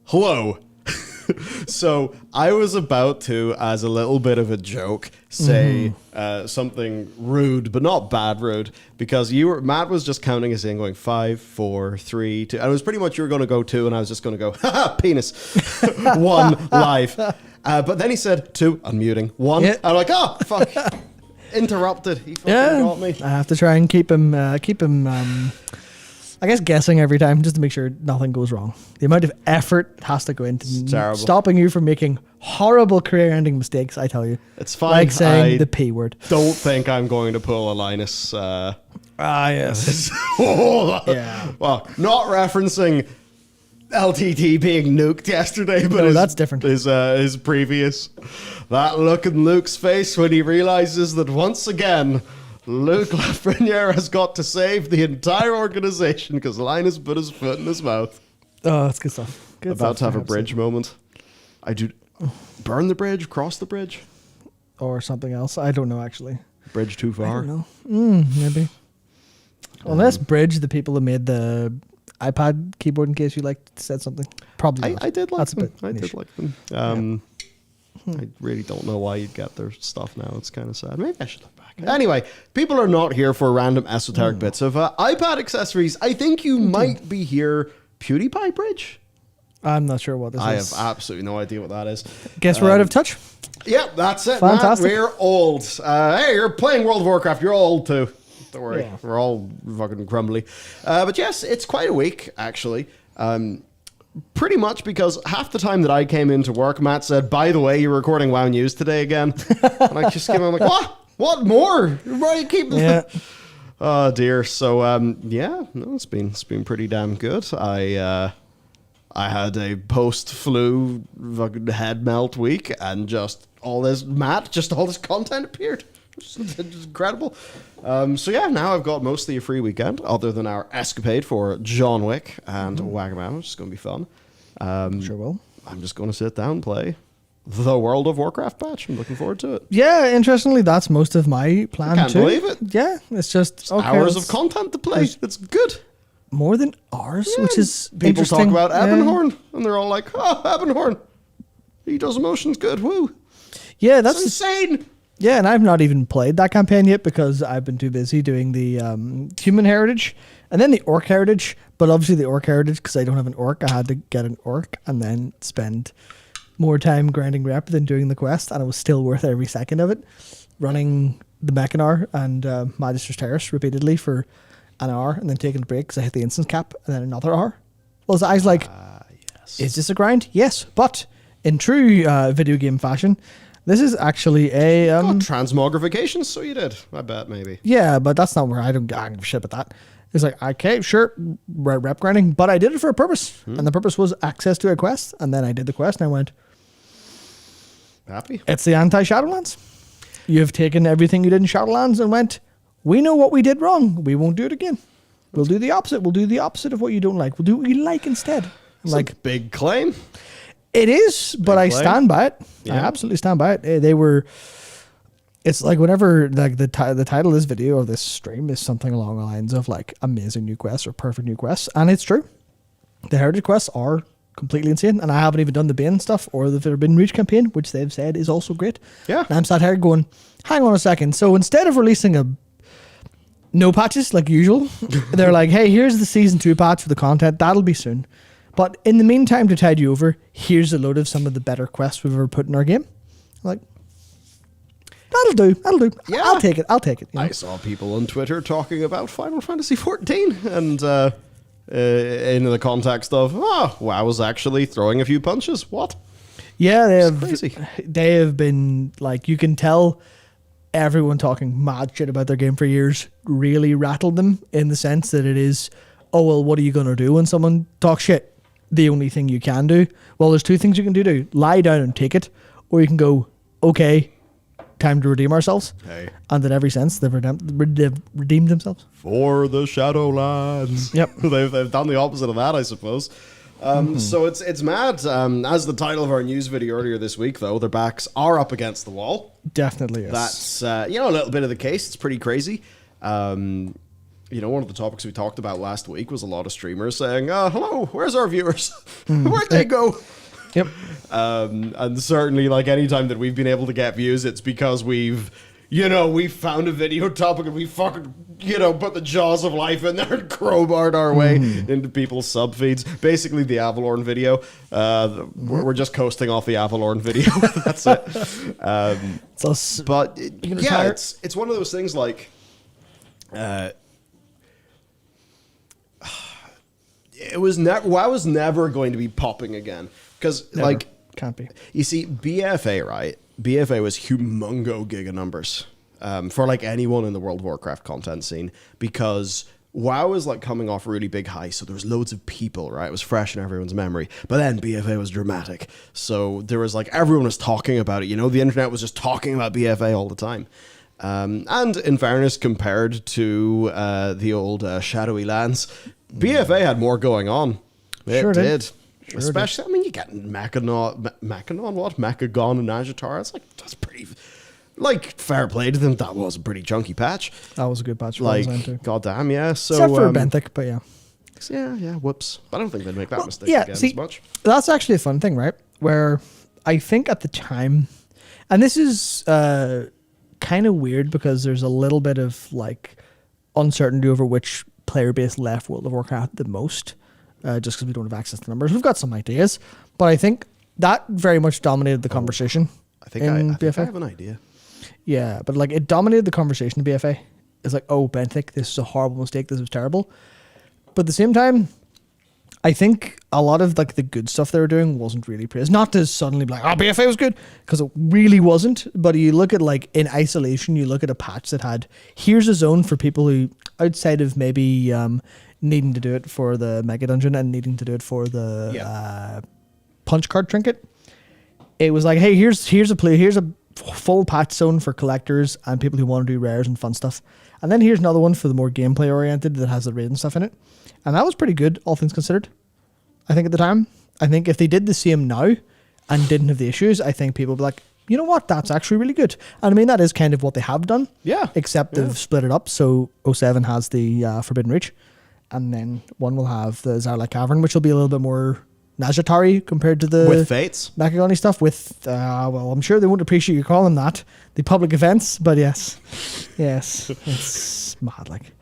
hello. So I was about to, as a little bit of a joke, say something rude, but not bad rude, because Matt was just counting us in, going 5, 4, 3, 2. And it was pretty much you were going to go 2, and I was just going to go, haha, penis. 1 live. But then he said 2, unmuting. 1. Yeah. I'm like, oh, fuck. Interrupted. He fucking got me. I have to try and keep him I guess guessing every time just to make sure nothing goes wrong. The amount of effort has to go into stopping you from making horrible career-ending mistakes, I tell you. It's fine. Like saying the P word. Don't think I'm going to pull a Linus. Yes. Yeah. Well, not referencing LTT being nuked yesterday, but that's different. His previous. That look in Luke's face when he realizes that once again, Luke Lafreniere has got to save the entire organization because Linus put his foot in his mouth. Oh, that's good stuff. About to have a bridge moment. I do. Burn the bridge, cross the bridge. Or something else. I don't know, actually. Bridge too far. I don't know. Maybe. Unless bridge, the people who made the iPad keyboard, in case you said something. Probably not. I did like that's them. I did like them. I really don't know why you'd get their stuff now. It's kind of sad. Maybe I should look back. Yeah. Anyway, people are not here for random esoteric bits of iPad accessories. I think you might be here. PewDiePie Bridge? I'm not sure what this is. I have absolutely no idea what that is. Guess we're out of touch? Yeah, that's it. Fantastic. Matt, we're old. Hey, you're playing World of Warcraft. You're old too. Don't worry. Yeah. We're all fucking crumbly. But yes, it's quite a week, actually. Pretty much because half the time that I came into work, Matt said, by the way, you're recording WoW News today again. And I just came on like, what? What more? Why are you keeping Oh dear. So it's been pretty damn good. I had a post-flu fucking head melt week, and just all this content appeared. It's incredible. Now I've got mostly a free weekend, other than our escapade for John Wick and Wagamama, which is going to be fun. Sure will. I'm just going to sit down and play the World of Warcraft patch. I'm looking forward to it. Yeah, interestingly, that's most of my plan too. I can't believe it. Yeah, it's just hours of content to play. It's good. More than ours, which is people talk about Ebonhorn, and they're all like, "Oh, Ebonhorn, he does emotions good, woo." Yeah, that's insane. Yeah, and I've not even played that campaign yet because I've been too busy doing the human heritage and then the orc heritage. But obviously the orc heritage, because I don't have an orc, I had to get an orc and then spend more time grinding rep than doing the quest, and it was still worth every second of it. Running the Mechanar and Magister's Terrace repeatedly for an hour and then taking a break because I hit the instance cap and then another hour. Well, I was like, yes. Is this a grind? Yes, but in true video game fashion, this is actually a transmogrification, so you did. I bet maybe. Yeah, but that's not where I don't give a shit about that. It's like, okay, sure, rep grinding, but I did it for a purpose, and the purpose was access to a quest, and then I did the quest, and I went, happy. It's the anti-Shadowlands. You've taken everything you did in Shadowlands and went, we know what we did wrong. We won't do it again. We'll do the opposite. We'll do the opposite of what you don't like. We'll do what you like instead. It's like a big claim. It is, but I stand by it. Yeah. I absolutely stand by it. It's like whenever the title of this video or this stream is something along the lines of like amazing new quests or perfect new quests, and it's true. The heritage quests are completely insane, and I haven't even done the Bane stuff or the Forbidden Reach campaign, which they've said is also great. Yeah. And I'm sat here going, hang on a second. So instead of releasing no patches like usual, they're like, hey, here's the season 2 patch for the content. That'll be soon. But in the meantime, to tide you over, here's a load of some of the better quests we've ever put in our game. Like, that'll do. Yeah. I'll take it. You know? I saw people on Twitter talking about Final Fantasy XIV and in the context of, WoW was actually throwing a few punches. What? Yeah, crazy. They have been, like, you can tell everyone talking mad shit about their game for years really rattled them in the sense that it is, oh, well, what are you going to do when someone talks shit? The only thing you can do, well, there's 2 things you can do. Lie down and take it, or you can go, okay, time to redeem ourselves. Hey. And in every sense, they've redeemed themselves. For the Shadowlands. Yep. They've done the opposite of that, I suppose. So it's mad. As the title of our news video earlier this week, though, their backs are up against the wall. Definitely is. That's, a little bit of the case. It's pretty crazy. one of the topics we talked about last week was a lot of streamers saying, hello, where's our viewers? Where'd they go? Yep. And certainly, like, anytime that we've been able to get views, it's because we found a video topic and we fucking, put the jaws of life in there and crowbarred our way into people's sub feeds. Basically, the Avalorn video. We're just coasting off the Avalorn video. That's it. But yeah, it's one of those things like, WoW was never going to be popping again because can't be. You see, BFA, right? BFA was humongo giga numbers for like anyone in the World of Warcraft content scene because WoW was like coming off a really big high, so there was loads of people, right? It was fresh in everyone's memory. But then BFA was dramatic, so there was like everyone was talking about it. The internet was just talking about BFA all the time. And in fairness, compared to the old shadowy lands, BFA had more going on. It Sure did. Sure Especially, I mean, you get Macagon and Agitar. That's pretty, like, fair play to them. That was a pretty chunky patch. That was a good patch. Like, goddamn, yeah. So, except for Benthic, but yeah. Yeah, whoops. But I don't think they'd make that mistake again as much. That's actually a fun thing, right? Where I think at the time, and this is kind of weird because there's a little bit of, like, uncertainty over which player base left World of Warcraft the most. Just because we don't have access to numbers. We've got some ideas, but I think that very much dominated the conversation. I think I have an idea. Yeah, but like it dominated the conversation in BFA. It's like, oh, Benthic, this is a horrible mistake. This was terrible. But at the same time, I think a lot of like the good stuff they were doing wasn't really praised. Not to suddenly be like, oh, BFA was good, because it really wasn't. But you look at like in isolation, you look at a patch that had, here's a zone for people who, outside of maybe needing to do it for the Mega Dungeon and needing to do it for the punch card trinket. It was like, hey, here's a full patch zone for collectors and people who want to do rares and fun stuff. And then here's another one for the more gameplay oriented that has the raid and stuff in it. And that was pretty good, all things considered. I think at the time. I think if they did the same now and didn't have the issues, I think people would be like, you know what, that's actually really good. And I mean, that is kind of what they have done. Yeah. Except they've split it up. So 07 has the Forbidden Reach. And then one will have the Zarlek Cavern, which will be a little bit more Najatari compared to the with Fates Nakagani stuff. With well, I'm sure they won't appreciate you calling that the public events, but yes, it's mad. Like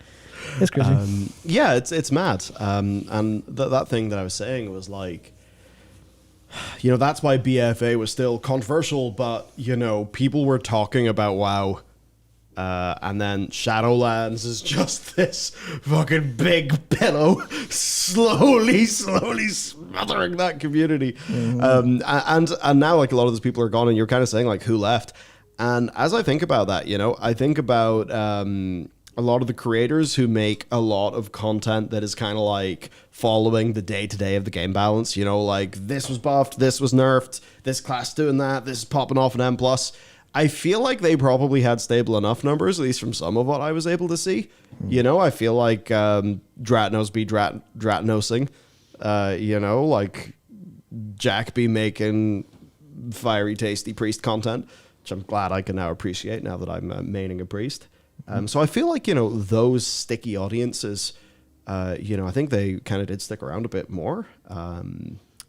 it's crazy. Yeah, it's mad. And that thing that I was saying was like, that's why BFA was still controversial, but people were talking about WoW. And then Shadowlands is just this fucking big pillow slowly smothering that community. Mm-hmm. And now like a lot of those people are gone and you're kind of saying like who left. And as I think about that, I think about a lot of the creators who make a lot of content that is kind of like following the day-to-day of the game balance, like this was buffed, this was nerfed, this class doing that, this is popping off an M+. I feel like they probably had stable enough numbers, at least from some of what I was able to see. I feel like Dratnos be Dratnosing. Like Jack be making fiery, tasty priest content, which I'm glad I can now appreciate now that I'm maining a priest. So I feel like, those sticky audiences, I think they kind of did stick around a bit more.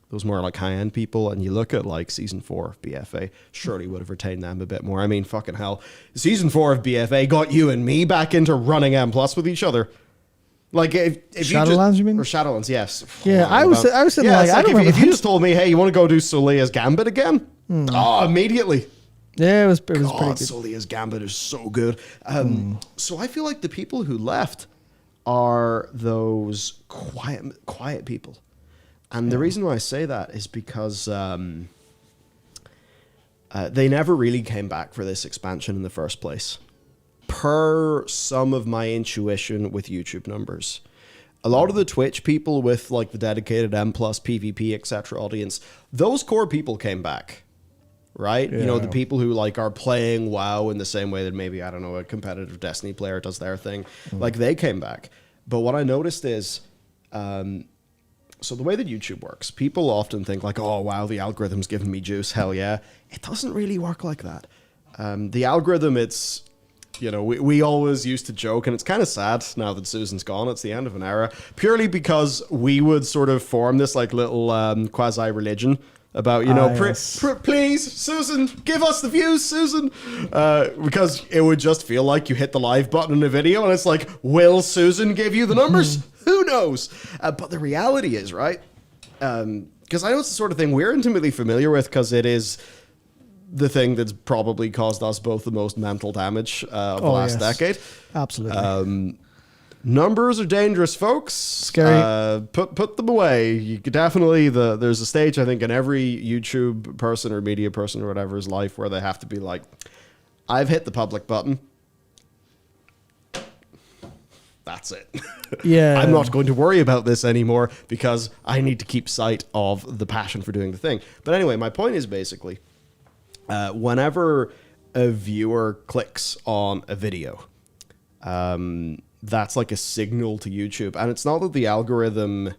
Those more like high-end people, and you look at like season 4 of BFA, surely would have retained them a bit more. I mean, fucking hell, season 4 of BFA got you and me back into running M+ with each other. Like if Shadowlands, you mean? Or Shadowlands, yes. Yeah, I was saying like I don't remember. If you just told me, hey, you want to go do Solia's Gambit again? Oh, immediately. Yeah, it was pretty good. Solia's Gambit is so good. So I feel like the people who left are those quiet people. And the reason why I say that is because they never really came back for this expansion in the first place. Per some of my intuition with YouTube numbers. A lot of the Twitch people with like the dedicated M+, PvP, etc. audience, those core people came back. Right? Yeah. The people who like are playing WoW in the same way that maybe, I don't know, a competitive Destiny player does their thing. Like they came back. But what I noticed is... So the way that YouTube works, people often think like, oh, wow, the algorithm's giving me juice. Hell yeah. It doesn't really work like that. The algorithm, it's You know, we always used to joke, and it's kind of sad now that Susan's gone. It's the end of an era, purely because we would sort of form this like little quasi-religion about, you know, please, Susan, give us the views, Susan. Because it would just feel like you hit the live button in a video, and it's like, will Susan give you the numbers? Who knows? But the reality is, right? Because I know it's the sort of thing we're intimately familiar with, because it is the thing that's probably caused us both the most mental damage of the last decade. Absolutely. Numbers are dangerous, folks. Scary. Put them away. You could definitely, there's a stage, I think, in every YouTube person or media person or whatever's life where they have to be like, I've hit the public button. That's it. Yeah. I'm not going to worry about this anymore because I need to keep sight of the passion for doing the thing. But anyway, my point is basically, whenever a viewer clicks on a video, that's like a signal to YouTube. And it's not that the algorithm,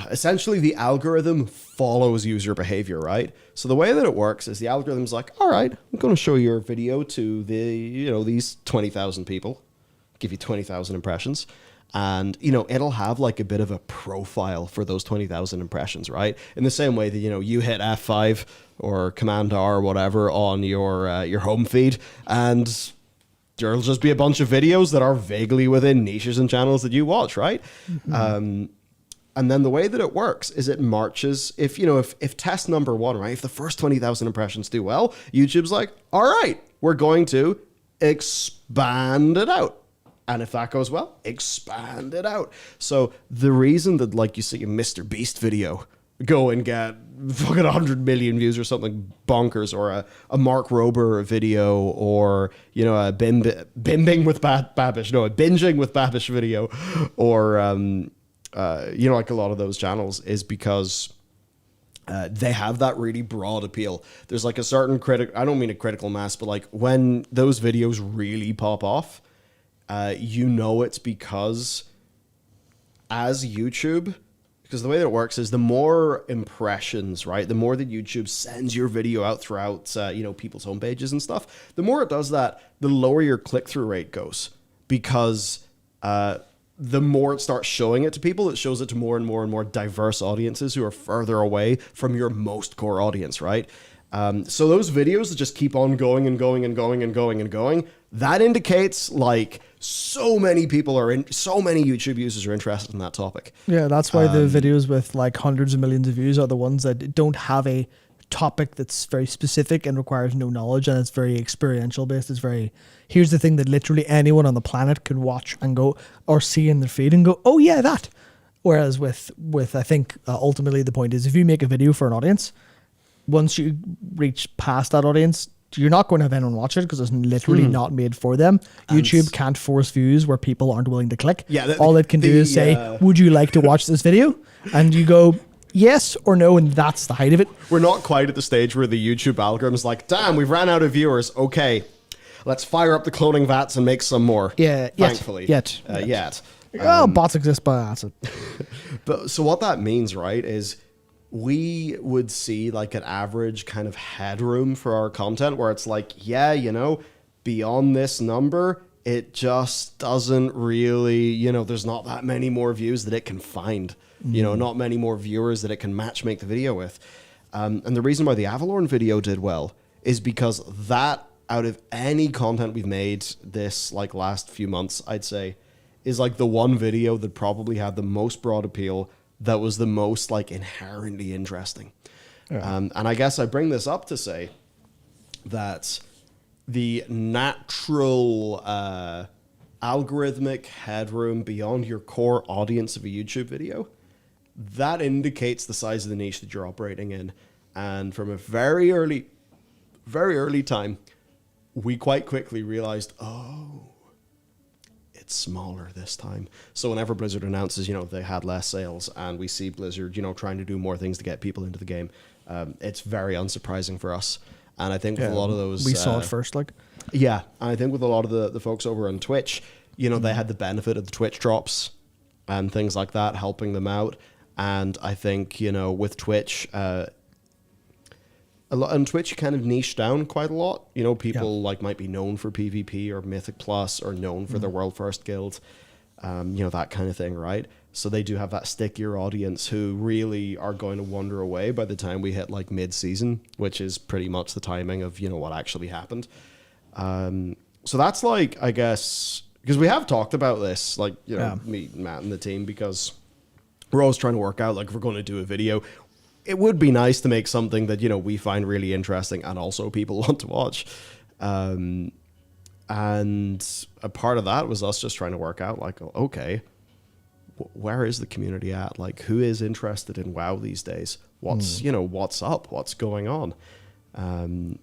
essentially the algorithm follows user behavior, right? So the way that it works is the algorithm's like, all right, I'm going to show your video to these 20,000 people, give you 20,000 impressions. And, it'll have like a bit of a profile for those 20,000 impressions, right? In the same way that, you hit F5 or Command R or whatever on your home feed, and there'll just be a bunch of videos that are vaguely within niches and channels that you watch, right? Mm-hmm. And then the way that it works is it marches, if test number one, right, if the first 20,000 impressions do well, YouTube's like, all right, we're going to expand it out. And if that goes well, expand it out. So the reason that, like, you see a Mr. Beast video go and get fucking 100 million views or something bonkers, or a Mark Rober video, or, a binging with Babish video, or, like a lot of those channels, is because they have that really broad appeal. There's like a certain I don't mean a critical mass, but like when those videos really pop off, it's because as YouTube, because the way that it works is the more impressions, right, the more that YouTube sends your video out throughout, people's homepages and stuff, the more it does that, the lower your click-through rate goes, because the more it starts showing it to people, it shows it to more and more and more diverse audiences who are further away from your most core audience, right? So those videos that just keep on going and going and going and going and going, that indicates like so many YouTube users are interested in that topic. Yeah, that's why the videos with like hundreds of millions of views are the ones that don't have a topic that's very specific and requires no knowledge, and it's very experiential based. It's very, here's the thing that literally anyone on the planet can watch and go, or see in their feed and go, oh yeah, that. Whereas with I think ultimately the point is, if you make a video for an audience, once you reach past that audience, you're not going to have anyone watch it because it's literally not made for them. And YouTube can't force views where people aren't willing to click. Yeah, all it can do is say, would you like to watch this video? And you go, yes or no, and that's the height of it. We're not quite at the stage where the YouTube algorithm's like, damn, we've ran out of viewers. Okay, let's fire up the cloning vats and make some more. Yeah, thankfully. Yet. Bots exist, but that's it. But so what that means, right, is we would see like an average kind of headroom for our content where it's like, beyond this number, it just doesn't really, there's not that many more views that it can find, not many more viewers that it can matchmake the video with. And the reason why the Avalorn video did well is because that, out of any content we've made this like last few months, I'd say, is like the one video that probably had the most broad appeal, that was the most like inherently interesting. Yeah. And I guess I bring this up to say that the natural algorithmic headroom beyond your core audience of a YouTube video, that indicates the size of the niche that you're operating in. And from a very early time, we quite quickly realized, it's smaller this time. So whenever Blizzard announces, they had less sales, and we see Blizzard, trying to do more things to get people into the game, it's very unsurprising for us. And I think with a lot of those... We saw it first, like... Yeah, and I think with a lot of the folks over on Twitch, they had the benefit of the Twitch drops and things like that helping them out. And I think, with Twitch... a lot on Twitch, you kind of niche down quite a lot. You know, people like might be known for PvP or Mythic Plus or known for their World First guild, you know, that kind of thing, right? So they do have that stickier audience who really are going to wander away by the time we hit like mid-season, which is pretty much the timing of, you know, what actually happened. So that's like, I guess, because we have talked about this, like, you know, me, Matt, and the team, because we're always trying to work out, like, if we're going to do a video, it would be nice to make something that, you know, we find really interesting and also people want to watch. And a part of that was us just trying to work out, like, okay, where is the community at? Like, who is interested in WoW these days? What's, you know, what's up? What's going on? And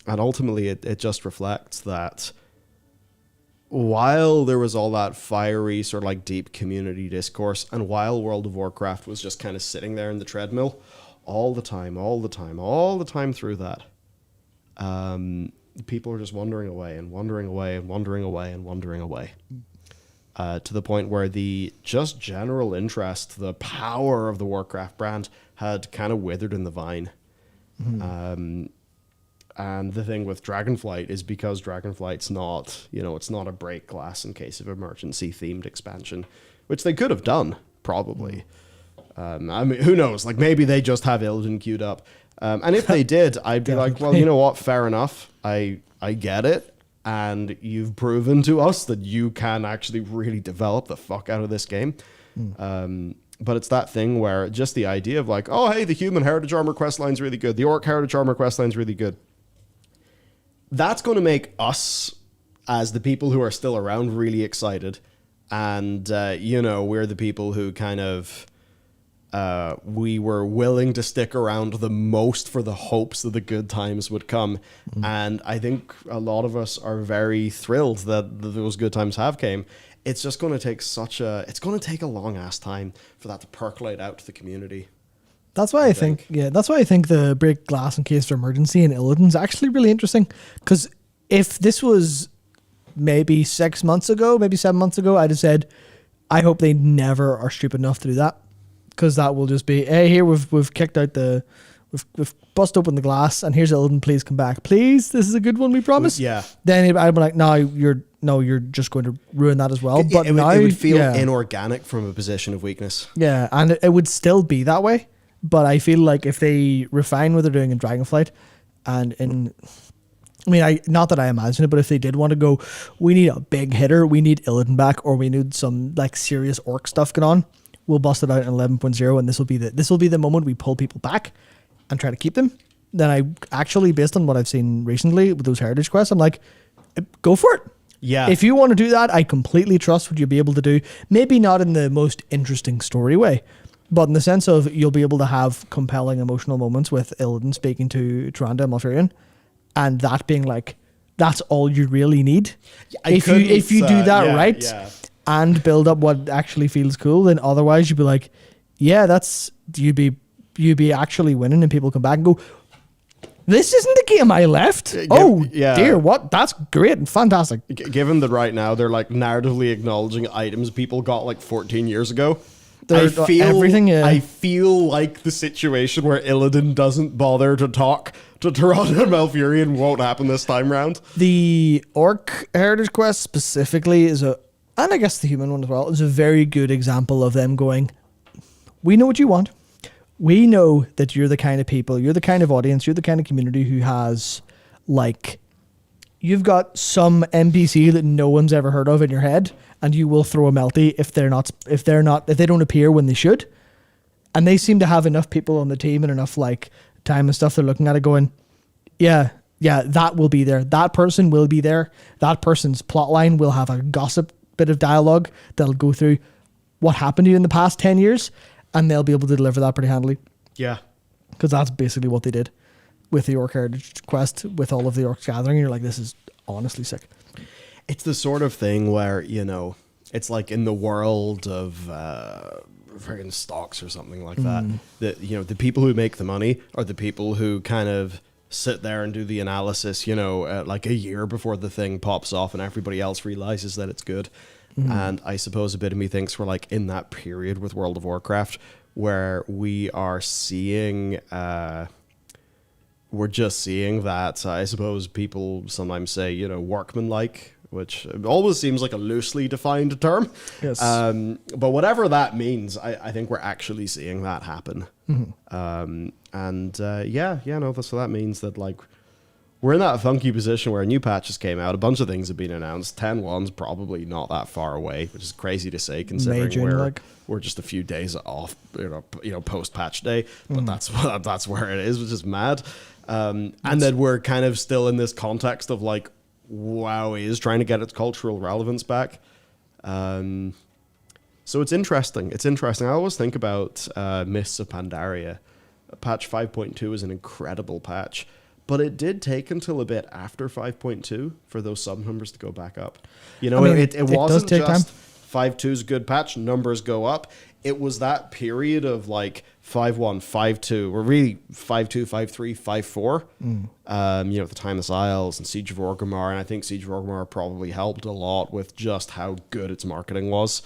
ultimately, it just reflects that while there was all that fiery, sort of like deep community discourse, and while World of Warcraft was just kind of sitting there in the treadmill all the time through that, people are just wandering away and wandering away and wandering away and wandering away. To the point where the just general interest, the power of the Warcraft brand had kind of withered in the vine. And the thing with Dragonflight is because Dragonflight's not, you know, it's not a break glass in case of emergency themed expansion, which they could have done, probably. I mean, who knows? Like, maybe they just have Illidan queued up. And if they did, I'd be like, well, you know what? Fair enough. I get it. And you've proven to us that you can actually really develop the fuck out of this game. But it's that thing where just the idea of like, oh, hey, the Human Heritage Armor questline's really good. The Orc Heritage Armor questline's really good. That's going to make us, as the people who are still around, really excited. And, you know, we're the people who kind of... we were willing to stick around the most for the hopes that the good times would come. And I think a lot of us are very thrilled that those good times have came. It's just going to take it's going to take a long ass time for that to percolate out to the community. That's why I think the break glass in case of emergency in Illidan's actually really interesting. Because if this was maybe 6 months ago, maybe 7 months ago, I'd have said, I hope they never are stupid enough to do that. Because that will just be, hey, here we've kicked out we've bust open the glass, and here's Illidan, please come back, please. This is a good one, we promise. Yeah. Then I'd be like, no, you're just going to ruin that as well. But it would feel inorganic from a position of weakness. Yeah, and it would still be that way. But I feel like if they refine what they're doing in Dragonflight, not that I imagine it, but if they did want to go, we need a big hitter, we need Illidan back, or we need some like serious orc stuff going on. We'll bust it out in 11.0, and this will be the moment we pull people back and try to keep them. Then I actually, based on what I've seen recently with those heritage quests, I'm like, go for it. Yeah. If you want to do that, I completely trust what you'll be able to do. Maybe not in the most interesting story way, but in the sense of you'll be able to have compelling emotional moments with Illidan speaking to Tyrande and Malfurion, and that being like, that's all you really need. If you do that right. Yeah. And build up what actually feels cool, then otherwise you'd be like, yeah, you'd be actually winning, and people come back and go, this isn't the game I left. Dear, what? That's great and fantastic. Given that right now they're like narratively acknowledging items people got like 14 years ago. I feel like the situation where Illidan doesn't bother to talk to Tyrande and Malfurion won't happen this time round. The Orc Heritage Quest specifically and I guess the human one as well, is a very good example of them going, we know what you want. We know that you're the kind of people, you're the kind of audience, you're the kind of community who has, like, you've got some NPC that no one's ever heard of in your head, and you will throw a melty if they don't appear when they should. And they seem to have enough people on the team and enough like time and stuff they're looking at it going, yeah, that will be there. That person will be there. That person's plotline will have a gossip bit of dialogue that'll go through what happened to you in the past 10 years, and they'll be able to deliver that pretty handily. Yeah. Because that's basically what they did with the Orc Heritage Quest, with all of the Orcs gathering. You're like, this is honestly sick. It's the sort of thing where, you know, it's like in the world of friggin' stocks or something like that. That, you know, the people who make the money are the people who kind of sit there and do the analysis, you know, like a year before the thing pops off and everybody else realizes that it's good. And I suppose a bit of me thinks we're like in that period with World of Warcraft where we are seeing we're just seeing that. I suppose people sometimes say, you know, workmanlike, which always seems like a loosely defined term. Yes. But whatever that means, I think we're actually seeing that happen. So that means that, like, we're in that funky position where new patches came out. A bunch of things have been announced. 10.1's probably not that far away, which is crazy to say considering we're just a few days off, post patch day. But that's where it is, which is mad. And then we're kind of still in this context of like, WoW is trying to get its cultural relevance back. So it's interesting. I always think about Mists of Pandaria. Patch 5.2 is an incredible patch. But it did take until a bit after 5.2 for those sub numbers to go back up. You know, it wasn't just 5.2 is a good patch, numbers go up. It was that period of like 5.1, 5.2, or really 5.2, 5.3, 5.4. At the Time of Isles and Siege of Orgrimmar. And I think Siege of Orgrimmar probably helped a lot with just how good its marketing was.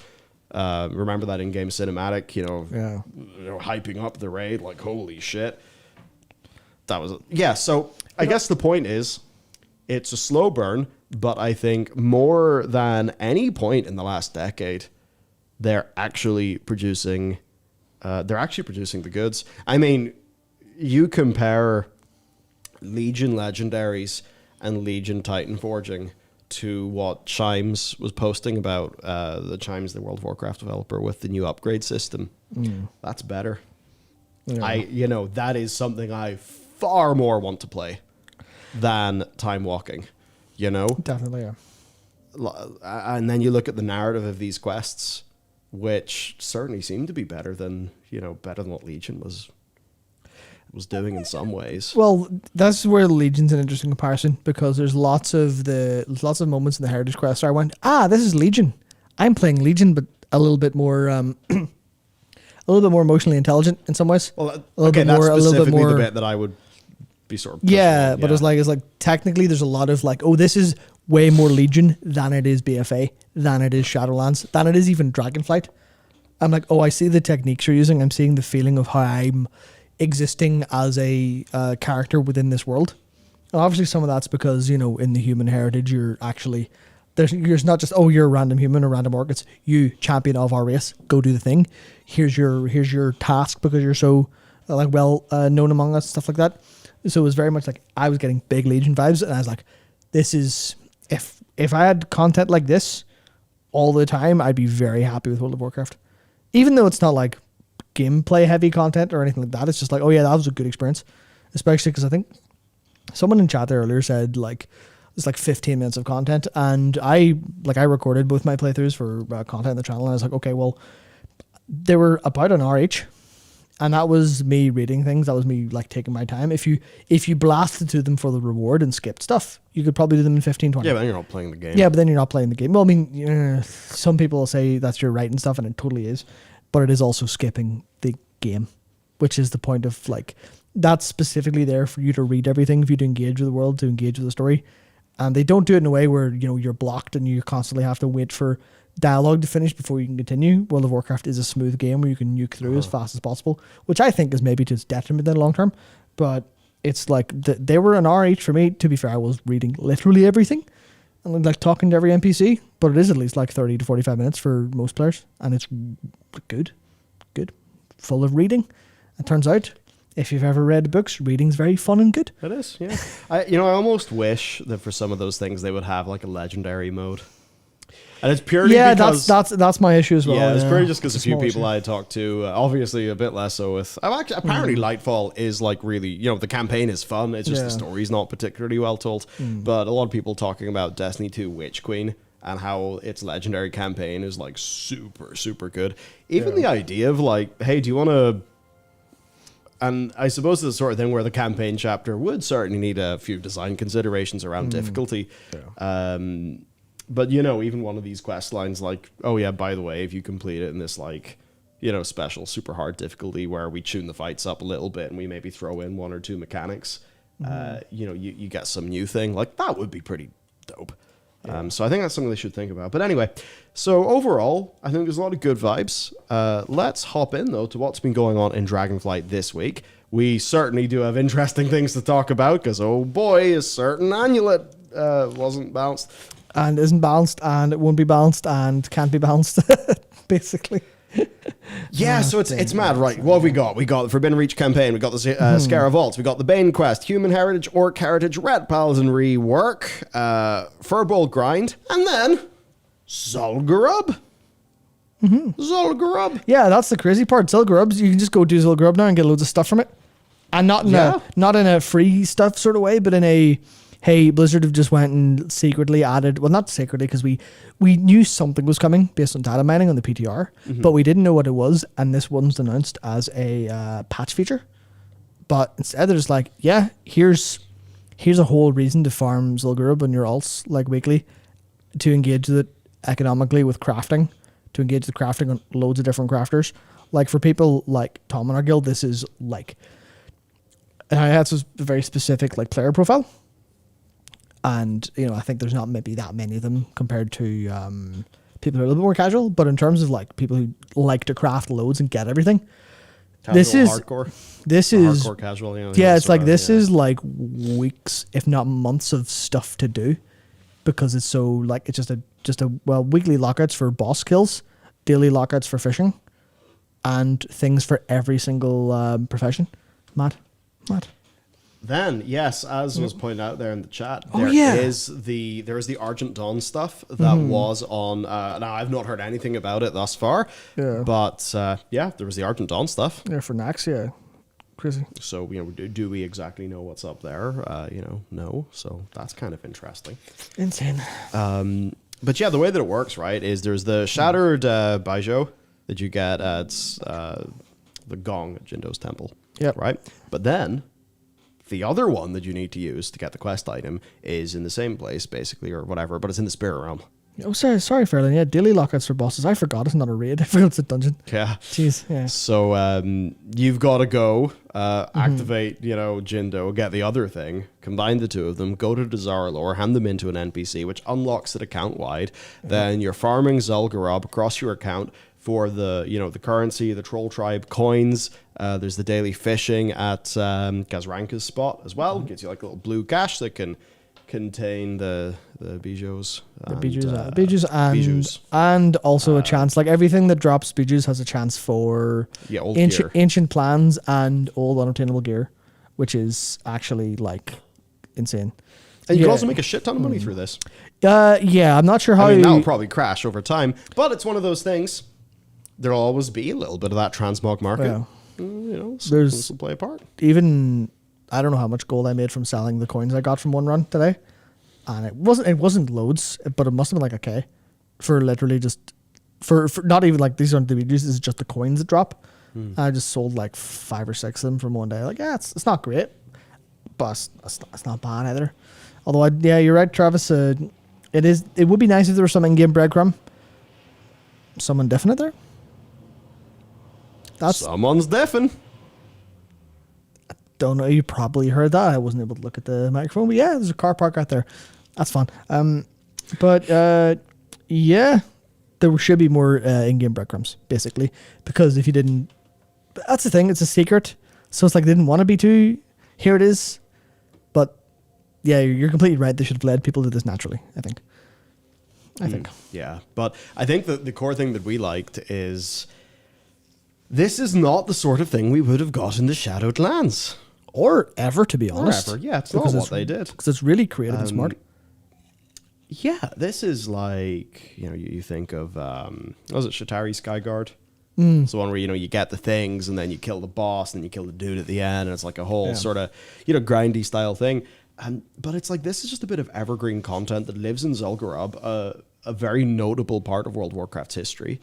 Remember that in-game cinematic, hyping up the raid, like, holy shit. So I guess the point is it's a slow burn, but I think more than any point in the last decade, they're actually producing the goods. I mean, you compare Legion Legendaries and Legion Titan Forging to what Chimes was posting about, the Chimes, the World of Warcraft developer, with the new upgrade system. That's better. Yeah. That is something I far more want to play than Time Walking, Definitely, yeah. And then you look at the narrative of these quests, which certainly seem to be better than what Legion was doing in some ways. Well, that's where Legion's an interesting comparison, because there's lots of moments in the Heritage Quest where I went, this is Legion. I'm playing Legion, but a little bit more emotionally intelligent in some ways. Well, that's specifically the bit that I would be sort of but it's like technically there's a lot of like, this is way more Legion than it is BFA, than it is Shadowlands, than it is even Dragonflight. I'm like, I see the techniques you're using. I'm seeing the feeling of how I'm existing as a character within this world. And obviously some of that's because, in the human heritage, you're actually, you're not just, you're a random human or random orc. It's you, champion of our race, go do the thing. Here's your task because you're so known among us, stuff like that. So it was very much like I was getting big Legion vibes, and I was like, this is, if I had content like this all the time, I'd be very happy with World of Warcraft. Even though it's not like gameplay heavy content or anything like that, it's just like, that was a good experience. Especially because I think someone in chat there earlier said like it's like 15 minutes of content, and I recorded both my playthroughs for content on the channel, and I was like, okay, well, they were about an hour each. And that was me reading things. That was me like taking my time. If you blasted through them for the reward and skipped stuff, you could probably do them in 15, 20. Yeah, but then you're not playing the game. Yeah, but then you're not playing the game. Well, I mean, some people will say that's your right and stuff, and it totally is. But it is also skipping the game, which is the point of like, that's specifically there for you to read everything, for you to engage with the world, to engage with the story. And they don't do it in a way where, you're blocked and you constantly have to wait for dialogue to finish before you can continue. World of Warcraft is a smooth game where you can nuke through as fast as possible, which I think is maybe to its detriment in the long term. But it's like they were an hour each for me. To be fair, I was reading literally everything and like talking to every NPC, but it is at least like 30 to 45 minutes for most players, and it's good, full of reading. It turns out, if you've ever read books, reading's very fun and good. It is, yeah. I almost wish that for some of those things they would have like a legendary mode. And it's purely because... that's my issue as well. Yeah, it's purely just because a few people I talked to, obviously a bit less so with... apparently Lightfall is like really... the campaign is fun, it's just the story's not particularly well told. But a lot of people talking about Destiny 2 Witch Queen and how its legendary campaign is like super, super good. Even the idea of like, hey, do you want to... And I suppose it's the sort of thing where the campaign chapter would certainly need a few design considerations around difficulty. But, even one of these quest lines like, oh, yeah, by the way, if you complete it in this, like, special super hard difficulty where we tune the fights up a little bit and we maybe throw in one or two mechanics, you get some new thing. Like, that would be pretty dope. So I think that's something they should think about. But anyway, so overall, I think there's a lot of good vibes. Let's hop in, though, to what's been going on in Dragonflight this week. We certainly do have interesting things to talk about, because, oh boy, a certain amulet wasn't balanced. And isn't balanced, and it won't be balanced, and can't be balanced, basically. Yeah, so it's mad, right? What have we got? We got the Forbidden Reach campaign, we got the Scara Vaults, we got the Bane quest, Human Heritage, Orc Heritage, Red Paladin rework, Furbolg grind, and then Zul'Gurub. Zul'Gurub. Yeah, that's the crazy part. Zul'Gurub, you can just go do Zul'Gurub now and get loads of stuff from it, and not in a free stuff sort of way, but in a hey, Blizzard have just went and secretly added, well, not secretly, because we knew something was coming based on data mining on the PTR, but we didn't know what it was, and this wasn't announced as a patch feature. But instead, they're just like, yeah, here's a whole reason to farm Zul'Gurub on your alts, like, weekly, to engage with it economically with crafting, to engage the crafting on loads of different crafters. Like, for people like Tom in our guild, this is, like, and I had a very specific, like, player profile. And, you know, I think there's not maybe that many of them compared to people who are a little bit more casual. But in terms of, like, people who like to craft loads and get everything, this is hardcore. This is hardcore casual. You know, yeah, it's like this is like weeks, if not months, of stuff to do, because it's so like it's just a well, weekly lockouts for boss kills, daily lockouts for fishing, and things for every single profession. Mad. Then, yes, as was pointed out there in the chat, there is the Argent Dawn stuff that was on. Now, I've not heard anything about it thus far, but there was the Argent Dawn stuff. Yeah, for Nax, yeah, crazy. So, you know, do we exactly know what's up there? No. So that's kind of interesting. Insane. But yeah, the way that it works, right, is there's the Shattered Baijo that you get at the Gong at Jindo's temple. Yep. Right, but then the other one that you need to use to get the quest item is in the same place, basically, or whatever, but it's in the Spirit Realm. Oh, sorry, Fairlin. Yeah, daily lockouts for bosses. I forgot it's not a raid. I forgot it's a dungeon. Yeah. Jeez, yeah. So you've got to go, activate, Jindo, get the other thing, combine the two of them, go to Dazar'alor, hand them into an NPC, which unlocks it account-wide. Then you're farming Zul'Gurub across your account for the, the currency, the Troll Tribe coins. There's the daily fishing at Gazranka's spot as well. Gives you like a little blue cash that can contain the bijous. Bijous and also a chance, like everything that drops bijous has a chance for ancient plans and old unobtainable gear, which is actually like insane. And you can also make a shit ton of money through this. I'm not sure how. I mean, that'll probably crash over time, but it's one of those things. There'll always be a little bit of that transmog market. Yeah. This will play a part. Even I don't know how much gold I made from selling the coins I got from one run today, and it wasn't loads, but it must have been like a K for literally just for not even like these aren't the videos. This is just the coins that drop. I just sold like 5 or 6 of them from one day. Like, yeah, it's not great, but it's not bad either. Although you're right, Travis. It would be nice if there was some in-game breadcrumb. Someone definite there. Someone's deafened. I don't know. You probably heard that. I wasn't able to look at the microphone, but yeah, there's a car park out there. That's fun. There should be more in-game breadcrumbs, basically, because if you didn't, that's the thing. It's a secret, so it's like they didn't want to be too. Here it is, but yeah, you're completely right. They should have led people to this naturally. I think. Yeah, but I think that the core thing that we liked is. This is not the sort of thing we would have got in the Shadowed Lands. Or ever, to be honest. It's not what they did. Because it's really creative and smart. Yeah, this is like, you think of, was it Shatari Skyguard? It's the one where, you get the things and then you kill the boss and then you kill the dude at the end and it's like a whole sort of, grindy style thing. But it's like, this is just a bit of evergreen content that lives in Zul'Gurub, a very notable part of World of Warcraft's history.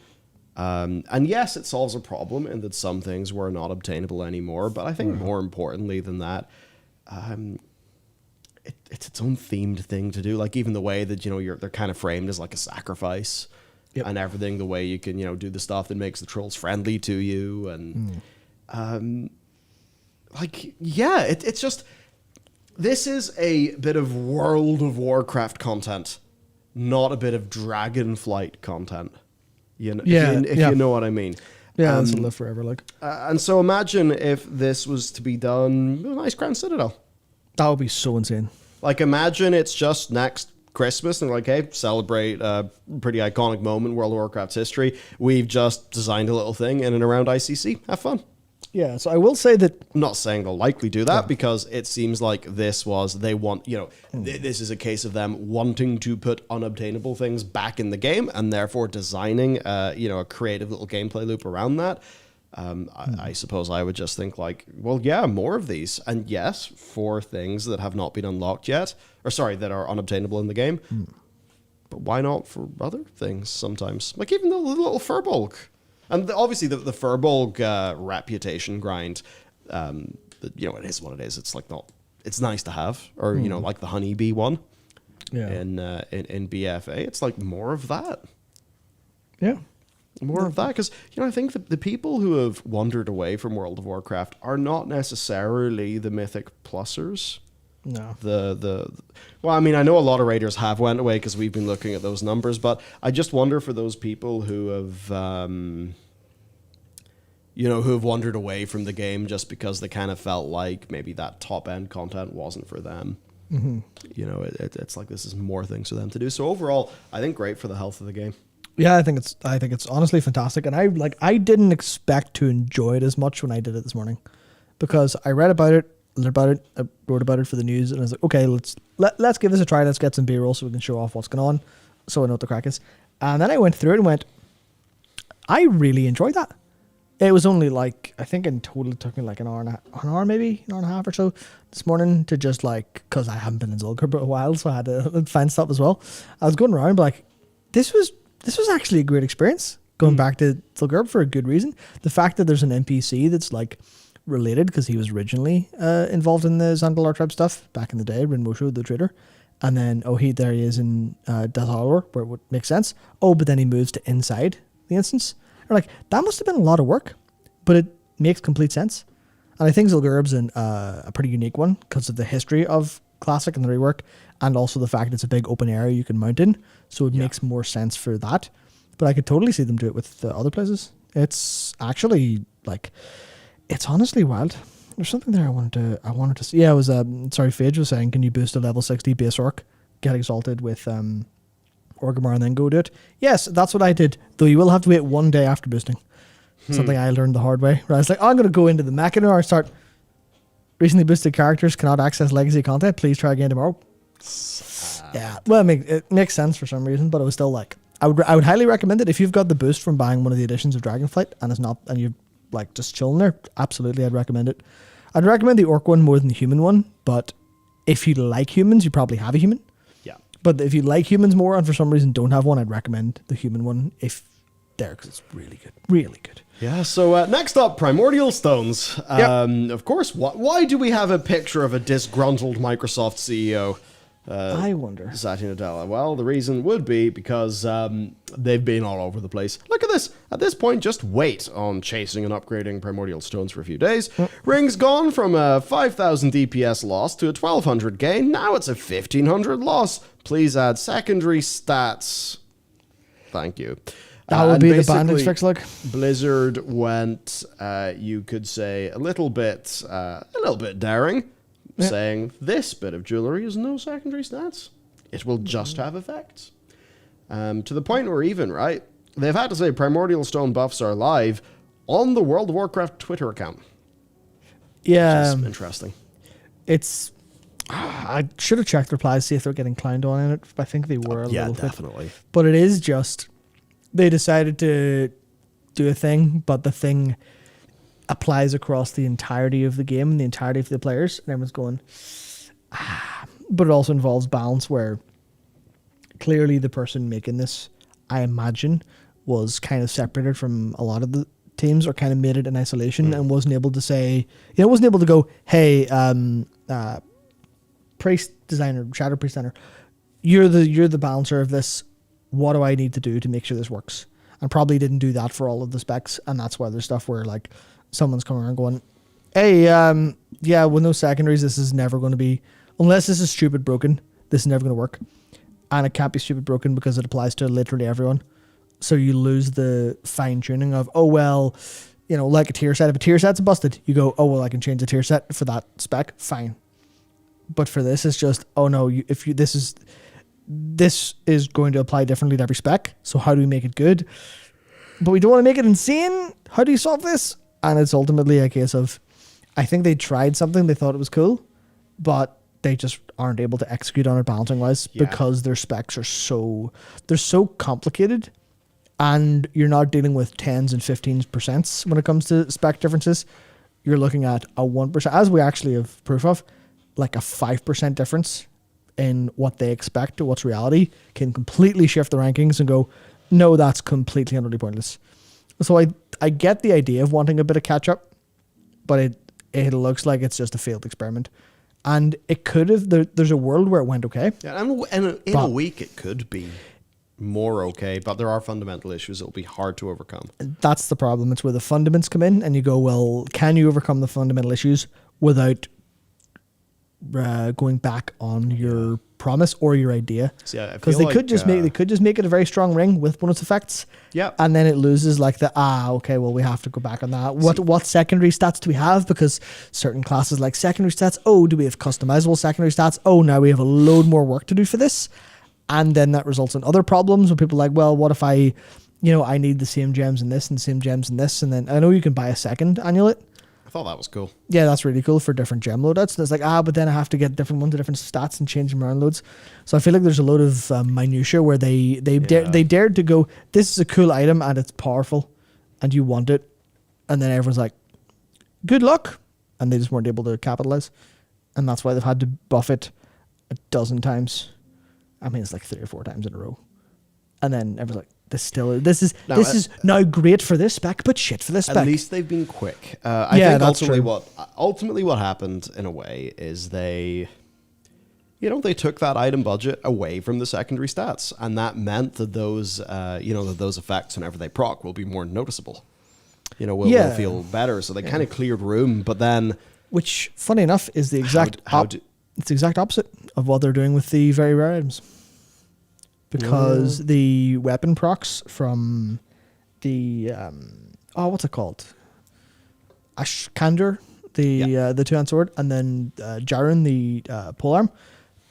And yes, it solves a problem in that some things were not obtainable anymore. But I think more importantly than that, it's its own themed thing to do. Like even the way that they're kind of framed as like a sacrifice, and everything. The way you can do the stuff that makes the trolls friendly to you, and it's just this is a bit of World of Warcraft content not a bit of Dragonflight content. You know, Yeah, if yeah. you know what I mean. Yeah, this will live forever. Like And so imagine if this was to be done with a nice Grand Citadel. that would be so insane. Like, imagine it's just next Christmas and like, hey, celebrate a pretty iconic moment in World of Warcraft's history. We've just designed a little thing in and around ICC. Have fun. Yeah, so I will say that I'm not saying they'll likely do that because it seems like this is a case of them wanting to put unobtainable things back in the game and therefore designing, a creative little gameplay loop around that. I suppose I would just think like, well, yeah, more of these. And yes, for things that have not been unlocked yet, that are unobtainable in the game. But why not for other things sometimes? Like even the little Furbolg. And obviously the Furbolg reputation grind, it is what it is. It's like it's nice to have. Or, like the Honeybee one in BFA. It's like more of that. yeah. More of that, because I think the people who have wandered away from World of Warcraft are not necessarily the Mythic Plussers. No. Well, I mean, I know a lot of raiders have went away because we've been looking at those numbers, but I just wonder for those people who have, who have wandered away from the game just because they kind of felt like maybe that top end content wasn't for them. Mm-hmm. It's like this is more things for them to do. So overall, I think great for the health of the game. Yeah, I think it's honestly fantastic, and I didn't expect to enjoy it as much when I did it this morning, because I read about it, I wrote about it for the news, and I was like, okay, let's give this a try. Let's get some B-roll so we can show off what's going on, so I know what the crack is. And then I went through it and went, I really enjoyed that. It was only like, I think in total it took me like an hour and a half or so this morning to just because I haven't been in Zulgur for a while, so I had to find stuff as well. I was going around, but this was actually a great experience going back to Zulgur for a good reason. The fact that there's an NPC that's related because he was originally involved in the Zandalar tribe stuff back in the day, Rinmosho the trader, and then there he is in Dazalor, where it would make sense. But then he moves to inside the instance. That must have been a lot of work, but it makes complete sense. And I think Zulgurb's a pretty unique one because of the history of Classic and the rework, and also the fact it's a big open area you can mount in, so it makes more sense for that. But I could totally see them do it with other places. It's actually it's honestly wild. There's something there I wanted to see. Yeah, it was Phage was saying, can you boost a level 60 base orc, get exalted with Orgrimmar and then go do it? Yes, that's what I did, though you will have to wait 1 day after boosting. Something I learned the hard way. Right, I was like, I'm going to go into the Mackinac and start recently boosted characters cannot access legacy content. Please try again tomorrow. Yeah, well, it makes sense for some reason, but it was still I would highly recommend it if you've got the boost from buying one of the editions of Dragonflight and you're just chilling there. Absolutely, I'd recommend it. I'd recommend the orc one more than the human one, but if you like humans, you probably have a human. Yeah. But if you like humans more and for some reason don't have one, I'd recommend the human one because it's really good, really good. Yeah, so next up, Primordial Stones. Of course, why do we have a picture of a disgruntled Microsoft CEO? I wonder. Satya Nadella. Well, the reason would be because they've been all over the place. Look at this. At this point, just wait on chasing and upgrading Primordial Stones for a few days. Ring's gone from a 5,000 DPS loss to a 1,200 gain. Now it's a 1,500 loss. Please add secondary stats. Thank you. That would be the bandage fix, Blizzard went, you could say, a little bit daring, saying this bit of jewelry has no secondary stats. It will just have effects. To the point where they've had to say Primordial Stone buffs are live on the World of Warcraft Twitter account. Yeah. Which is interesting. It's... I should have checked replies, see if they're getting climbed on in it. I think they were a little bit. Yeah, definitely. But it is just... They decided to do a thing, but the thing applies across the entirety of the game and the entirety of the players, and everyone's going, But it also involves balance where clearly the person making this, I imagine, was kind of separated from a lot of the teams or kind of made it in isolation and wasn't able to say, wasn't able to go, hey, priest designer, shadow priest designer, you're the balancer of this. What do I need to do to make sure this works? And probably didn't do that for all of the specs, and that's why there's stuff where someone's coming around going, hey, with no secondaries, this is never going to be, unless this is stupid broken, this is never going to work. and it can't be stupid broken because it applies to literally everyone. So you lose the fine tuning of, oh, well, like a tier set. If a tier set's busted, you go, oh, well, I can change the tier set for that spec. Fine. But for this, it's just, oh no, this is going to apply differently to every spec. So how do we make it good? But we don't want to make it insane. How do you solve this? And it's ultimately a case of, I think they tried something, they thought it was cool, but they just aren't able to execute on it balancing wise because their specs are they're so complicated, and you're not dealing with 10s and 15% when it comes to spec differences. You're looking at a 1%, as we actually have proof of, like a 5% difference in what they expect to what's reality can completely shift the rankings and go, no, that's completely and utterly pointless. So I get the idea of wanting a bit of catch up, but it looks like it's just a failed experiment. And it could have, there's a world where it went okay. Yeah, and in a week it could be more okay, but there are fundamental issues that will be hard to overcome. That's the problem. It's where the fundamentals come in and you go, well, can you overcome the fundamental issues without going back on your promise or your idea? Because they could just make it a very strong ring with bonus effects. Yeah, and then it loses like okay, well, we have to go back on that. What secondary stats do we have? Because certain classes like secondary stats. Oh, do we have customizable secondary stats? Oh, now we have a load more work to do for this, and then that results in other problems where people are like, well, what if I need the same gems in this and same gems in this, and then I know you can buy a second annulet. I thought that was cool. Yeah, that's really cool for different gem loadouts. And it's like, but then I have to get different ones to different stats and change them around loads. So I feel like there's a load of minutia where they dared to go, this is a cool item and it's powerful and you want it. And then everyone's like, good luck. And they just weren't able to capitalize. And that's why they've had to buff it a dozen times. I mean, it's like 3 or 4 times in a row. And then everyone's like, this is now great for this spec, but shit for this spec. At least they've been quick. I think ultimately what happened in a way is they took that item budget away from the secondary stats, and that meant that those effects whenever they proc will be more noticeable. Will feel better. So they kind of cleared room, but then, which funny enough is the exact it's the exact opposite of what they're doing with the very rare items. Because the weapon procs from the what's it called? Ashkander, the 2-hand sword, and then Jaren, the polearm,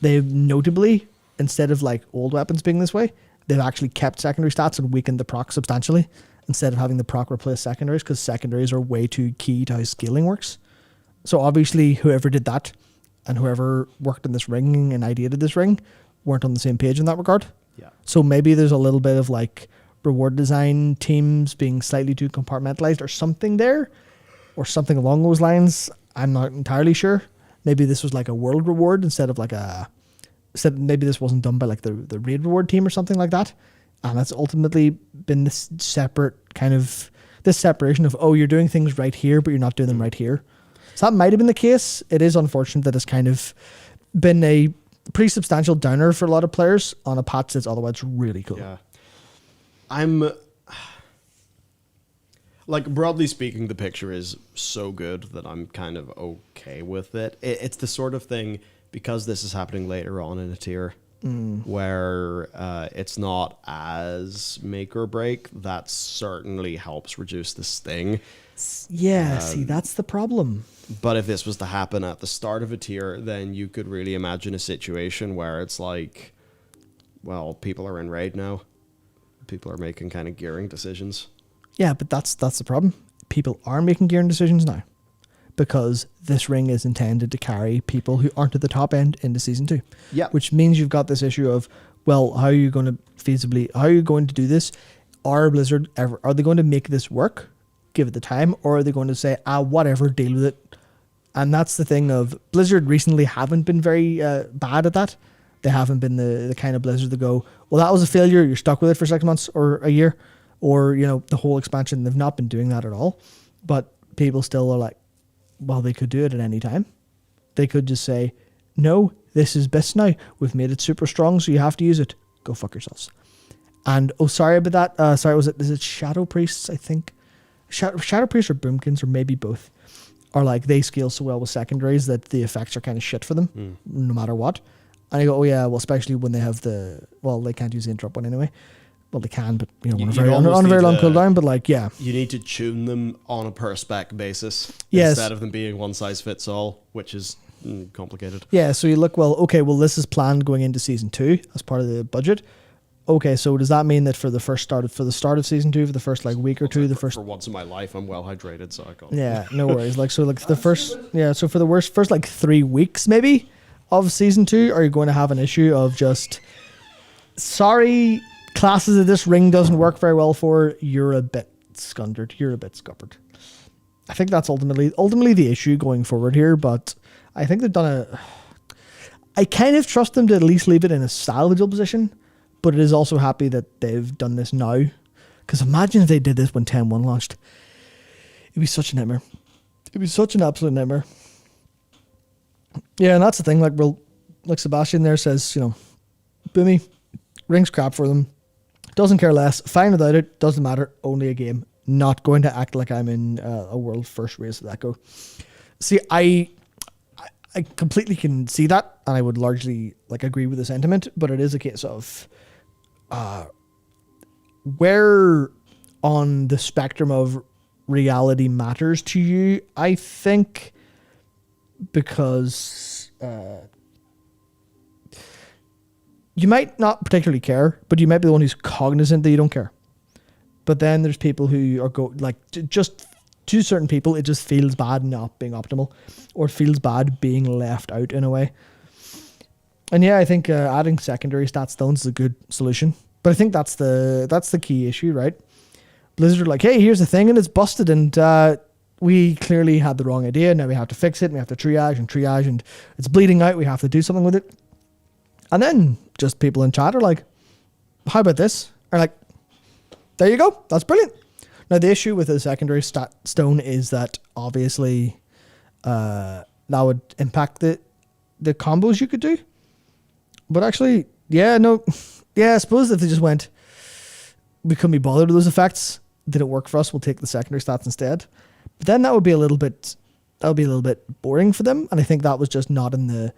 they've notably, instead of like old weapons being this way, they've actually kept secondary stats and weakened the proc substantially instead of having the proc replace secondaries, because secondaries are way too key to how scaling works. So obviously whoever did that and whoever worked in this ring and ideated this ring weren't on the same page in that regard. Yeah. So maybe there's a little bit of like reward design teams being slightly too compartmentalized or something there, or something along those lines. I'm not entirely sure. Maybe this was like a world reward maybe this wasn't done by like the raid reward team or something like that. And that's ultimately been this separation of, you're doing things right here, but you're not doing them right here. So that might have been the case. It is unfortunate that it's kind of been a pretty substantial downer for a lot of players on a patch that's otherwise really cool. Yeah. I'm like, broadly speaking, the picture is so good that I'm kind of okay with it. It's the sort of thing, because this is happening later on in a tier where it's not as make or break, that certainly helps reduce the sting. Yeah, see, that's the problem. But if this was to happen at the start of a tier, then you could really imagine a situation where it's like, well, people are in raid now. People are making kind of gearing decisions. Yeah, but that's the problem. People are making gearing decisions now because this ring is intended to carry people who aren't at the top end into Season 2. Yeah. Which means you've got this issue of, well, how are you going to do this? Are they going to make this work? Give it the time, or are they going to say, whatever, deal with it? And that's the thing of Blizzard recently haven't been very bad at that. They haven't been the kind of Blizzard that go, well, that was a failure, you're stuck with it for 6 months or a year, or the whole expansion. They've not been doing that at all. But people still are like, well, they could do it at any time. They could just say, no, this is best now, we've made it super strong, so you have to use it. Go fuck yourselves. And sorry about that. Is it Shadow Priests? I think Shadow Priests or Boomkins, or maybe both, are like, they scale so well with secondaries that the effects are kind of shit for them, no matter what. And you go, oh yeah, well, especially when they have they can't use the interrupt one anyway. Well, they can, but on a very long cooldown. But like, yeah, you need to tune them on a per spec basis instead of them being one size fits all, which is complicated. Yeah, so you look, this is planned going into season 2 as part of the budget. Okay, so does that mean that for the start of season 2, for the first like week or two, for once in my life, I'm well hydrated, so I can't. Yeah, no worries. Like, so like the first, so for the first like 3 weeks maybe of season 2, are you going to have an issue of just, sorry, classes that this ring doesn't work very well for, you're a bit scundered, you're a bit scuppered. I think that's ultimately the issue going forward here, but I think they've done I kind of trust them to at least leave it in a salvageable position, but it is also happy that they've done this now. Because imagine if they did this when 10.1 launched. It'd be such a nightmare. It'd be such an absolute nightmare. Yeah, and that's the thing. Like Sebastian there says, Boomy, ring's crap for them. Doesn't care less. Fine without it. Doesn't matter. Only a game. Not going to act like I'm in a world first race of that go. See, I completely can see that, and I would largely agree with the sentiment, but it is a case of where on the spectrum of reality matters to you, I think, because you might not particularly care, but you might be the one who's cognizant that you don't care. But then there's people who are just to certain people, it just feels bad not being optimal, or it feels bad being left out in a way. And yeah, I think adding secondary stat stones is a good solution. But I think that's the key issue, right? Blizzard are like, hey, here's the thing, and it's busted, and we clearly had the wrong idea. Now we have to fix it, and we have to triage, and it's bleeding out. We have to do something with it. And then just people in chat are like, how about this? Are like, there you go. That's brilliant. Now, the issue with the secondary stat stone is that obviously that would impact the combos you could do. But actually, I suppose if they just went, we couldn't be bothered with those effects, didn't work for us, we'll take the secondary stats instead. But then that would be a little bit boring for them, and I think that was just not in the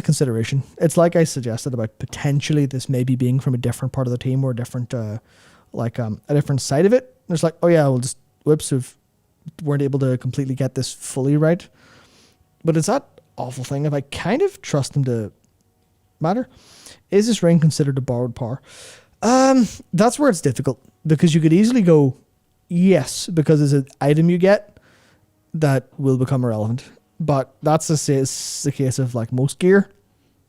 consideration. It's like I suggested about potentially this maybe being from a different part of the team or a different side of it. And it's like, oh yeah, we'll just whoops, we weren't able to completely get this fully right. But it's that awful thing if I kind of trust them to matter. Is this ring considered a borrowed power? That's where it's difficult, because you could easily go yes, because it's an item you get that will become irrelevant. But that's the case of like most gear.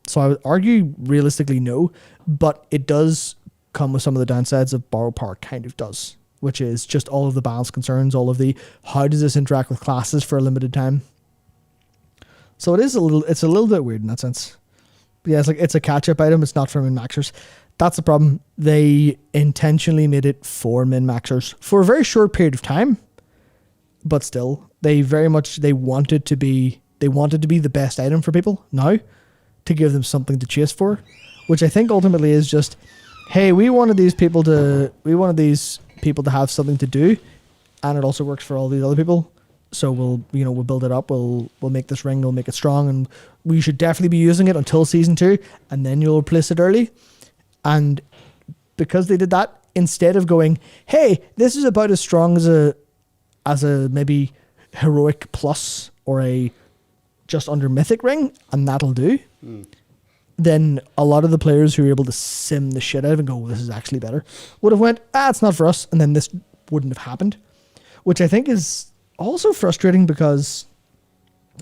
So I would argue realistically no, but it does come with some of the downsides of borrowed power kind of does, which is just all of the balance concerns, all of the how does this interact with classes for a limited time. So it's a little bit weird in that sense. But yeah, it's a catch-up item. It's not for min-maxers. That's the problem. They intentionally made it for min-maxers for a very short period of time, but still, they wanted to be the best item for people now, to give them something to chase for, which I think ultimately is just, hey, we wanted these people to have something to do, and it also works for all these other people. So we'll build it up. We'll make this ring. We'll make it strong, and we should definitely be using it until season 2, and then you'll replace it early. And because they did that, instead of going, hey, this is about as strong as a maybe heroic plus or a just under mythic ring, and that'll do. Then a lot of the players who are able to sim the shit out of it and go, well, this is actually better, would have went, it's not for us, and then this wouldn't have happened, which I think is also frustrating because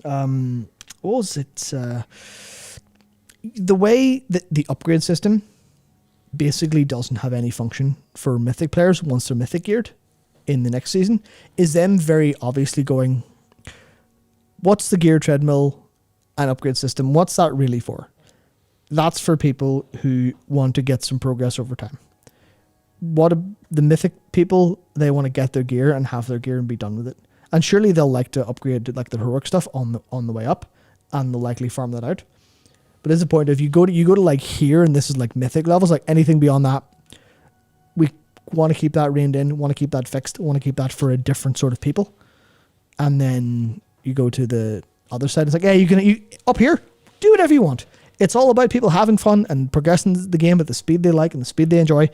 the way that the upgrade system basically doesn't have any function for mythic players once they're mythic geared in the next season is them very obviously going, what's the gear treadmill and upgrade system? What's that really for? That's for people who want to get some progress over time. The mythic people, they want to get their gear and have their gear and be done with it. And surely they'll like to upgrade like the heroic stuff on the way up, and they'll likely farm that out. But as a point, if you go to like here, and this is like mythic levels, like anything beyond that, we want to keep that reined in, want to keep that fixed, want to keep that for a different sort of people. And then you go to the other side, it's like, yeah, you up here, do whatever you want. It's all about people having fun and progressing the game at the speed they like and the speed they enjoy.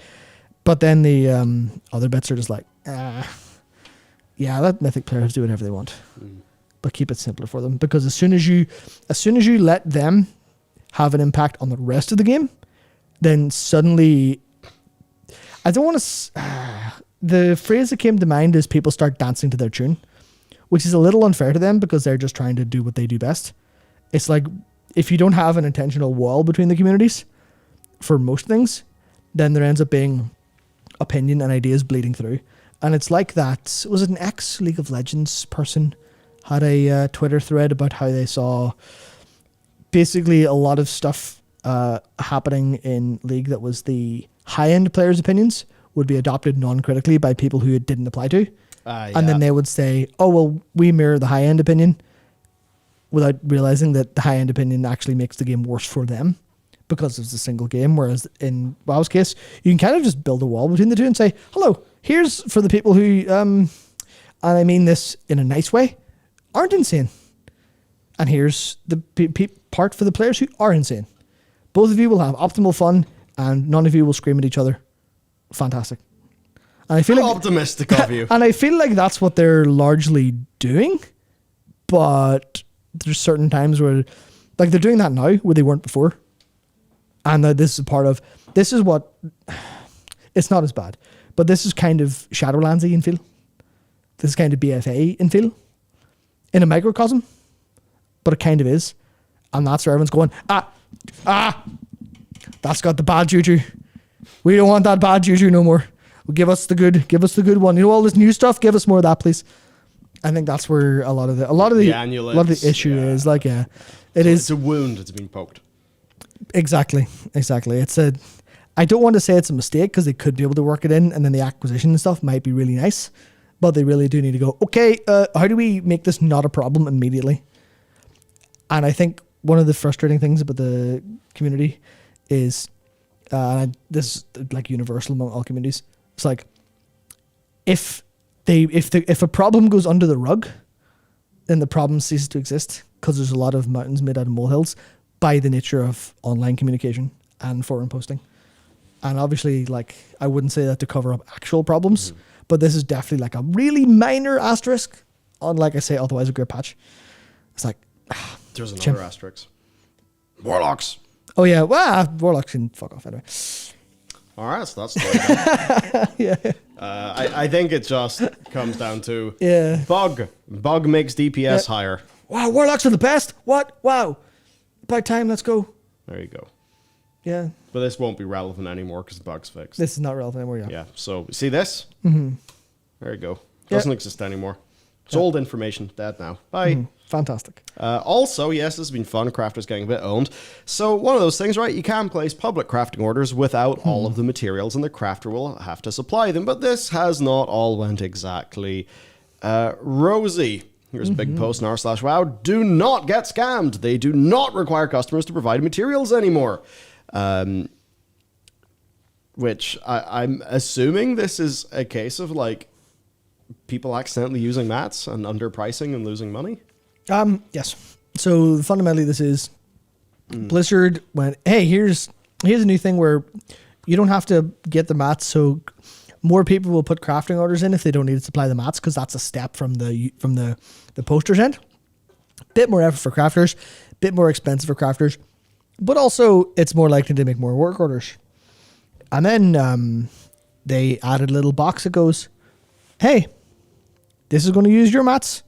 But then the other bits are just like, yeah, let Mythic players do whatever they want, but keep it simpler for them. Because as soon as you let them have an impact on the rest of the game, then suddenly, I don't want to. The phrase that came to mind is people start dancing to their tune, which is a little unfair to them because they're just trying to do what they do best. It's like if you don't have an intentional wall between the communities for most things, then there ends up being opinion and ideas bleeding through. And it's like that. Was it an ex-League of Legends person had a Twitter thread about how they saw basically a lot of stuff happening in League that was the high-end players' opinions would be adopted non-critically by people who it didn't apply to. And then they would say, oh, well, we mirror the high-end opinion without realizing that the high-end opinion actually makes the game worse for them because it's a single game. Whereas in WoW's case, you can kind of just build a wall between the two and say, hello, here's for the people who, and I mean this in a nice way, aren't insane. And here's the part for the players who are insane. Both of you will have optimal fun and none of you will scream at each other. Fantastic. And I feel like optimistic of you. And I feel like that's what they're largely doing. But there's certain times where, like, they're doing that now where they weren't before. And this is a part of, this is what, it's not as bad, but this is kind of Shadowlands-y in feel. This is kind of BFA in feel. In a microcosm. But it kind of is. And that's where everyone's going, that's got the bad juju. We don't want that bad juju no more. Give us the good one. You know, all this new stuff, give us more of that, please. I think that's where a lot of the issue is. Like, yeah, it's a wound that's been poked. Exactly. I don't want to say it's a mistake because they could be able to work it in, and then the acquisition and stuff might be really nice, but they really do need to go, okay, how do we make this not a problem immediately? And I think one of the frustrating things about the community is, this is like universal among all communities. It's like, if a problem goes under the rug, then the problem ceases to exist because there's a lot of mountains made out of molehills by the nature of online communication and forum posting. And obviously, like, I wouldn't say that to cover up actual problems, but this is definitely like a really minor asterisk on, like I say, otherwise a great patch. It's like, there's another asterisk. Warlocks. Oh yeah, well, Warlocks can fuck off anyway. All right, so that's yeah. I think it just comes down to bug. Bug makes DPS higher. Wow, Warlocks are the best. What? Wow. About time. Let's go. There you go. Yeah. But this won't be relevant anymore because the bug's fixed. This is not relevant anymore. Yeah. Yeah. So see this? Mm-hmm. There you go. Doesn't exist anymore. It's old information. Dead now. Bye. Mm-hmm. Fantastic. Also, yes, this has been fun. Crafters getting a bit owned. So one of those things, right? You can place public crafting orders without all of the materials, and the crafter will have to supply them. But this has not all went exactly rosy. Here's a big post in r/wow. Do not get scammed. They do not require customers to provide materials anymore. Which I'm assuming this is a case of like people accidentally using mats and underpricing and losing money. Yes. So fundamentally, this is Blizzard went, hey, here's a new thing where you don't have to get the mats, so more people will put crafting orders in if they don't need to supply the mats, because that's a step from the poster's end. Bit more effort for crafters, bit more expensive for crafters, but also it's more likely to make more work orders. And then they added a little box that goes, hey, this is going to use your mats.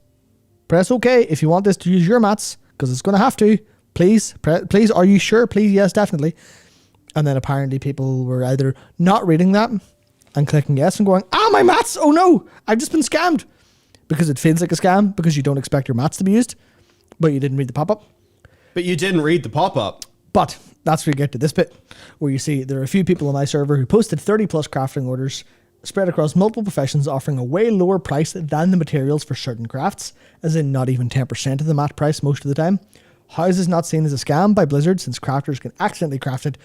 Press OK if you want this to use your mats, because it's going to have to. Please, please, are you sure? Please, yes, definitely. And then apparently people were either not reading that and clicking yes and going, my mats, oh no, I've just been scammed. Because it feels like a scam, because you don't expect your mats to be used, but you didn't read the pop-up. But you didn't read the pop-up. But that's where you get to this bit, where you see there are a few people on my server who posted 30 plus crafting orders spread across multiple professions, offering a way lower price than the materials for certain crafts, as in not even 10% of the mat price most of the time. How is this not seen as a scam by Blizzard, since crafters can accidentally craft it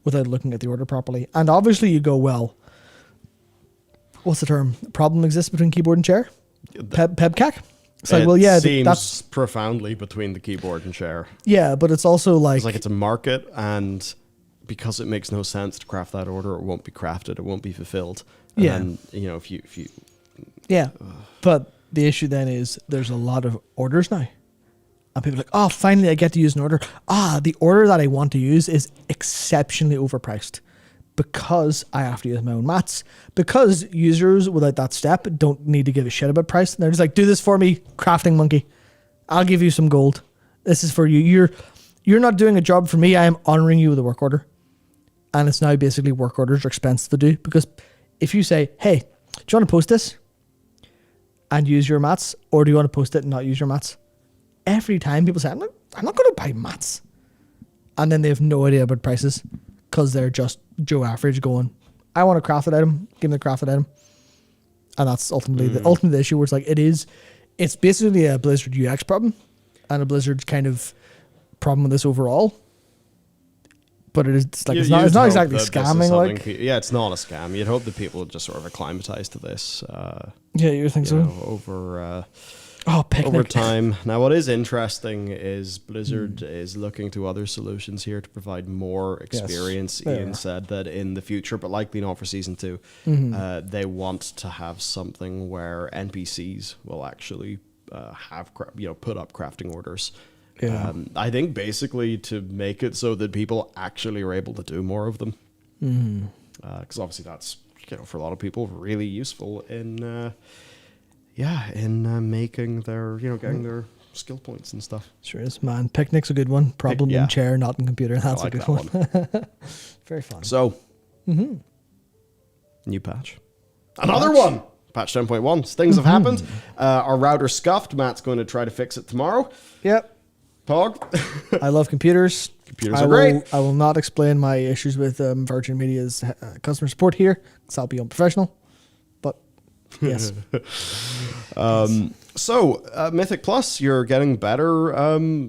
without looking at the order properly? And obviously you go, well, what's the term? Problem exists between keyboard and chair? PEBCAC? It's like, well, yeah, seems that's profoundly between the keyboard and chair. yeah, but it's also like, It's like it's a market, and because it makes no sense to craft that order, it won't be crafted, it won't be fulfilled. Yeah. And if you yeah. But the issue then is there's a lot of orders now. And people are like, oh, finally I get to use an order. The order that I want to use is exceptionally overpriced because I have to use my own mats. Because users without that step don't need to give a shit about price. And they're just like, do this for me, crafting monkey. I'll give you some gold. This is for you. You're not doing a job for me. I am honoring you with a work order. And it's now basically work orders are expensive to do. Because if you say, hey, do you want to post this and use your mats? Or do you want to post it and not use your mats? Every time people say, I'm not going to buy mats. And then they have no idea about prices because they're just Joe Average going, I want a crafted item, give me the crafted item. And that's ultimately the issue where it's like, it's basically a Blizzard UX problem and a Blizzard kind of problem with this overall. But it's like, it's not exactly scamming. Like, yeah, it's not a scam. You'd hope that people would just sort of acclimatize to this. Yeah, you think so? Over time. Now, what is interesting is Blizzard is looking to other solutions here to provide more experience. Yes, Ian said that in the future, but likely not for season 2, they want to have something where NPCs will actually have put up crafting orders. Yeah. I think basically to make it so that people actually are able to do more of them. Because obviously that's for a lot of people really useful in. Making their, getting their skill points and stuff. Sure is, man. Picnic's a good one. Problem in chair, not in computer. That's a good one. Very fun. So, new patch. Another one! Patch 10.1. Things have happened. Our router scuffed. Matt's going to try to fix it tomorrow. Yep. Pog. I love computers. Computers are great. I will not explain my issues with Virgin Media's customer support here because I'll be unprofessional. Yes. Mythic Plus, you're getting better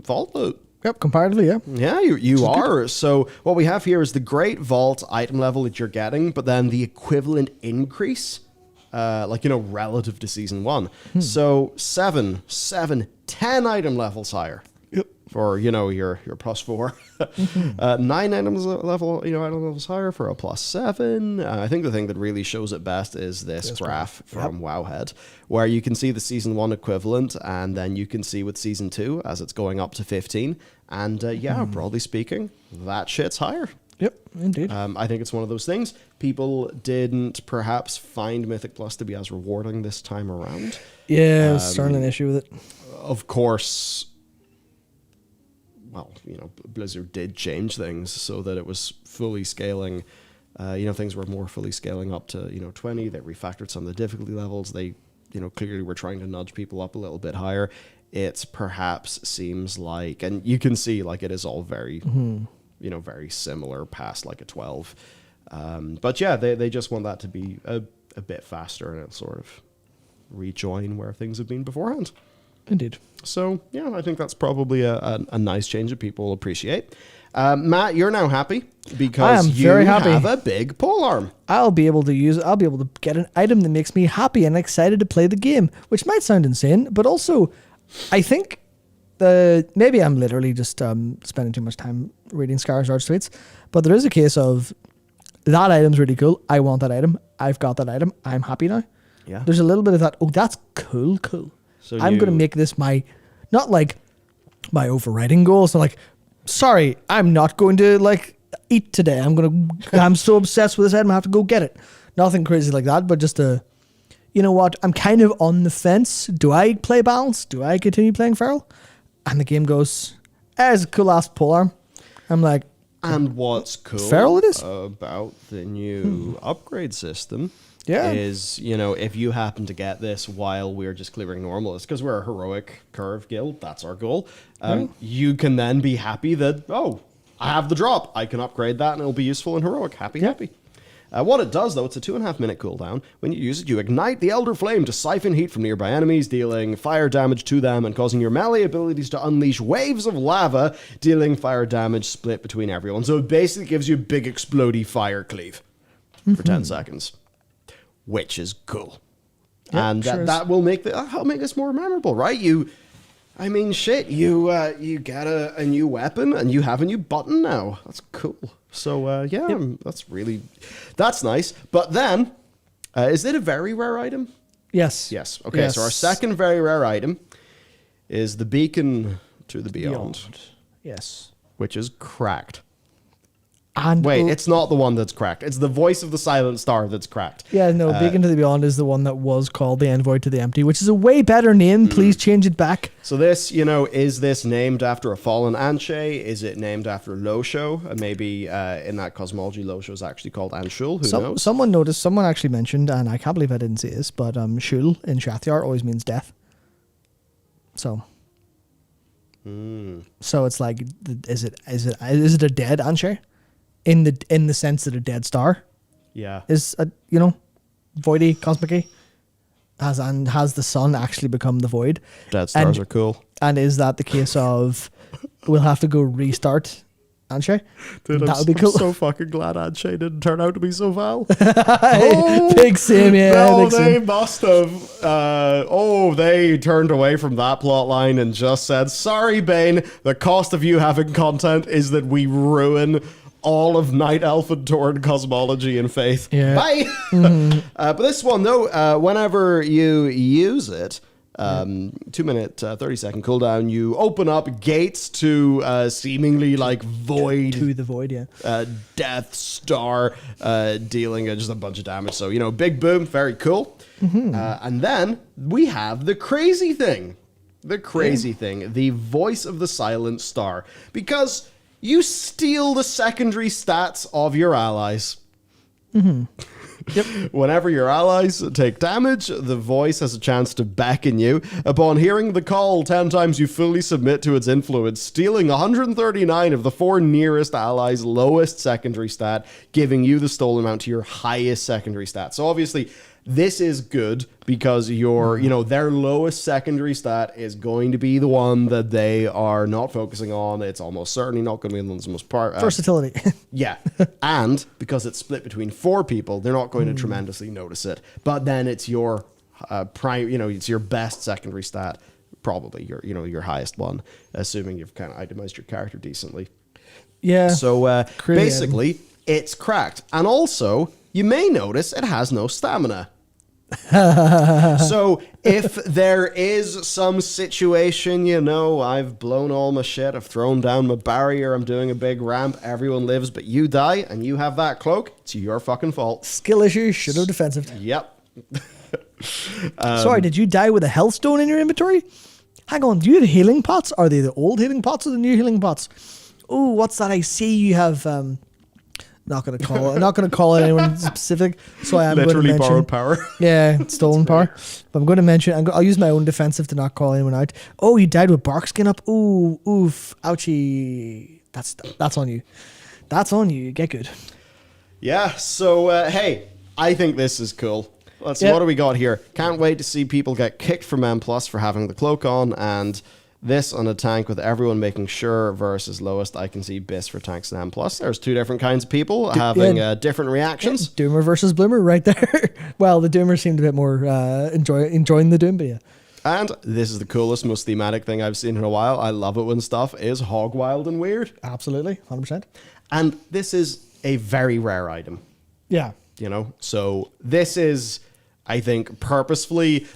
vault loot. Yep, comparatively, yeah. Yeah, you are. Good. So what we have here is the great vault item level that you're getting, but then the equivalent increase, relative to season 1. So 7, 10 item levels higher. Yep. For, your +4. 9 items level, item levels higher for a +7. I think the thing that really shows it best is this graph from Wowhead, where you can see the season 1 equivalent, and then you can see with season 2 as it's going up to 15. And broadly speaking, that shit's higher. Yep, indeed. I think it's one of those things. People didn't perhaps find Mythic Plus to be as rewarding this time around. Yeah, it was certainly an issue with it. Of course. Well, Blizzard did change things so that it was fully scaling. Things were more fully scaling up to 20. They refactored some of the difficulty levels. They clearly were trying to nudge people up a little bit higher. It perhaps seems like, and you can see like it is all very very similar past like a 12. But yeah, they just want that to be a bit faster, and it'll sort of rejoin where things have been beforehand. Indeed. So, yeah, I think that's probably a nice change that people will appreciate. Matt, you're now happy because you have a big polearm. I'll be able to get an item that makes me happy and excited to play the game, which might sound insane, but also I think maybe I'm literally just spending too much time reading Scarizard's tweets, but there is a case of that item's really cool. I want that item. I've got that item. I'm happy now. Yeah. There's a little bit of that. Oh, that's cool. So I'm going to make this not like my overriding goal. So like, sorry, I'm not going to eat today. I'm so obsessed with this item. I have to go get it. Nothing crazy like that, but just you know what? I'm kind of on the fence. Do I play balance? Do I continue playing Feral? And the game goes, there's a cool ass polearm. I'm like, and what's cool Feral it is about the new upgrade system is, if you happen to get this while we're just clearing normal, it's because we're a heroic curve guild. That's our goal. You can then be happy that, I have the drop. I can upgrade that and it'll be useful in heroic. Happy. What it does, though, it's a 2.5 minute cooldown. When you use it, you ignite the Elder Flame to siphon heat from nearby enemies, dealing fire damage to them and causing your melee abilities to unleash waves of lava, dealing fire damage split between everyone. So it basically gives you a big explodey fire cleave for 10 seconds. Which is cool. Yeah, and sure that will make that'll make this more memorable, right? You get a new weapon and you have a new button now. That's cool. So that's nice. But then, is it a very rare item? Yes. Yes. Okay. So our second very rare item is the Beacon to the Beyond. Yes. Which is cracked. And wait, it's not the one that's cracked. It's the voice of the Silent Star that's cracked. Yeah, no, Beacon to the Beyond is the one that was called the Envoy to the Empty, which is a way better name. Please change it back. So this, is this named after a fallen Anshe? Is it named after Losho? Maybe in that cosmology, Losho is actually called Anshul. Who knows? Someone actually mentioned, and I can't believe I didn't see this, but Shul in Shathyar always means death. So... So it's like, is it a dead Anshe? In the sense that a dead star, is a voidy, cosmic-y, has the sun actually become the void? Dead stars are cool. And is that the case of we'll have to go restart Anshe? Dude, that would be cool. I'm so fucking glad Anshe didn't turn out to be so foul. Big Sim, yeah. No, big they Sim. must have. They turned away from that plot line and just said, "Sorry, Bane. The cost of you having content is that we ruin all of Night Elf and Tauren cosmology and faith." Yeah. Bye. But this one, though, whenever you use it, 2 minute, 30-second cooldown, you open up gates to seemingly like void. To the void, yeah. Death Star, dealing just a bunch of damage. So, big boom, very cool. And then we have the crazy thing. The crazy thing. The voice of the Silent Star. Because you steal the secondary stats of your allies. Yep. Whenever your allies take damage, the voice has a chance to beckon you. Upon hearing the call 10 times, you fully submit to its influence, stealing 139 of the 4 nearest allies' lowest secondary stat, giving you the stolen amount to your highest secondary stat. So obviously, this is good because their lowest secondary stat is going to be the one that they are not focusing on. It's almost certainly not going to be the one that's most versatility. Yeah. And because it's split between 4 people, they're not going to tremendously notice it. But then it's your it's your best secondary stat, probably your highest one, assuming you've kind of itemized your character decently. Yeah. So basically, it's cracked. And also, you may notice it has no stamina. So if there is some situation, I've blown all my shit, I've thrown down my barrier, I'm doing a big ramp, everyone lives but you die, and you have that cloak, it's your fucking fault. Skill issue, should have defensive. Yep. Sorry, did you die with a health stone in your inventory? Hang on, do you have healing pots? Are they the old healing pots or the new healing pots? Oh, what's that? I see you have... Not gonna call it anyone specific. So I am literally going to mention borrowed power. Yeah, stolen power. But I'm going to mention. I'll use my own defensive to not call anyone out. Oh, you died with bark skin up. Ooh, oof, ouchie. That's on you. That's on you. Get good. Yeah. So hey, I think this is cool. Let's see, what do we got here? Can't wait to see people get kicked from M+ for having the cloak on, and this on a tank with everyone making sure versus lowest. I can see Biss for tanks and M+. There's 2 different kinds of people having different reactions. Doomer versus Bloomer right there. Well, the Doomer seemed a bit more enjoying the Doom, but yeah. And this is the coolest, most thematic thing I've seen in a while. I love it when stuff is hog wild and weird. Absolutely, 100%. And this is a very rare item. Yeah. So this is... I think purposefully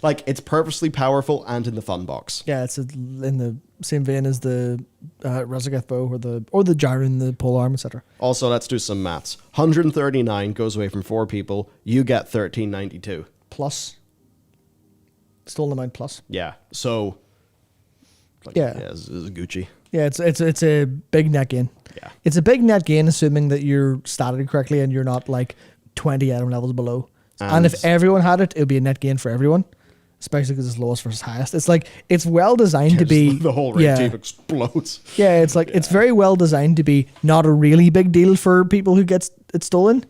powerful and in the fun box. Yeah, it's in the same vein as the Rezageth bow or the Jaren, the polearm, etc. Also, let's do some maths. 139 goes away from 4 people. You get 1392 plus stolen amount plus. Yeah. So. It's Gucci. Yeah, it's a big net gain. Yeah. It's a big net gain, assuming that you're statted correctly and you're not like 20 item levels below. And if everyone had it, it would be a net gain for everyone, especially because it's lowest versus highest. It's like, it's well designed to be... The whole raid team explodes. Yeah, it's like, it's very well designed to be not a really big deal for people who get it stolen,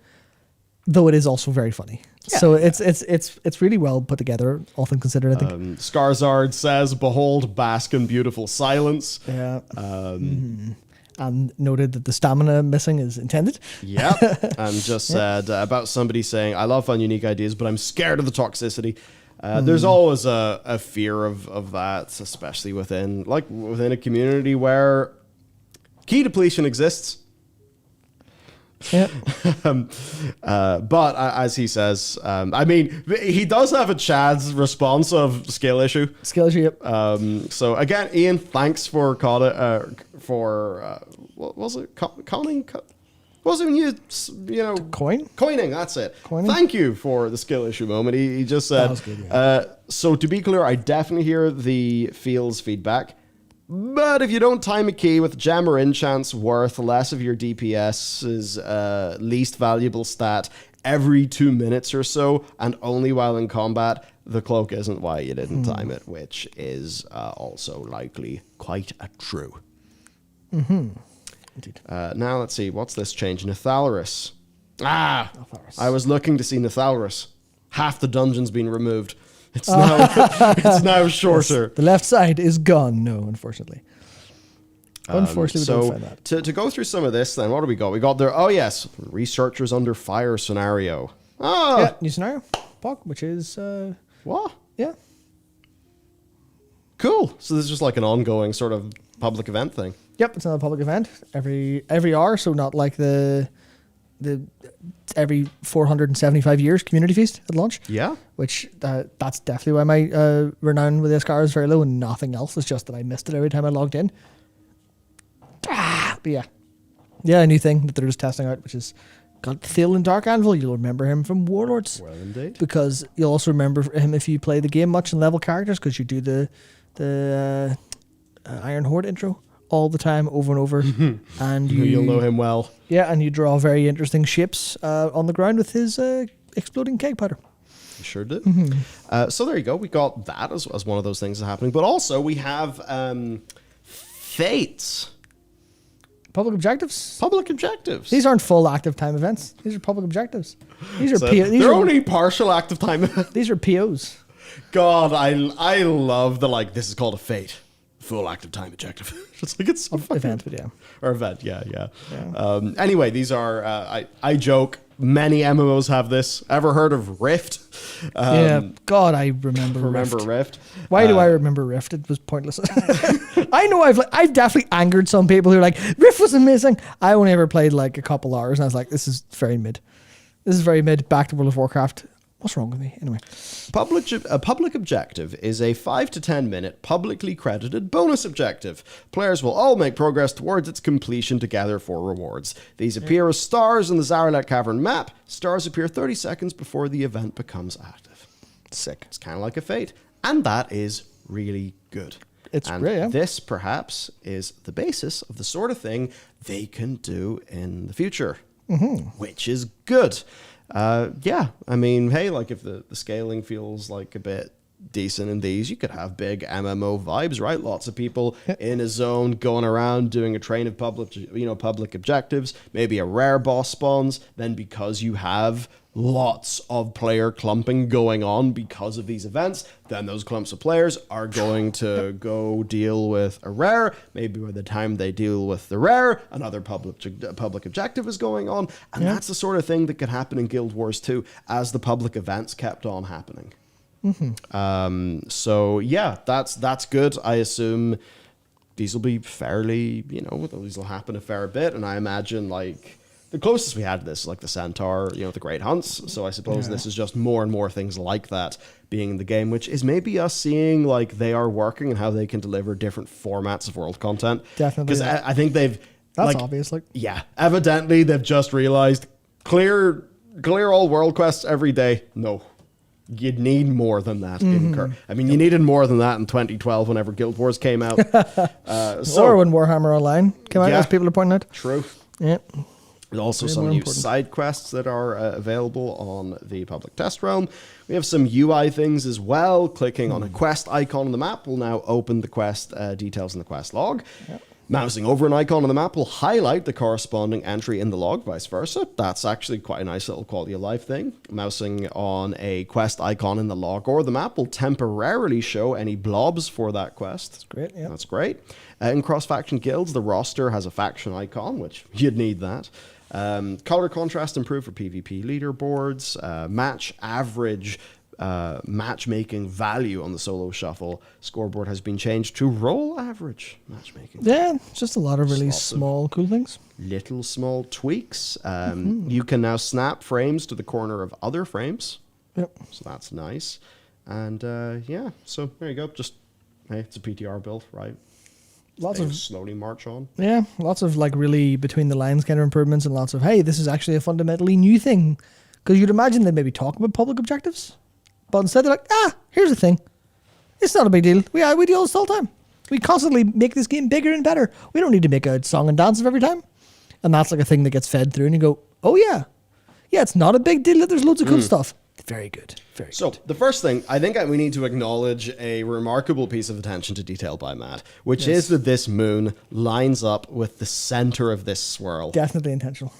though it is also very funny. Yeah, so it's really well put together, all things considered, I think. Skarzard says, "Behold, bask in beautiful silence." Yeah. And noted that the stamina missing is intended. Yeah. And just said about somebody saying, "I love fun, unique ideas, but I'm scared of the toxicity." There's always a fear of that, especially within a community where key depletion exists. Yeah. But as he says, I mean, he does have a Chad's response of skill issue. Skill issue, yep. So again, Ian, thanks for what was it? Conning? What was it when coining? That's it. Coining? Thank you for the skill issue moment. He just said. That was good, yeah. So to be clear, I definitely hear the feels feedback. But if you don't time a key with gem or enchant's worth less of your DPS's least valuable stat every 2 minutes or so, and only while in combat, the cloak isn't why you didn't time it, which is also likely quite true. Mm-hmm. Indeed. Now let's see, what's this change? Nethalorus. Nethalorus. I was looking to see Nethalorus. Half the dungeon's been removed. It's now it's now shorter. Yes, the left side is gone. No, unfortunately. Unfortunately, we don't find that. To go through some of this, then what do we got? We got there. Oh yes, researchers under fire scenario. Yeah, new scenario, POC, which is what? Yeah. Cool. So this is just like an ongoing sort of public event thing. Yep, it's another public event every hour, so not like the every 475 years community feast at launch. Yeah. Which that's definitely why my renown with Iskar is very low and nothing else. It's just that I missed it every time I logged in. But yeah. Yeah, a new thing that they're just testing out, which is got Thiel and Dark Anvil. You'll remember him from Warlords. Well, indeed. Because you'll also remember him if you play the game much and level characters, because you do the Iron Horde intro all the time, over and over. And you'll know him well. Yeah, and you draw very interesting shapes on the ground with his exploding keg powder. You sure do. Mm-hmm. So there you go. We got that as one of those things that's happening. But also we have fates. Public objectives? Public objectives. These aren't full active time events. These are public objectives. These are they're only partial active time events. These are POs. God, I love the this is called a fate. Full active time objective. It's so funny. Event, but yeah. Or event, yeah. Anyway, these are, I joke, many MMOs have this. Ever heard of Rift? Yeah, God, I remember Rift. Why do I remember Rift? It was pointless. I know I've definitely angered some people who are like, Rift was amazing. I only ever played like a couple hours and I was like, this is very mid. This is very mid. Back to World of Warcraft. What's wrong with me? Anyway. A public objective is a 5 to 10 minute publicly credited bonus objective. Players will all make progress towards its completion to gather 4 rewards. These appear as stars in the Zaralet Cavern map. Stars appear 30 seconds before the event becomes active. Sick. It's kind of like a fate. And that is really good. It's great, yeah. This, perhaps, is the basis of the sort of thing they can do in the future. Which is good. Yeah, I mean, hey, if the scaling feels like a bit decent in these, you could have big MMO vibes, right? Lots of people in a zone going around doing a train of public objectives. Maybe a rare boss spawns. Then because you have lots of player clumping going on because of these events, then those clumps of players are going to go deal with a rare. Maybe by the time they deal with the rare, another public objective is going on. And that's the sort of thing that could happen in Guild Wars 2 as the public events kept on happening. So yeah, that's good. I assume these will be fairly, these will happen a fair bit. And I imagine the closest we had to this is the Centaur, the Great Hunts. So I suppose this is just more and more things like that being in the game, which is maybe us seeing they are working and how they can deliver different formats of world content. Definitely. Because I think they've... That's obvious. Yeah. Evidently, they've just realized clear all world quests every day. No. You'd need more than that in Curve. I mean, you needed more than that in 2012 whenever Guild Wars came out. Or when Warhammer Online came out, as people are pointing out. True. Yeah. There's also some new side quests that are available on the public test realm. We have some UI things as well. Clicking on a quest icon on the map will now open the quest details in the quest log. Yep. Mousing over an icon on the map will highlight the corresponding entry in the log, vice versa. That's actually quite a nice little quality of life thing. Mousing on a quest icon in the log or the map will temporarily show any blobs for that quest. That's great, yeah. That's great. In cross-faction guilds, the roster has a faction icon, which you'd need that. Color contrast improved for PvP leaderboards. Match average matchmaking value on the solo shuffle scoreboard has been changed to roll average matchmaking. Yeah, just a lot of really small, cool things. Little small tweaks. You can now snap frames to the corner of other frames. Yep. So that's nice. And yeah, so there you go. Just, hey, it's a PTR build, right? Lots Things of slowly march on. Yeah, lots of like really between the lines kind of improvements, and lots of, hey, this is actually a fundamentally new thing. Because you'd imagine they maybe talk about public objectives, but instead they're like, here's the thing. It's not a big deal. We do this all the time. We constantly make this game bigger and better. We don't need to make a song and dance of every time. And that's like a thing that gets fed through, and you go, oh yeah, it's not a big deal that there's loads of cool stuff. Very good. Very good. So, the first thing, I think we need to acknowledge a remarkable piece of attention to detail by Matt, which is that this moon lines up with the center of this swirl. Definitely intentional.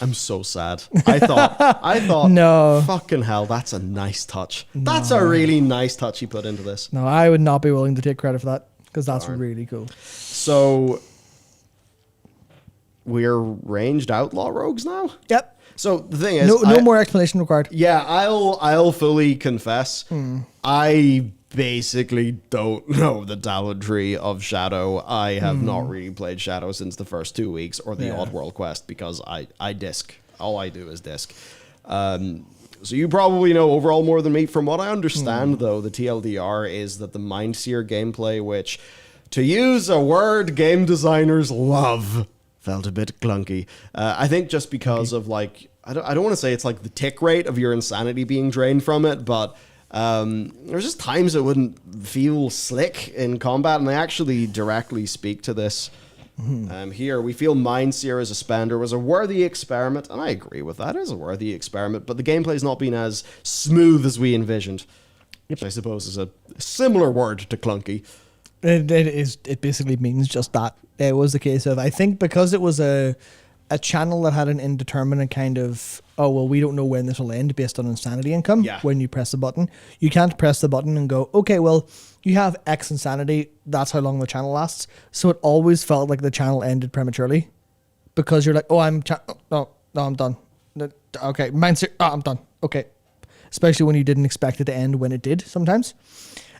I'm so sad. I thought, no. Fucking hell, that's a nice touch. No. That's a really nice touch he put into this. No, I would not be willing to take credit for that, because that's really cool. So, we're ranged outlaw rogues now? Yep. So the thing is, no more explanation required. Yeah, I'll fully confess, I basically don't know the Dalladry of Shadow. I have not really played Shadow since the first 2 weeks, or the Oddworld quest, because I disc. All I do is disc. So you probably know overall more than me. From what I understand, though, the TLDR is that the Mindseer gameplay, which, to use a word game designers love, felt a bit clunky. I think just because of like, I don't want to say it's like the tick rate of your insanity being drained from it, but there's just times it wouldn't feel slick in combat, and they actually directly speak to this. Here, we feel Mindseer as a spender was a worthy experiment, and I agree with that. It is a worthy experiment, but the gameplay's not been as smooth as we envisioned, which I suppose is a similar word to clunky. It is. It basically means just that. It was the case of, I think because it was a channel that had an indeterminate kind of, we don't know when this will end based on insanity income. Yeah. When you press the button, you can't press the button and go, okay, well, you have X insanity. That's how long the channel lasts. So it always felt like the channel ended prematurely, because you're like, I'm done. Okay, I'm done. Okay. Especially when you didn't expect it to end when it did sometimes.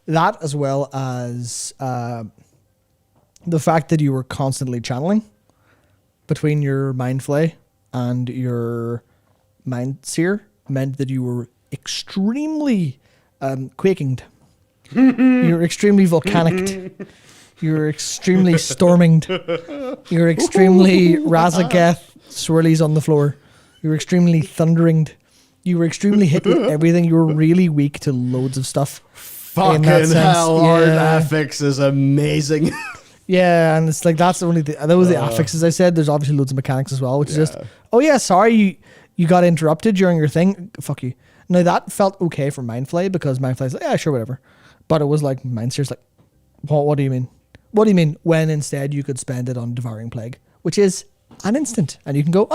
That, as well as the fact that you were constantly channeling between your Mind Flay and your Mindseer, meant that you were extremely quakinged. You were extremely volcanicked. You were extremely storminged. You were extremely Razageth swirlies on the floor. You were extremely thunderinged. You were extremely hit with everything. You were really weak to loads of stuff. Fucking hell, Art Affix is amazing. Yeah, and it's like, that's only the affixes I said. There's obviously loads of mechanics as well, which is just, sorry, you got interrupted during your thing. Fuck you. Now, that felt okay for Mindflay, because Mindflay's like, yeah, sure, whatever. But it was like, Mindseer's like, what do you mean? What do you mean? When instead you could spend it on Devouring Plague, which is an instant. And you can go,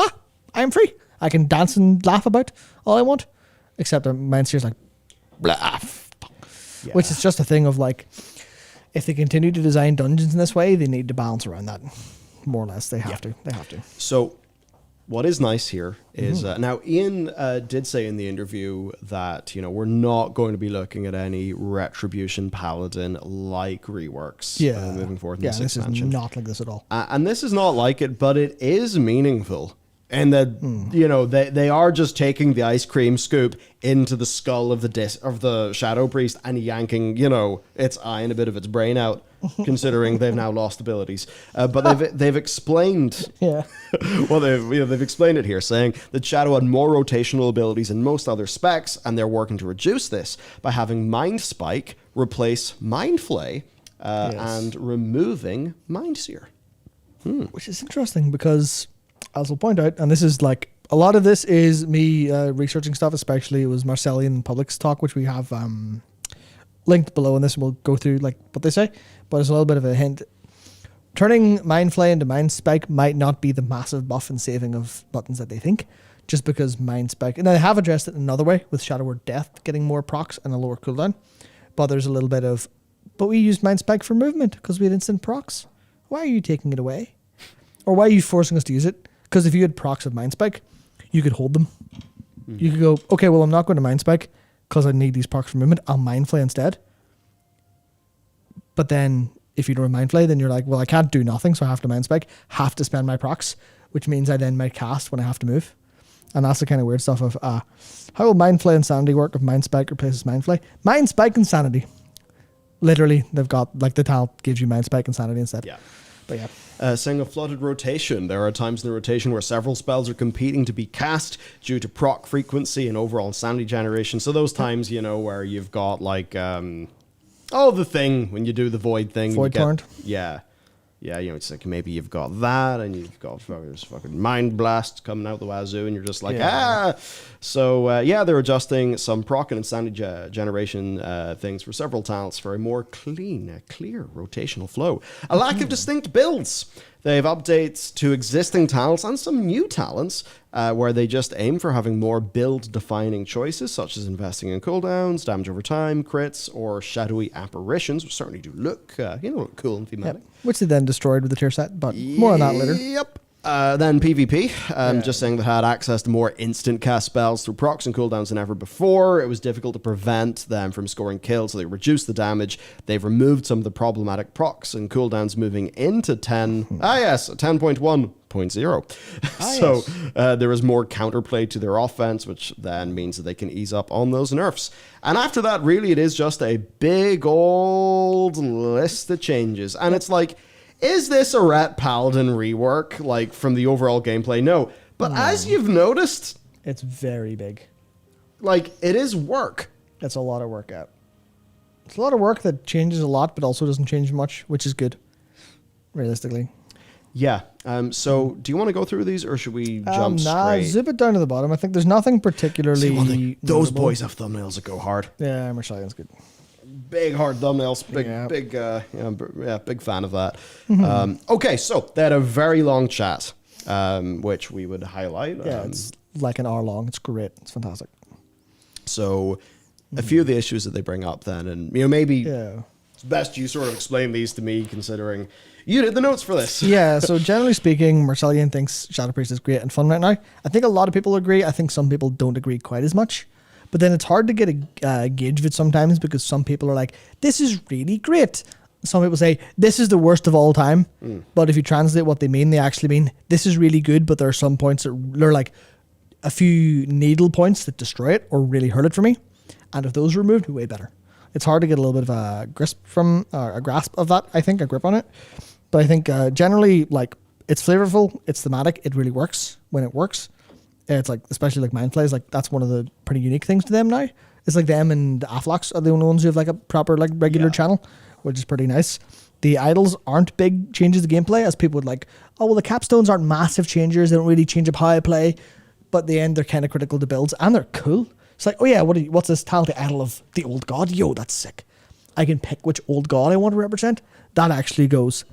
I am free. I can dance and laugh about all I want. Except that Mindseer's like, blah. Yeah. Which is just a thing of like, if they continue to design dungeons in this way, they need to balance around that. More or less, they have to. They have to. So, what is nice here is now Ian did say in the interview that we're not going to be looking at any Retribution Paladin like reworks moving forward in this expansion. Is not like this at all. And this is not like it, but it is meaningful. And that they are just taking the ice cream scoop into the skull of the Shadow Priest and yanking its eye and a bit of its brain out, considering they've now lost abilities. But they've explained they've explained it here, saying that Shadow had more rotational abilities than most other specs, and they're working to reduce this by having Mind Spike replace Mind Flay and removing Mindseer. Which is interesting, because, as I'll point out, and this is like, a lot of this is me researching stuff, especially it was Marcellian and Public's talk, which we have linked below in this, and we'll go through like what they say, but it's a little bit of a hint. Turning Mind Flay into Mind Spike might not be the massive buff and saving of buttons that they think, just because Mind Spike, and they have addressed it another way with Shadow Word Death getting more procs and a lower cooldown, but there's a little bit of, but we used Mind Spike for movement because we had instant procs. Why are you taking it away? Or why are you forcing us to use it? Because if you had procs of Mind Spike, you could hold them. You could go, okay, well, I'm not going to Mind Spike because I need these procs for movement. I'll Mind Flay instead. But then if you don't Mind Flay, then you're like, well, I can't do nothing, so I have to Mind Spike, have to spend my procs, which means I then might cast when I have to move. And that's the kind of weird stuff of how will Mind Flay Insanity work if Mind Spike replaces Mind Flay? Mind Spike Insanity. Literally, they've got, like, the talent gives you Mind Spike Insanity instead. Yeah. But yeah. Saying a flooded rotation. There are times in the rotation where several spells are competing to be cast due to proc frequency and overall insanity generation. So those times, where you've got like, the thing when you do the void thing. Void Torrent. Yeah. Yeah, it's like maybe you've got that and you've got there's fucking Mind Blast coming out the wazoo and you're just like, So, they're adjusting some proc and insanity generation things for several talents for a more clear rotational flow. A lack of distinct builds. They have updates to existing talents and some new talents where they just aim for having more build-defining choices, such as investing in cooldowns, damage over time, crits, or shadowy apparitions, which certainly do look, cool and thematic. Yep. Which they then destroyed with the tier set, but more on that later. Yep. Then PvP, just saying that had access to more instant cast spells through procs and cooldowns than ever before. It was difficult to prevent them from scoring kills, so they reduced the damage. They've removed some of the problematic procs and cooldowns moving into 10.1.0. There is more counterplay to their offense, which then means that they can ease up on those nerfs. And after that, really, it is just a big old list of changes. And it's like, is this a Ret Paladin rework, like, from the overall gameplay? No. But as you've noticed... It's very big. Like, it is work. It's a lot of work out. It's a lot of work that changes a lot, but also doesn't change much, which is good, realistically. Yeah. So, do you want to go through these, or should we jump straight? Zip it down to the bottom. I think there's nothing particularly... Those boys have thumbnails that go hard. Yeah, Marshallion's good. Big hard thumbnails, big fan of that. Okay, so they had a very long chat, which we would highlight. Yeah, it's like an hour long. It's great. It's fantastic. So, a few of the issues that they bring up then, and maybe it's best you sort of explain these to me, considering you did the notes for this. Yeah, so generally speaking, Marshallion thinks Shadow Priest is great and fun right now. I think a lot of people agree. I think some people don't agree quite as much. But then it's hard to get a gauge of it sometimes because some people are like, this is really great. Some people say, this is the worst of all time. But if you translate what they mean, they actually mean, this is really good, but there are some points that are like a few needle points that destroy it or really hurt it for me. And if those are removed, way better. It's hard to get a little bit of a grasp of that, I think, a grip on it. But I think generally, like, it's flavorful, it's thematic, it really works when it works. It's like, especially like Mind Flays, like that's one of the pretty unique things to them now. It's like them and the Aflox are the only ones who have like a proper like regular channel, which is pretty nice. The idols aren't big changes to gameplay, as people would like, oh, well, the capstones aren't massive changes. They don't really change up how I play. But at the end, they're kind of critical to builds and they're cool. It's like, oh yeah, what's this talent, the idol of the old god? Yo, that's sick. I can pick which old god I want to represent. That actually goes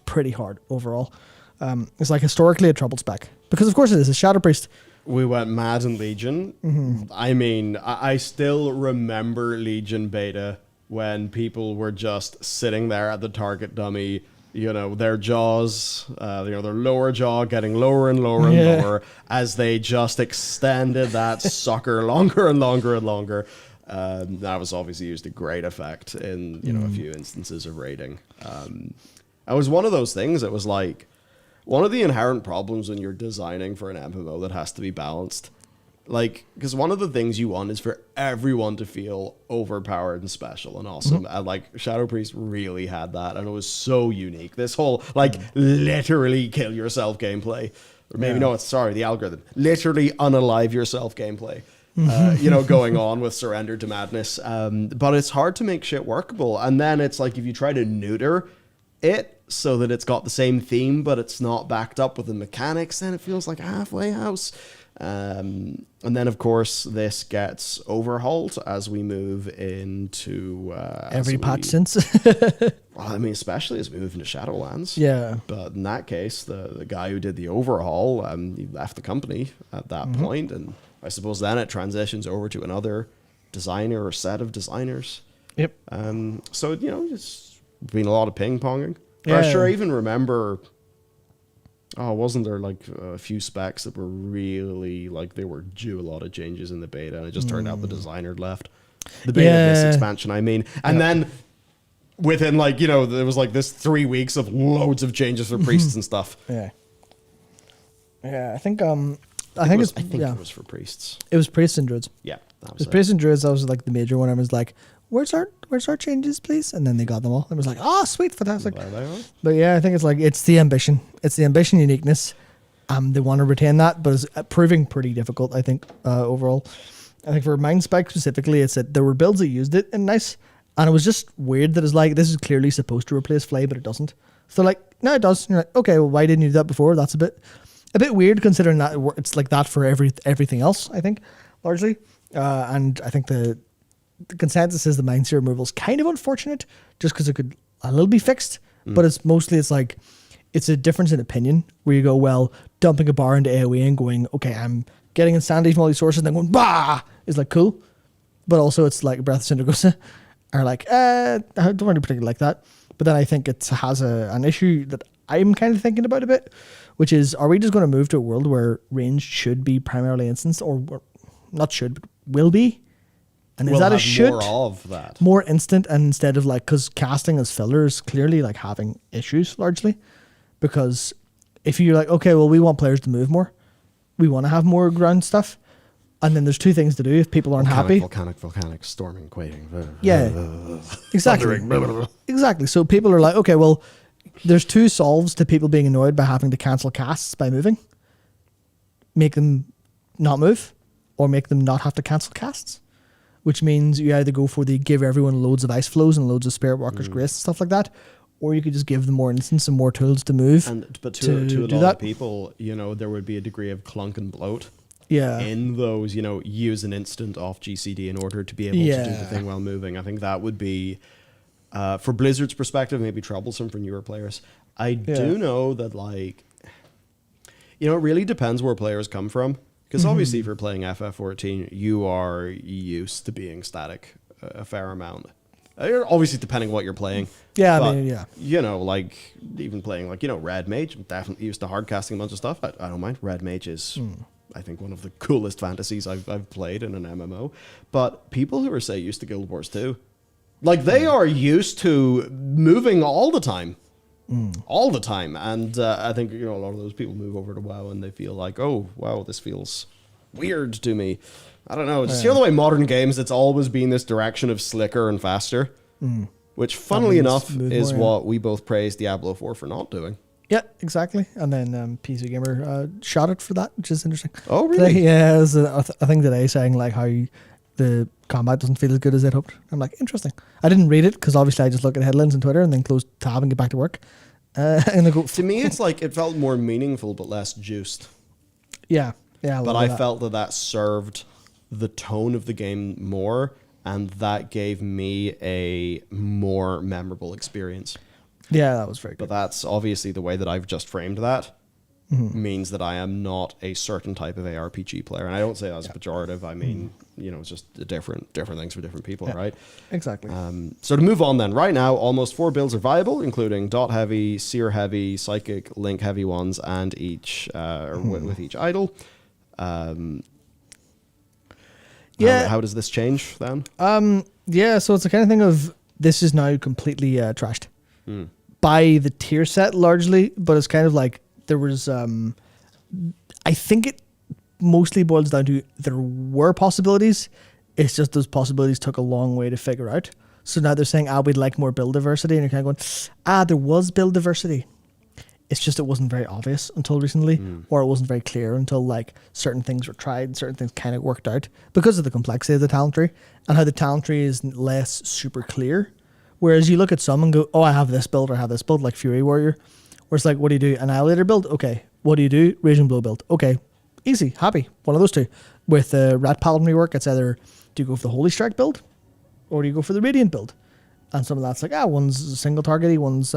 pretty hard overall. It's like historically a troubled spec. Because of course it is. It's Shadow Priest. We went mad in Legion. I mean, I still remember Legion beta when people were just sitting there at the target dummy, their jaws, their lower jaw getting lower and lower and lower as they just extended that sucker longer and longer and longer. That was obviously used to great effect in, a few instances of raiding. It was one of those things that was like, one of the inherent problems when you're designing for an MMO that has to be balanced, like, because one of the things you want is for everyone to feel overpowered and special and awesome. And like Shadow Priest really had that, and it was so unique. This whole like literally kill yourself gameplay, or maybe the algorithm literally unalive yourself gameplay. Going on with Surrender to Madness. But it's hard to make shit workable, and then it's like if you try to neuter it so that it's got the same theme, but it's not backed up with the mechanics, then it feels like a halfway house. And then, of course, this gets overhauled as we move into... every patch since. Well, I mean, especially as we move into Shadowlands. Yeah. But in that case, the guy who did the overhaul, he left the company at that point, and I suppose then it transitions over to another designer or set of designers. Yep. So, it's been a lot of ping-ponging. Yeah. I sure even remember Oh, wasn't there like a few specs that were really like they were due a lot of changes in the beta, and it just turned out the designer had left. The beta of this expansion, I mean, and then within like there was like this 3 weeks of loads of changes for priests and stuff. Yeah, I think it was for priests. It was priests and druids. Yeah, it was priests and druids. That was like the major one. I was like, where's our changes, please? And then they got them all. It was like, oh, sweet, fantastic. But yeah, I think it's the ambition. It's the ambition, uniqueness. They want to retain that, but it's proving pretty difficult, I think, overall. I think for Mindspike specifically, it's that there were builds that used it and nice, and it was just weird that it's like, this is clearly supposed to replace Flay, but it doesn't. So like, no, it does. And you're like, okay, well, why didn't you do that before? That's a bit weird considering that it's like that for everything else, I think, largely. And I think the consensus is the Mind Seer removal is kind of unfortunate just because it could a little be fixed, but it's like, it's a difference in opinion where you go, well, dumping a bar into AoE and going, okay, I'm getting insanity from all these sources and then going, bah, is like cool. But also it's like Breath of Syndragosa are like, I don't really particularly like that. But then I think it has an issue that I'm kind of thinking about a bit, which is, are we just going to move to a world where range should be primarily instance, or not should, but will be? And is that a should? More of that. More instant, and instead of like, because casting as filler is clearly like having issues largely. Because if you're like, okay, well, we want players to move more, we want to have more ground stuff, and then there's two things to do if people aren't happy. Volcanic, storming, quaking. Yeah, exactly. Exactly. So people are like, okay, well, there's two solves to people being annoyed by having to cancel casts by moving. Make them not move, or make them not have to cancel casts. Which means you either go for the give everyone loads of ice flows and loads of Spirit Walker's Grace and stuff like that, or you could just give them more instance and more tools to move. But to a lot of people, there would be a degree of clunk and bloat. Yeah. In those, use an instant off GCD in order to be able to do the thing while moving. I think that would be, for Blizzard's perspective, maybe troublesome for newer players. I do know that, like, it really depends where players come from. Because obviously, if you're playing FF14, you are used to being static a fair amount. Obviously, depending what you're playing. Yeah, but, I mean, yeah. Like, even playing, like, Red Mage, I'm definitely used to hard casting a bunch of stuff. I don't mind. Red Mage is, I think, one of the coolest fantasies I've played in an MMO. But people who are, say, used to Guild Wars 2, like, they are used to moving all the time. All the time. And I think, a lot of those people move over to WoW and they feel like, oh, wow, this feels weird to me. I don't know. Just the way modern games, it's always been this direction of slicker and faster, which, funnily enough, is what we both praised Diablo 4 for not doing. Yeah, exactly. And then PC Gamer shot it for that, which is interesting. Oh, really? Today, yeah, it was a thing today saying like how the combat doesn't feel as good as they'd hoped. I'm like, interesting. I didn't read it because obviously I just look at headlines on Twitter and then close tab and get back to work. And I go, to me, it's like it felt more meaningful but less juiced. Yeah. But I felt that served the tone of the game more, and that gave me a more memorable experience. Yeah, that was very good. But that's obviously the way that I've just framed that means that I am not a certain type of ARPG player. And I don't say that as a pejorative. I mean, it's just different things for different people, right? Exactly. So to move on then, right now, almost 4 builds are viable, including dot heavy, seer heavy, psychic, link heavy ones, and each with each idol. How does this change then? So it's the kind of thing of this is now completely trashed by the tier set largely, but it's kind of like there was I think it mostly boils down to there were possibilities. It's just those possibilities took a long way to figure out. So now they're saying, we'd like more build diversity, and you're kind of going, there was build diversity. It's just it wasn't very obvious until recently, or it wasn't very clear until like certain things were tried, certain things kind of worked out because of the complexity of the talent tree and how the talent tree is less super clear. Whereas you look at some and go, I have this build or I have this build, like Fury Warrior, where it's like, what do you do? Annihilator build? Okay. What do you do? Raging Blow build. Okay. Easy. Happy. One of those two. With Rat Paladin rework, it's either do you go for the Holy Strike build or do you go for the Radiant build? And some of that's like, one's single targety, one's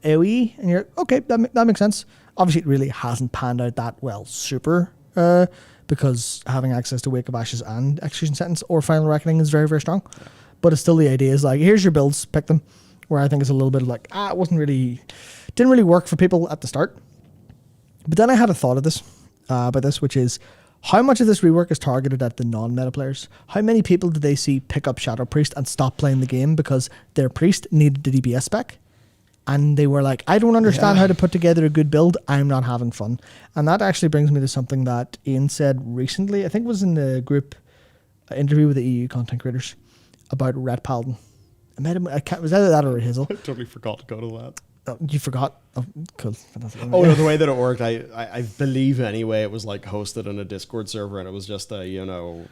AoE, and you're okay, that makes sense. Obviously, it really hasn't panned out that well, super, because having access to Wake of Ashes and Execution Sentence or Final Reckoning is very, very strong. Yeah. But it's still the idea is like, here's your builds, pick them. Where I think it's a little bit of like, it didn't really work for people at the start. But then I had a thought of this, about this, which is how much of this rework is targeted at the non-meta players? How many people did they see pick up Shadow Priest and stop playing the game because their priest needed the DPS spec? And they were like, I don't understand how to put together a good build. I'm not having fun. And that actually brings me to something that Ian said recently. I think it was in the group interview with the EU content creators about Red Paladin. I met him. Was either that or Hazel. I totally forgot to go to that. Oh, you forgot? Oh, cool. Oh no, the way that it worked, I believe anyway, it was like hosted on a Discord server, and it was just a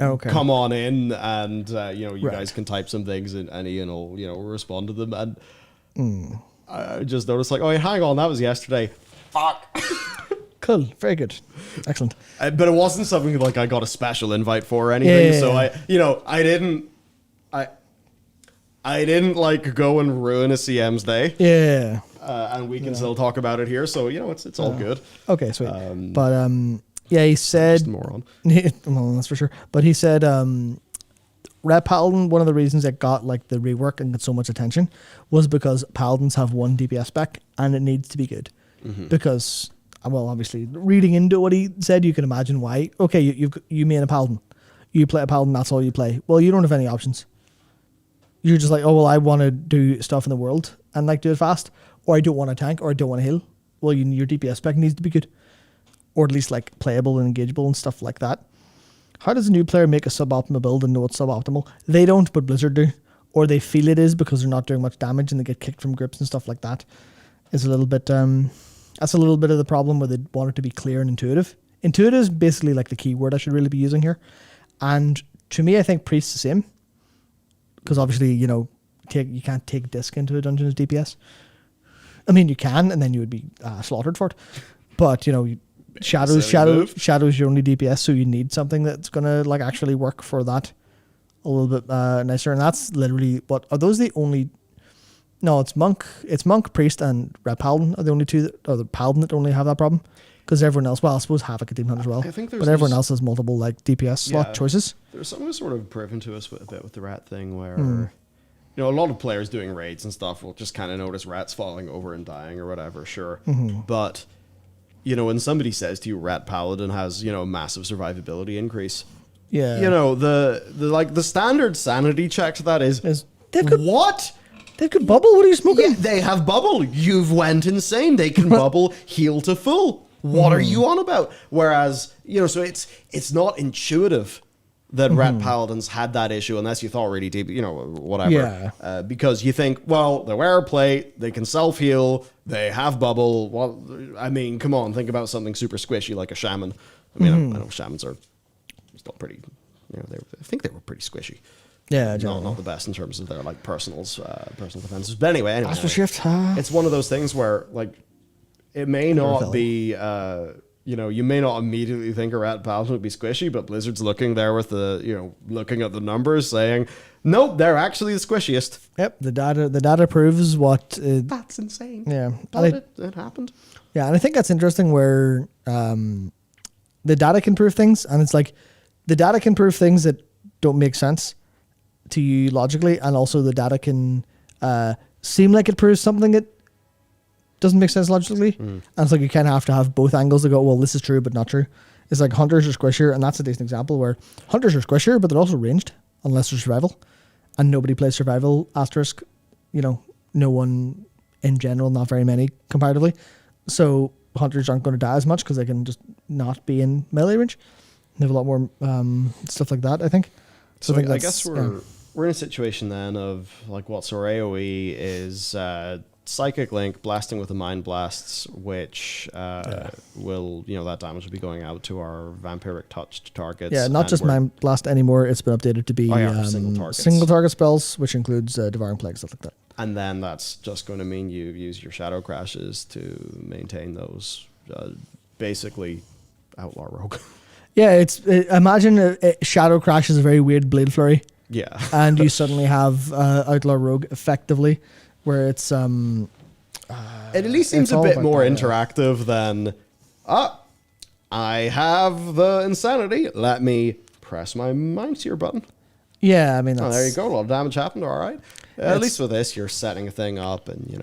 okay. come on in, and you guys can type some things, and Ian will respond to them, and I just noticed like, oh, hang on, that was yesterday. Fuck. Cool. Very good. Excellent. But it wasn't something like I got a special invite for or anything, so I didn't like go and ruin a CM's day. Yeah. And we can still talk about it here, so it's all good. Okay, sweet. But he said Just a moron. well, that's for sure. But he said Red Paladin, one of the reasons it got like the rework and got so much attention was because Paladins have one DPS spec and it needs to be good. Because obviously reading into what he said, you can imagine why. Okay, you main a Paladin. You play a Paladin, that's all you play. Well, you don't have any options. You're just like, oh, well, I want to do stuff in the world and like do it fast, or I don't want to tank, or I don't want to heal. Well, your DPS spec needs to be good, or at least like playable and engageable and stuff like that. How does a new player make a suboptimal build and know it's suboptimal? They don't, but Blizzard do, or they feel it is because they're not doing much damage and they get kicked from grips and stuff like that. Is a little bit that's a little bit of the problem where they want it to be clear and intuitive. Intuitive is basically like the key word I should really be using here, and to me, I think Priest's the same. Because obviously, you can't take disc into a dungeon as DPS. I mean, you can, and then you would be slaughtered for it. But shadows your only DPS, so you need something that's gonna like actually work for that a little bit nicer. And that's literally what are those the only? No, it's monk, priest, and Red Paladin are the only two or the Paladin that only have that problem. Because everyone else, well, I suppose Havoc and Demon Hunter as well. I think but everyone else has multiple like DPS slot choices. There's something sort of proven to us with the rat thing where, a lot of players doing raids and stuff will just kind of notice rats falling over and dying or whatever, sure. But, when somebody says to you Rat Paladin has, massive survivability increase. Yeah. The standard sanity check to that is what? They could bubble? What are you smoking? Yeah, they have bubble. You've went insane. They can bubble, heal to full. What are you on about? Whereas, so it's not intuitive that Rat Paladins had that issue unless you thought really deep, whatever. Yeah. Because you think, well, they wear a plate, they can self-heal, they have bubble. Well, I mean, come on, think about something super squishy like a shaman. I mean, I know shamans are still pretty, I think they were pretty squishy. Yeah, not the best in terms of their like personal defenses. But anyway, Astral Shift. It's one of those things where like it may not be, you may not immediately think a Rat Paladin would be squishy, but Blizzard's looking there with the, looking at the numbers saying, nope, they're actually the squishiest. Yep, the data proves what. That's insane. Yeah, but it happened. Yeah, and I think that's interesting where the data can prove things, and it's like the data can prove things that don't make sense to you logically, and also the data can seem like it proves something that doesn't make sense logically. And it's like you kind of have to have both angles to go, well, this is true but not true. It's like hunters are squishier, and that's a decent example where hunters are squishier, but they're also ranged unless they're survival, and nobody plays survival asterisk. No one in general, not very many comparatively. So hunters aren't going to die as much because they can just not be in melee range. They have a lot more stuff like that, I think. So I guess we're in a situation then of like so our AoE is Psychic Link blasting with the Mind Blasts, which will, that damage will be going out to our Vampiric touched targets. Yeah, not just Mind Blast anymore. It's been updated to be single target spells, which includes Devouring Plague, stuff like that. And then that's just going to mean you use your Shadow Crashes to maintain those, basically Outlaw Rogue. Yeah, imagine Shadow Crash is a very weird Blade Flurry. Yeah. And you suddenly have Outlaw Rogue effectively, where it's it at least seems a bit more interactive than I have the insanity. Let me press my Mind Seer button. Yeah, I mean there you go. A lot of damage happened. All right. At least with this, you're setting a thing up and, you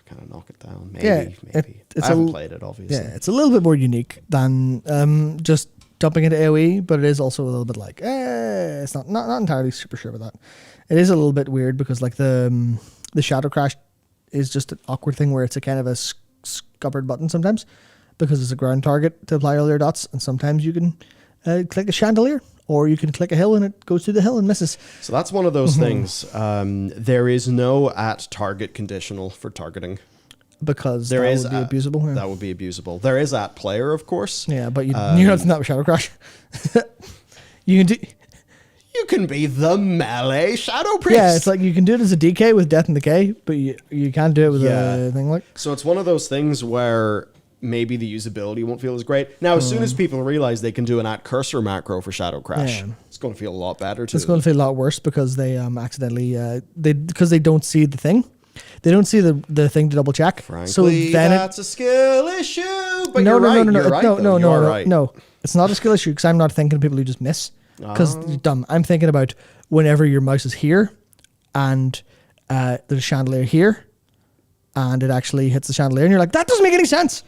kind of knock it down. Maybe, Yeah, maybe. I haven't played it, obviously. Yeah, it's a little bit more unique than just jumping into AoE, but it is also a little bit like, it's not entirely super sure about that. It is a little bit weird because like the Shadow Crash is just an awkward thing where it's a kind of a scuppered button sometimes because it's a ground target to apply all your dots, and sometimes you can click a chandelier or you can click a hill and it goes through the hill and misses. So that's one of those things. There is no at target conditional for targeting. Because that would be abusable. Yeah. That would be abusable. There is at player, of course. Yeah, but you're not doing that with Shadow Crash. You can be the melee Shadow Priest. Yeah, it's like you can do it as a DK with Death and Decay, but you can't do it with a thing like. So it's one of those things where maybe the usability won't feel as great. Now, as soon as people realize they can do an at cursor macro for Shadow Crash, it's going to feel a lot better too. It's going to feel a lot worse because they accidentally because they don't see the thing. They don't see the thing to double check. Frankly, so then that's a skill issue. But no, no. It's not a skill issue because I'm not thinking of people who just miss. Because you're dumb. I'm thinking about whenever your mouse is here, and there's a chandelier here, and it actually hits the chandelier, and you're like, that doesn't make any sense.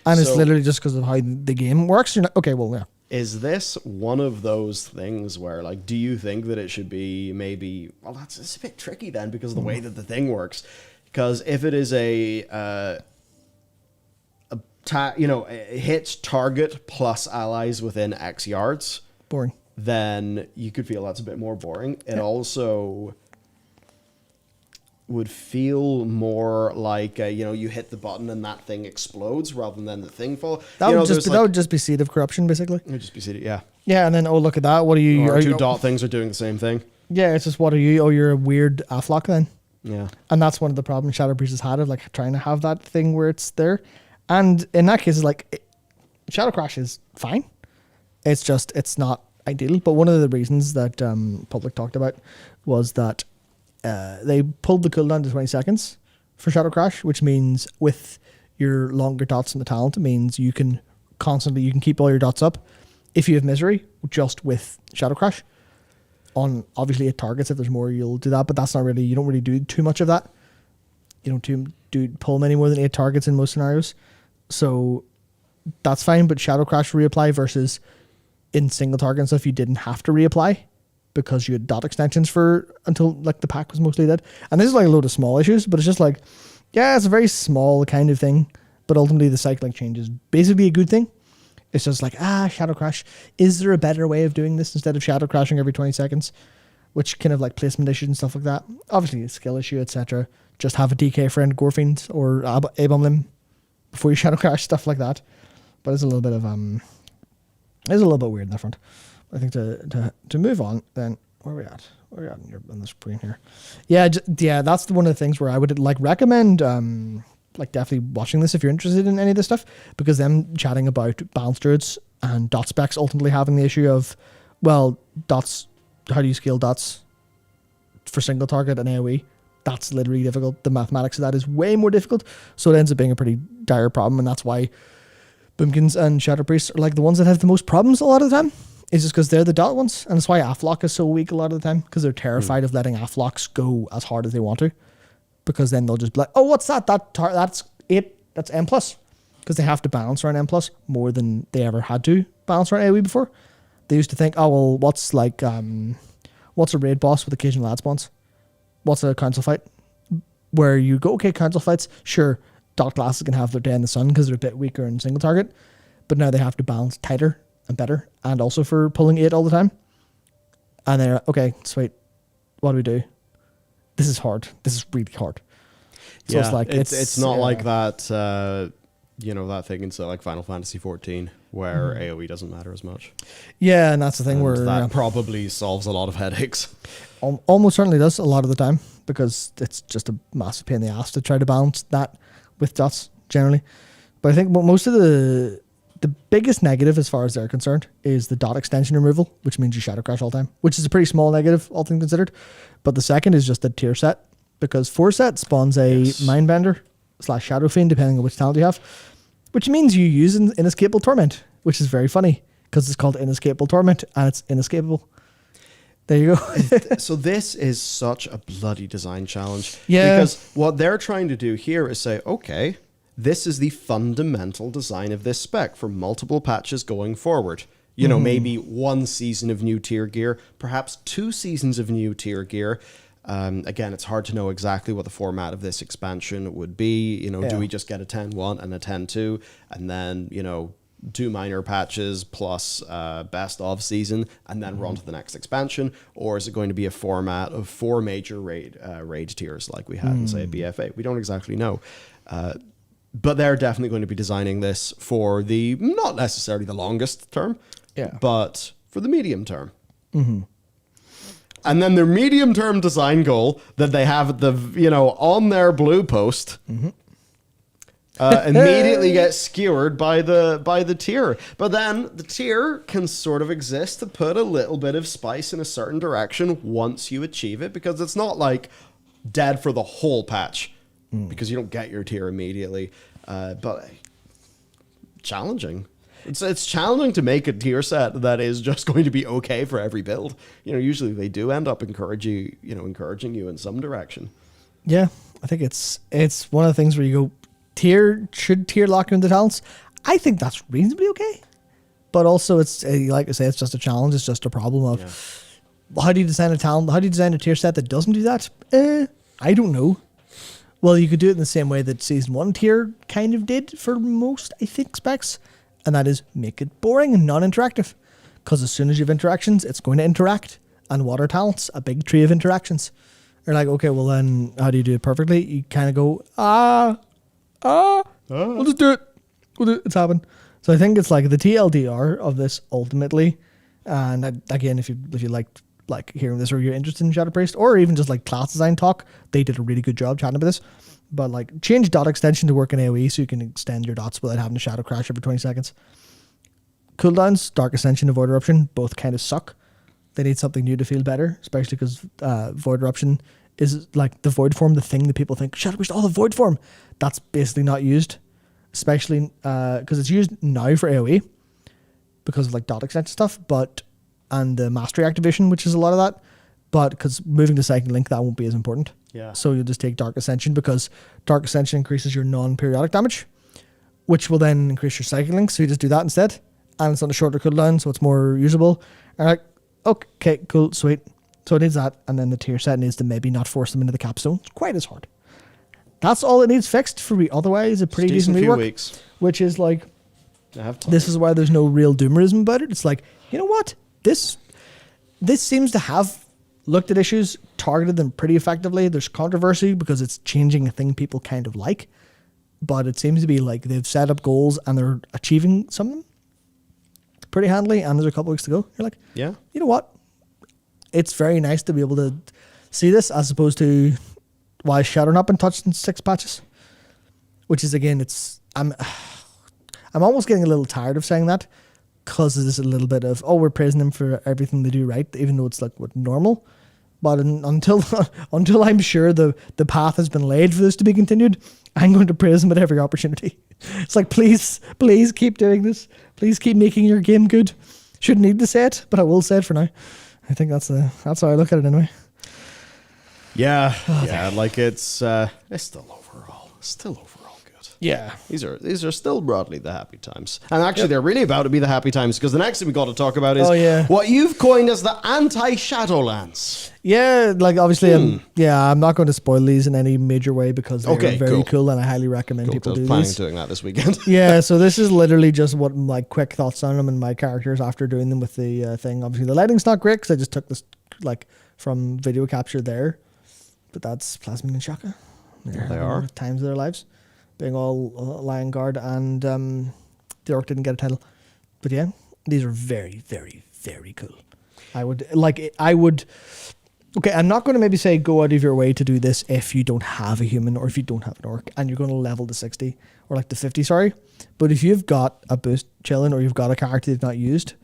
And it's literally just because of how the game works. You're like, okay, well, yeah. Is this one of those things where, like, do you think that it should be maybe? Well, it's a bit tricky then because of the way that the thing works. Because if it is it hits target plus allies within X yards, Boring. Then you could feel that's a bit more boring. It also would feel more like you hit the button and that thing explodes rather than the thing fall. That would just be Seed of Corruption, basically. It would just be Seed, yeah. Yeah, and then look at that. What are you? Or two dot things are doing the same thing. Yeah, it's just what are you? Oh, you're a weird Afflock then. Yeah, and that's one of the problems Shadow Priest has had of like trying to have that thing where it's there, and in that case, it's like Shadow Crash is fine. It's just it's not ideal. But one of the reasons that Public talked about was that they pulled the cooldown to 20 seconds for Shadow Crash, which means with your longer dots in the talent, it means you can keep all your dots up if you have Misery just with Shadow Crash. On obviously it targets, if there's more you'll do that, but that's not really, you don't really do too much of that. You don't pull many more than 8 targets in most scenarios. So that's fine, but Shadow Crash reapply versus in single target and stuff, you didn't have to reapply because you had dot extensions for until like the pack was mostly dead. And this is like a load of small issues, but it's just like, yeah, it's a very small kind of thing, but ultimately the cycling change is basically a good thing. It's just like, Shadow Crash. Is there a better way of doing this instead of Shadow Crashing every 20 seconds? Which kind of like placement issues and stuff like that. Obviously a skill issue, etc. Just have a DK friend, Gorfiend or Abomlim before you Shadow Crash, stuff like that. But it's a little bit of it's a little bit weird in that front. I think to move on, then where are we at? Where are we at on the screen here? Yeah, that's one of the things where I would like recommend like definitely watching this if you're interested in any of this stuff, because them chatting about balance druids and dot specs ultimately having the issue of, well, dots, how do you scale dots for single target and AoE? That's literally difficult. The mathematics of that is way more difficult. So it ends up being a pretty dire problem, and that's why Boomkins and Shadow Priests are like the ones that have the most problems a lot of the time. It's just because they're the dot ones, and that's why Afflock is so weak a lot of the time, because they're terrified of letting Afflocks go as hard as they want to, because then they'll just be like, oh, what's that? That's 8, that's M+. Because they have to balance around M+ more than they ever had to balance around AoE before. They used to think, oh, well, what's a raid boss with occasional ad spawns? What's a council fight? Where you go, okay, council fights, sure, dot classes can have their day in the sun because they're a bit weaker in single target, but now they have to balance tighter and better, and also for pulling 8 all the time. And they're okay, sweet. What do we do? This is hard. This is really hard. So it's like it's not like that. That thing in like Final Fantasy 14 where AoE doesn't matter as much. Yeah, and that's the thing where that probably solves a lot of headaches. Almost certainly does a lot of the time, because it's just a massive pain in the ass to try to balance that with dots generally. But I think most of the biggest negative as far as they're concerned is the dot extension removal, which means you Shadow Crash all the time, which is a pretty small negative, all things considered. But the second is just the tier set, because 4 set spawns a Mindbender / Shadow Fiend, depending on which talent you have, which means you use an Inescapable Torment, which is very funny, because it's called Inescapable Torment, and it's inescapable. There you go. So this is such a bloody design challenge. Yeah. Because what they're trying to do here is say, okay, this is the fundamental design of this spec for multiple patches going forward. You know, maybe 1 season of new tier gear, perhaps 2 seasons of new tier gear. Again, it's hard to know exactly what the format of this expansion would be. You know, do we just get a 10.1 and a 10.2 and then, you know, 2 minor patches plus best of season and then run to the next expansion? Or is it going to be a format of 4 major raid tiers like we had in, say, BFA? We don't exactly know. But they're definitely going to be designing this for the, not necessarily the longest term, but for the medium term. And then their medium term design goal that they have at the, you know, on their blue post immediately gets skewered by the tier. But then the tier can sort of exist to put a little bit of spice in a certain direction once you achieve it, because it's not like dead for the whole patch. Because you don't get your tier immediately, but challenging. It's challenging to make a tier set that is just going to be okay for every build. You know, usually they do end up encouraging you in some direction. Yeah, I think it's one of the things where you go, should tier lock into talents? I think that's reasonably okay, but also it's like I say, it's just a challenge. It's just a problem of how do you design a talent? How do you design a tier set that doesn't do that? I don't know. Well, you could do it in the same way that Season 1 tier kind of did for most, I think, specs. And that is make it boring and non-interactive. Because as soon as you have interactions, it's going to interact. And what are talents? A big tree of interactions. You're like, okay, well then, how do you do it perfectly? You kind of go, we'll just do it. It's happened. So I think it's like the TLDR of this ultimately. And again, if you like hearing this or you're interested in Shadow Priest or even just like class design talk, they did a really good job chatting about this. But like change dot extension to work in AoE so you can extend your dots without having a shadow crash every 20 seconds. Cooldowns, Dark Ascension and Void Eruption both kind of suck. They need something new to feel better, especially because Void Eruption is like the Void form, the thing that people think, Shadow Priest, the Void form. That's basically not used, especially because it's used now for AoE because of like dot extension stuff, and the mastery activation, which is a lot of that. But because moving to Second Link, that won't be as important. Yeah. So you'll just take Dark Ascension because Dark Ascension increases your non-periodic damage, which will then increase your Second Link. So you just do that instead. And it's on a shorter cooldown, so it's more usable. And like, okay, cool, sweet. So it needs that. And then the tier set needs to maybe not force them into the capstone. It's quite as hard. That's all it needs fixed for me. Otherwise, a pretty decent rework. Weeks. Which is like, this is why there's no real doomerism about it. It's like, you know what? This seems to have looked at issues, targeted them pretty effectively. There's controversy because it's changing a thing people kind of like, but it seems to be like they've set up goals and they're achieving some of them pretty handily, and there's a couple weeks to go. You're like, yeah, you know what? It's very nice to be able to see this as opposed to why Shadow not been touched in 6 patches, which is again, I'm almost getting a little tired of saying that. Because there's a little bit of, we're praising them for everything they do right, even though it's like what normal. But until I'm sure the path has been laid for this to be continued, I'm going to praise them at every opportunity. It's like, please keep doing this. Please keep making your game good. Shouldn't need to say it, but I will say it for now. I think that's how I look at it anyway. Yeah, like it's still overall good. Yeah, these are still broadly the happy times, and actually they're really about to be the happy times because the next thing we got to talk about is what you've coined as the anti-Shadowlands. Yeah, like obviously, I'm not going to spoil these in any major way because they're very cool, and I highly recommend people do these. Planning on doing that this weekend. Yeah, so this is literally just what my quick thoughts on them and my characters after doing them with the thing. Obviously, the lighting's not great because I just took this like from video capture there, but that's Plasmid and Shaka. They are times of their lives. Being all Lion Guard, and the Orc didn't get a title. But yeah, these are very, very, very cool. Okay, I'm not going to maybe say go out of your way to do this if you don't have a human or if you don't have an Orc and you're going to level to 60 or like to 50, sorry. But if you've got a boost chilling or you've got a character you've not used,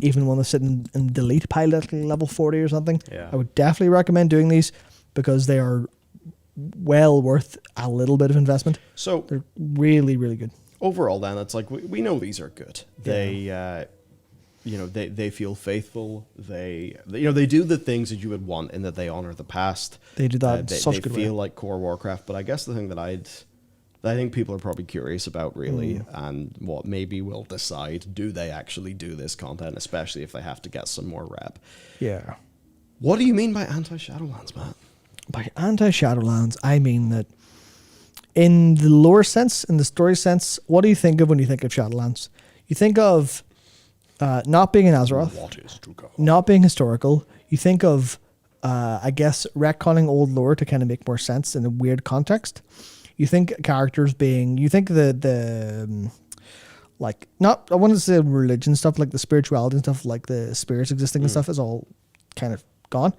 even one that's sitting in delete pile at level 40 or something, I would definitely recommend doing these because they are well worth a little bit of investment. So they're really, really good. Overall, then it's like we know these are good. They they feel faithful. They do the things that you would want in that they honor the past. They do that in they such a good feel way. like core Warcraft. But I guess the thing that I think people are probably curious about really, and what maybe will decide, do they actually do this content, especially if they have to get some more rep. Yeah. What do you mean by anti-Shadowlands, Matt? By anti-Shadowlands, I mean that in the lore sense, in the story sense, what do you think of when you think of Shadowlands? You think of not being in Azeroth, What is to go? not being historical. You think of, I guess, retconning old lore to kind of make more sense in a weird context. You think characters being, you think the like, not, I want to say religion stuff, like the spirituality and stuff, like the spirits existing and stuff is all kind of gone,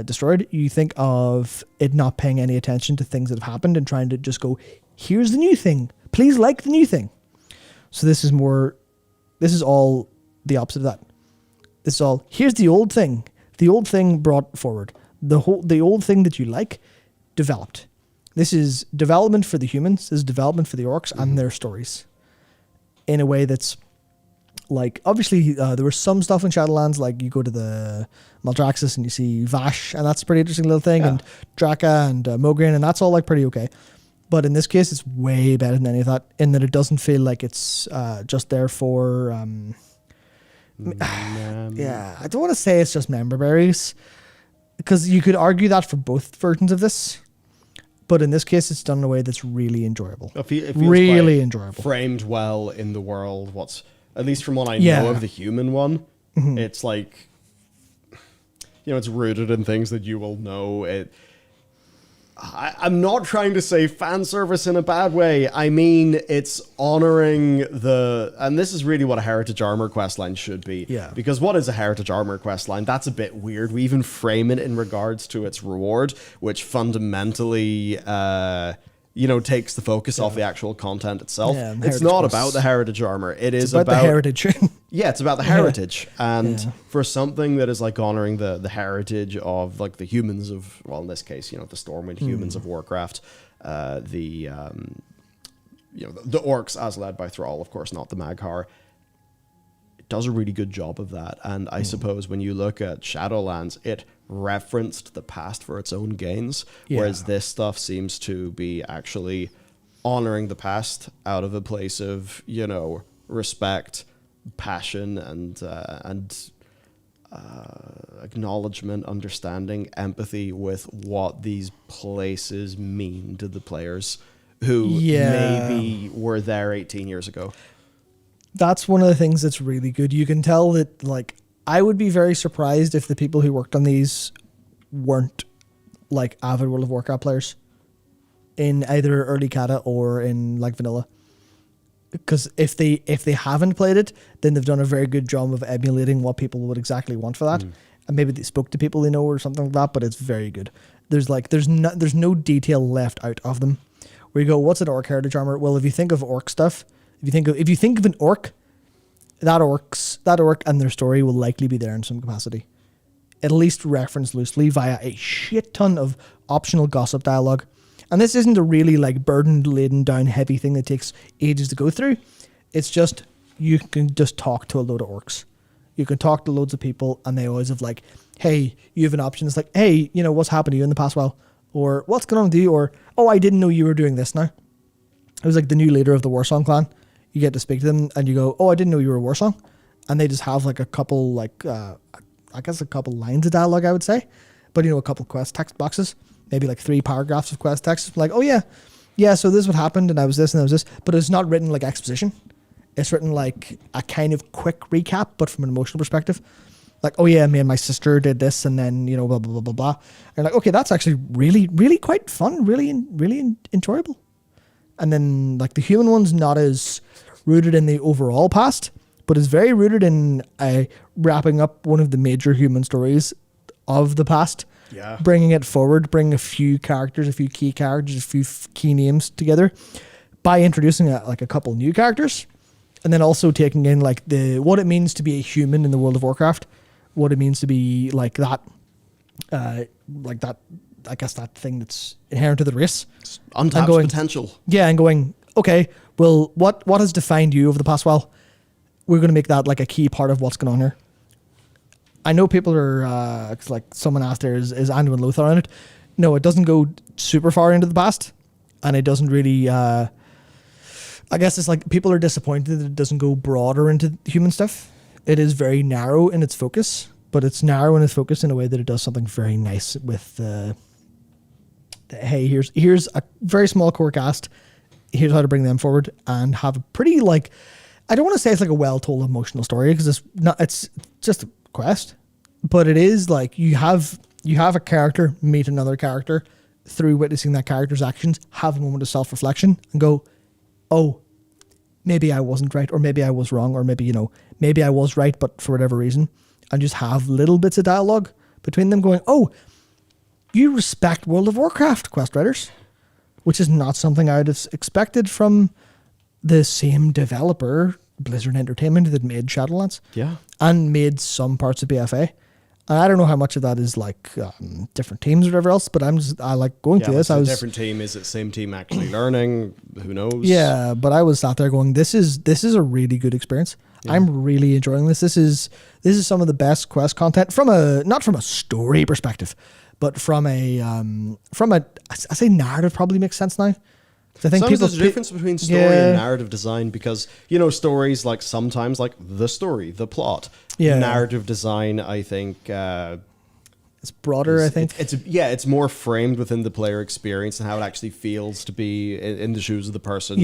destroyed. You think of it not paying any attention to things that have happened and trying to just go, here's the new thing. Please like the new thing. So this is all the opposite of that. This is all, here's the old thing. The old thing brought forward. The old thing that you like developed. This is development for the humans. This is development for the orcs and their stories. In a way that's like, obviously there was some stuff in Shadowlands, like you go to the Maldraxxus and you see Vash, and that's a pretty interesting little thing, and Draka and Mograine, and that's all like pretty okay. But in this case, it's way better than any of that, in that it doesn't feel like it's just there for... yeah, I don't want to say it's just member berries, because you could argue that for both versions of this. But in this case, it's done in a way that's really enjoyable. It feels really quite enjoyable. Framed well in the world. At least from what I know of the human one, it's like, it's rooted in things that you will know. I'm not trying to say fan service in a bad way. I mean, it's honoring and this is really what a Heritage Armor questline should be. Yeah. Because what is a Heritage Armor questline? That's a bit weird. We even frame it in regards to its reward, which fundamentally, takes the focus off the actual content itself. Yeah, it's not about the Heritage Armor. It's about the heritage. Yeah, it's about the heritage. And for something that is like honoring the heritage of like the humans of, well, in this case, the Stormwind humans of Warcraft, the orcs as led by Thrall, of course, not the Mag'har. It does a really good job of that. And I suppose when you look at Shadowlands, it referenced the past for its own gains, whereas this stuff seems to be actually honoring the past out of a place of, respect, passion, and acknowledgement, understanding, empathy with what these places mean to the players who maybe were there 18 years ago. That's one of the things that's really good. You can tell that, like, I would be very surprised if the people who worked on these weren't like avid World of Warcraft players in either early cata or in like vanilla. Because if they haven't played it, then they've done a very good job of emulating what people would exactly want for that. And maybe they spoke to people they know or something like that, but it's very good. There's no detail left out of them. Where you go, what's an orc heritage armor? Well, if you think of orc stuff, if you think of an orc, that orc and their story will likely be there in some capacity. At least referenced loosely via a shit ton of optional gossip dialogue. And this isn't a really like burdened, laden down, heavy thing that takes ages to go through. It's just, you can just talk to a load of orcs. You can talk to loads of people, and they always have like, hey, you have an option. It's like, hey, what's happened to you in the past while? Or what's going on with you? Or, oh, I didn't know you were doing this now. It was like the new leader of the Warsong clan. You get to speak to them and you go, oh, I didn't know you were a Warsong. And they just have like a couple, like, I guess a couple lines of dialogue, I would say. But, a couple quest text boxes. Maybe like 3 paragraphs of quest text. Like, oh yeah, so this is what happened and I was this and I was this. But it's not written like exposition. It's written like a kind of quick recap, but from an emotional perspective. Like, oh yeah, me and my sister did this and then, blah, blah, blah, blah, blah. And like, okay, that's actually really, really quite fun. Really enjoyable. And then like the human one's not as rooted in the overall past, but is very rooted in wrapping up one of the major human stories of the past. Yeah. Bringing it forward, bringing a few characters, a few key characters, a few key names together by introducing a couple new characters. And then also taking in like what it means to be a human in the World of Warcraft, what it means to be like that, I guess that thing that's inherent to the race. Untapped potential. Yeah, and going, okay, well, what has defined you over the past while? we're going to make that like a key part of what's going on here. I know people are like someone asked there is Anduin Lothar on it. No, it doesn't go super far into the past, and it doesn't really. I guess it's like people are disappointed that it doesn't go broader into human stuff. It is very narrow in its focus, but it's narrow in its focus in a way that it does something very nice with. Hey, here's a very small core cast. Here's how to bring them forward and have a pretty like. I don't want to say it's like a well-told emotional story because it's not. It's just a quest, but it is like you have a character meet another character through witnessing that character's actions, have a moment of self-reflection, and go, "Oh, maybe I wasn't right, or maybe I was wrong, or maybe maybe I was right, but for whatever reason," and just have little bits of dialogue between them, going, "Oh, you respect World of Warcraft quest writers," which is not something I'd have expected from the same developer, Blizzard Entertainment, that made Shadowlands. Yeah. And made some parts of BFA. And I don't know how much of that is like different teams or whatever else, but I like going through this. I was a different team. Is it same team actually learning? Who knows? Yeah, but I was sat there going, this is a really good experience. Yeah. I'm really enjoying this. This is some of the best quest content not from a story perspective, but from a I say narrative probably makes sense now. I think there's a difference between story and narrative design because, stories like sometimes like the story, the plot. Yeah. Narrative design, I think... it's broader, I think. It's more framed within the player experience and how it actually feels to be in the shoes of the person,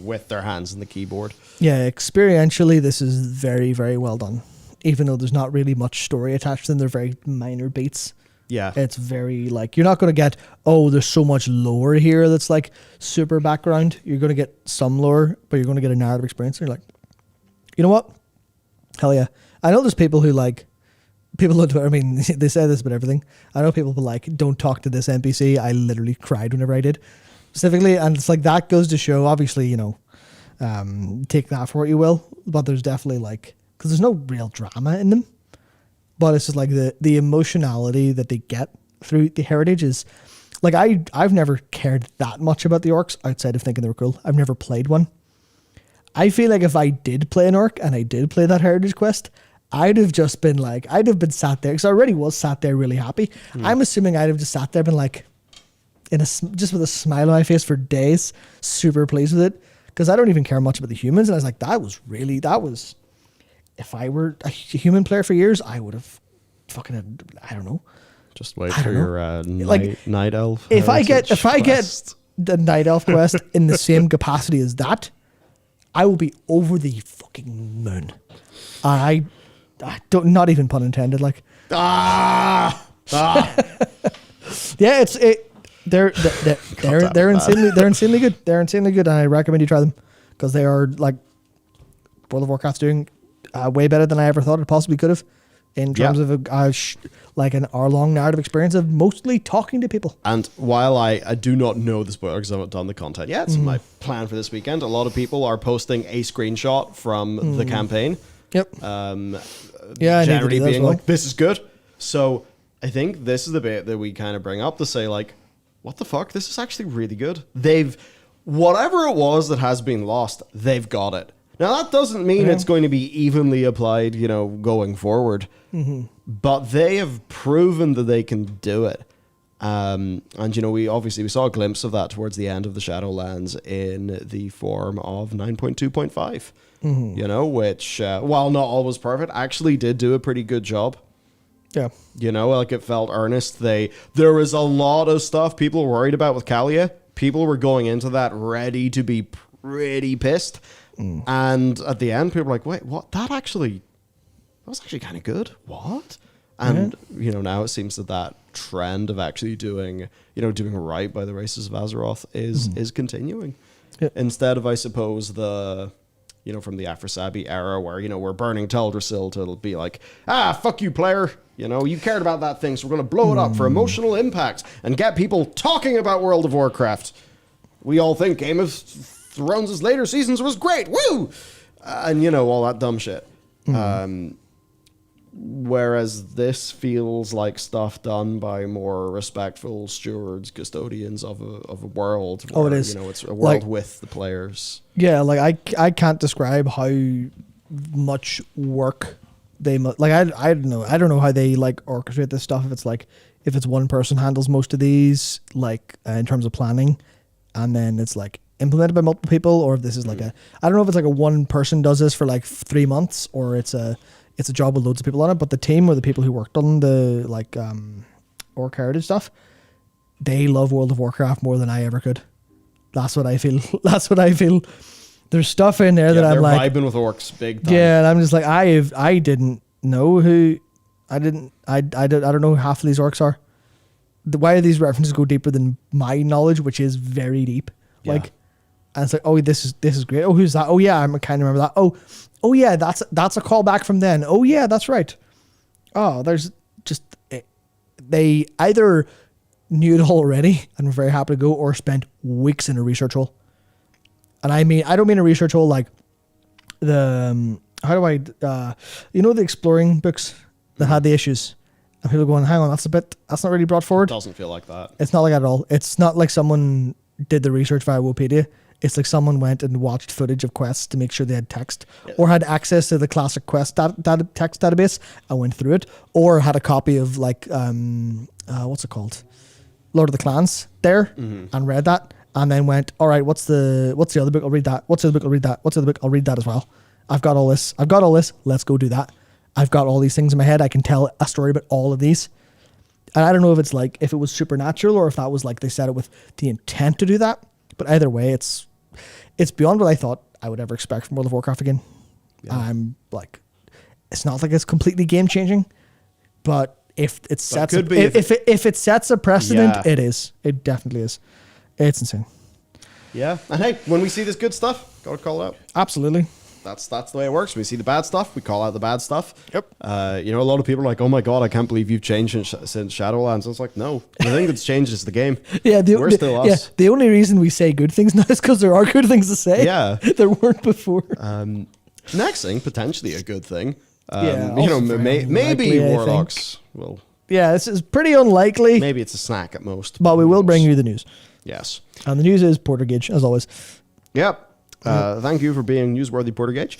with their hands on the keyboard. Yeah, experientially, this is very, very well done. Even though there's not really much story attached to them, they're very minor beats. Yeah. It's very like, you're not going to get, there's so much lore here that's like super background. You're going to get some lore, but you're going to get a narrative experience. And you're like, you know what? Hell yeah. I know there's people who like, people on Twitter, I mean, they say this about everything. I know people who like, don't talk to this NPC. I literally cried whenever I did. Specifically, and it's like, that goes to show, obviously, take that for what you will. But there's definitely like, because there's no real drama in them. But it's just like the emotionality that they get through the heritage is like I've never cared that much about the orcs outside of thinking they were cool. I've never played one. I feel like if I did play an orc and I did play that heritage quest, I'd have just been like, I'd have been sat there because I already was sat there really happy. I'm assuming I'd have just sat there been like just with a smile on my face for days, super pleased with it because I don't even care much about the humans. And I was like, that was. If I were a human player for years, I would have fucking, I don't know. Just wait for your night elf. If I get the night elf quest in the same capacity as that, I will be over the fucking moon. I don't, not even pun intended. Like yeah, they're insanely good. They're insanely good, and I recommend you try them because they are like World of Warcraft's doing. Way better than I ever thought it possibly could have in terms of like an hour-long narrative experience of mostly talking to people. And while I do not know the spoiler because I haven't done the content yet, it's my plan for this weekend. A lot of people are posting a screenshot from the campaign. Yep. Generally being like, this is good. So I think this is the bit that we kind of bring up to say like, what the fuck? This is actually really good. Whatever it was that has been lost, they've got it. Now, that doesn't mean it's going to be evenly applied, going forward. Mm-hmm. But they have proven that they can do it. And, we saw a glimpse of that towards the end of the Shadowlands in the form of 9.2.5, which, while not always perfect, actually did do a pretty good job. Yeah. It felt earnest. There was a lot of stuff people were worried about with Kalia. People were going into that ready to be pretty pissed. And at the end, people were like, wait, what? That was actually kind of good. What? And, now it seems that trend of actually doing right by the races of Azeroth is continuing. Yeah. Instead of, I suppose, from the Afrosabi era where, we're burning Teldrassil to be like, fuck you, player. You cared about that thing, so we're going to blow it up for emotional impact and get people talking about World of Warcraft. We all think Game of Thrones' later seasons was great, woo! And, all that dumb shit. Whereas this feels like stuff done by more respectful stewards, custodians of a world. Where, it is. It's a world with the players. Yeah, like I can't describe how much work they like. I don't know. I don't know how they like orchestrate this stuff. If it's like if it's one person handles most of these, like in terms of planning, and then it's like implemented by multiple people, or if this is like I don't know if it's like a one person does this for like 3 months, or it's a job with loads of people on it. But the team or the people who worked on the like Orc Heritage stuff, they love World of Warcraft more than I ever could. That's what I feel. That's what I feel. There's stuff in there that I'm like vibing with orcs big time. Yeah, and I'm just like I didn't know who I don't know who half of these orcs are. Why do these references go deeper than my knowledge, which is very deep? Yeah. Like, and it's like, oh, this is great. Oh, who's that? Oh yeah, I kind of remember that. Oh yeah, that's a callback from then. Oh yeah, that's right. Oh, there's just they either knew it all already and were very happy to go, or spent weeks in a research hole. And I don't mean a research hole like the how do I the exploring books that had the issues, and people going, hang on, that's not really brought forward. It doesn't feel like that. It's not like that at all. It's not like someone did the research via Wikipedia. It's like someone went and watched footage of quests to make sure they had text, or had access to the classic quest text database and went through it, or had a copy of like what's it called, Lord of the Clans there, and read that, and then went, all right, what's the other book? I'll read that. What's the other book? I'll read that. What's the other book? I'll read that as well. I've got all this. Let's go do that. I've got all these things in my head. I can tell a story about all of these. And I don't know if it's like, if it was supernatural or if that was like they said it with the intent to do that. But either way, it's beyond what I thought I would ever expect from World of Warcraft again. Yeah. I'm like, it's not like it's completely game changing, but if it sets a precedent, it is. It definitely is. It's insane. Yeah, and hey, when we see this good stuff, gotta call it out. Absolutely. That's the way it works. We see the bad stuff, we call out the bad stuff. Yep. A lot of people are like, "Oh my god, I can't believe you've changed since Shadowlands." It's like, no, the thing that's changed is the game. Yeah, we're still us. Yeah, the only reason we say good things now is because there are good things to say. Yeah, there weren't before. Next thing, potentially a good thing. Maybe Warlocks will. Yeah, this is pretty unlikely. Maybe it's a snack at most. But we will bring you the news. Yes. And the news is Portergage, as always. Yep. Thank you for being newsworthy, Portergage.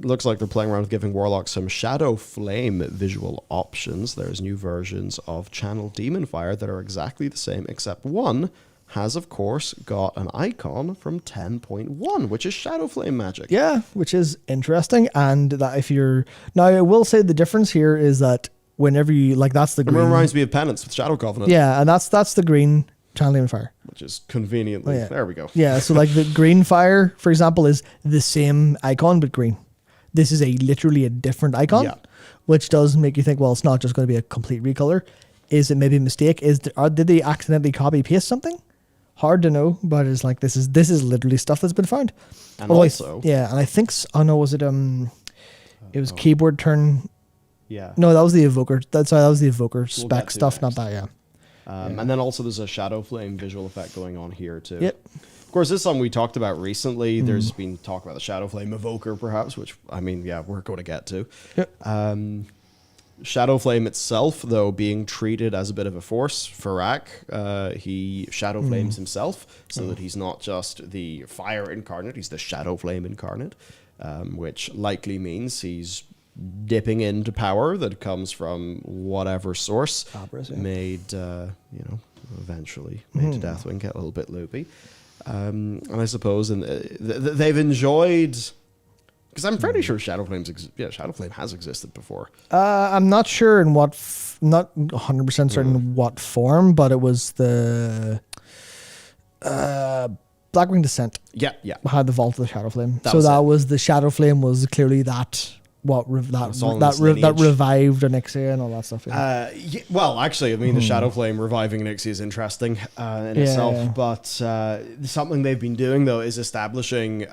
Looks like they're playing around with giving Warlocks some Shadow Flame visual options. There's new versions of Channel Demon Fire that are exactly the same, except one has, of course, got an icon from 10.1, which is Shadow Flame magic. Yeah, which is interesting. And that if you're... Now, I will say the difference here is that whenever you... Like, that's the green... It reminds me of Penance with Shadow Covenant. Yeah, and that's the green Channel Demon Fire. Which is conveniently... Oh, yeah. There we go. Yeah, so like the green fire, for example, is the same icon, but green. This is literally a different icon, which does make you think, well, it's not just going to be a complete recolor. Is it maybe a mistake? Did they accidentally copy paste something? Hard to know, but it's like this is literally stuff that's been found. And also, and I think was it it was keyboard turn. Yeah. No, that was the evoker. That was the evoker spec stuff, not that. Yeah. And then also there's a Shadow Flame visual effect going on here too. Yep. Of course, this is something we talked about recently. There's been talk about the Shadow Flame evoker, perhaps, which we're going to get to. Yep. Shadow Flame itself, though, being treated as a bit of a force. Farak, he Shadow Flames himself, so that he's not just the fire incarnate, he's the Shadow Flame incarnate, which likely means he's dipping into power that comes from whatever source. Abras, made, eventually made to Deathwing get a little bit loopy. And I suppose they've enjoyed... Because I'm pretty sure Shadow Flame has existed before. I'm not sure in what, not 100% certain what form, but it was the Blackwing Descent. Yeah. Had the Vault of the Shadow Flame. That was the Shadow Flame was clearly that that revived Onyxia and all that stuff. Yeah. Well, actually, the Shadow Flame reviving Onyxia is interesting in itself, but something they've been doing though is establishing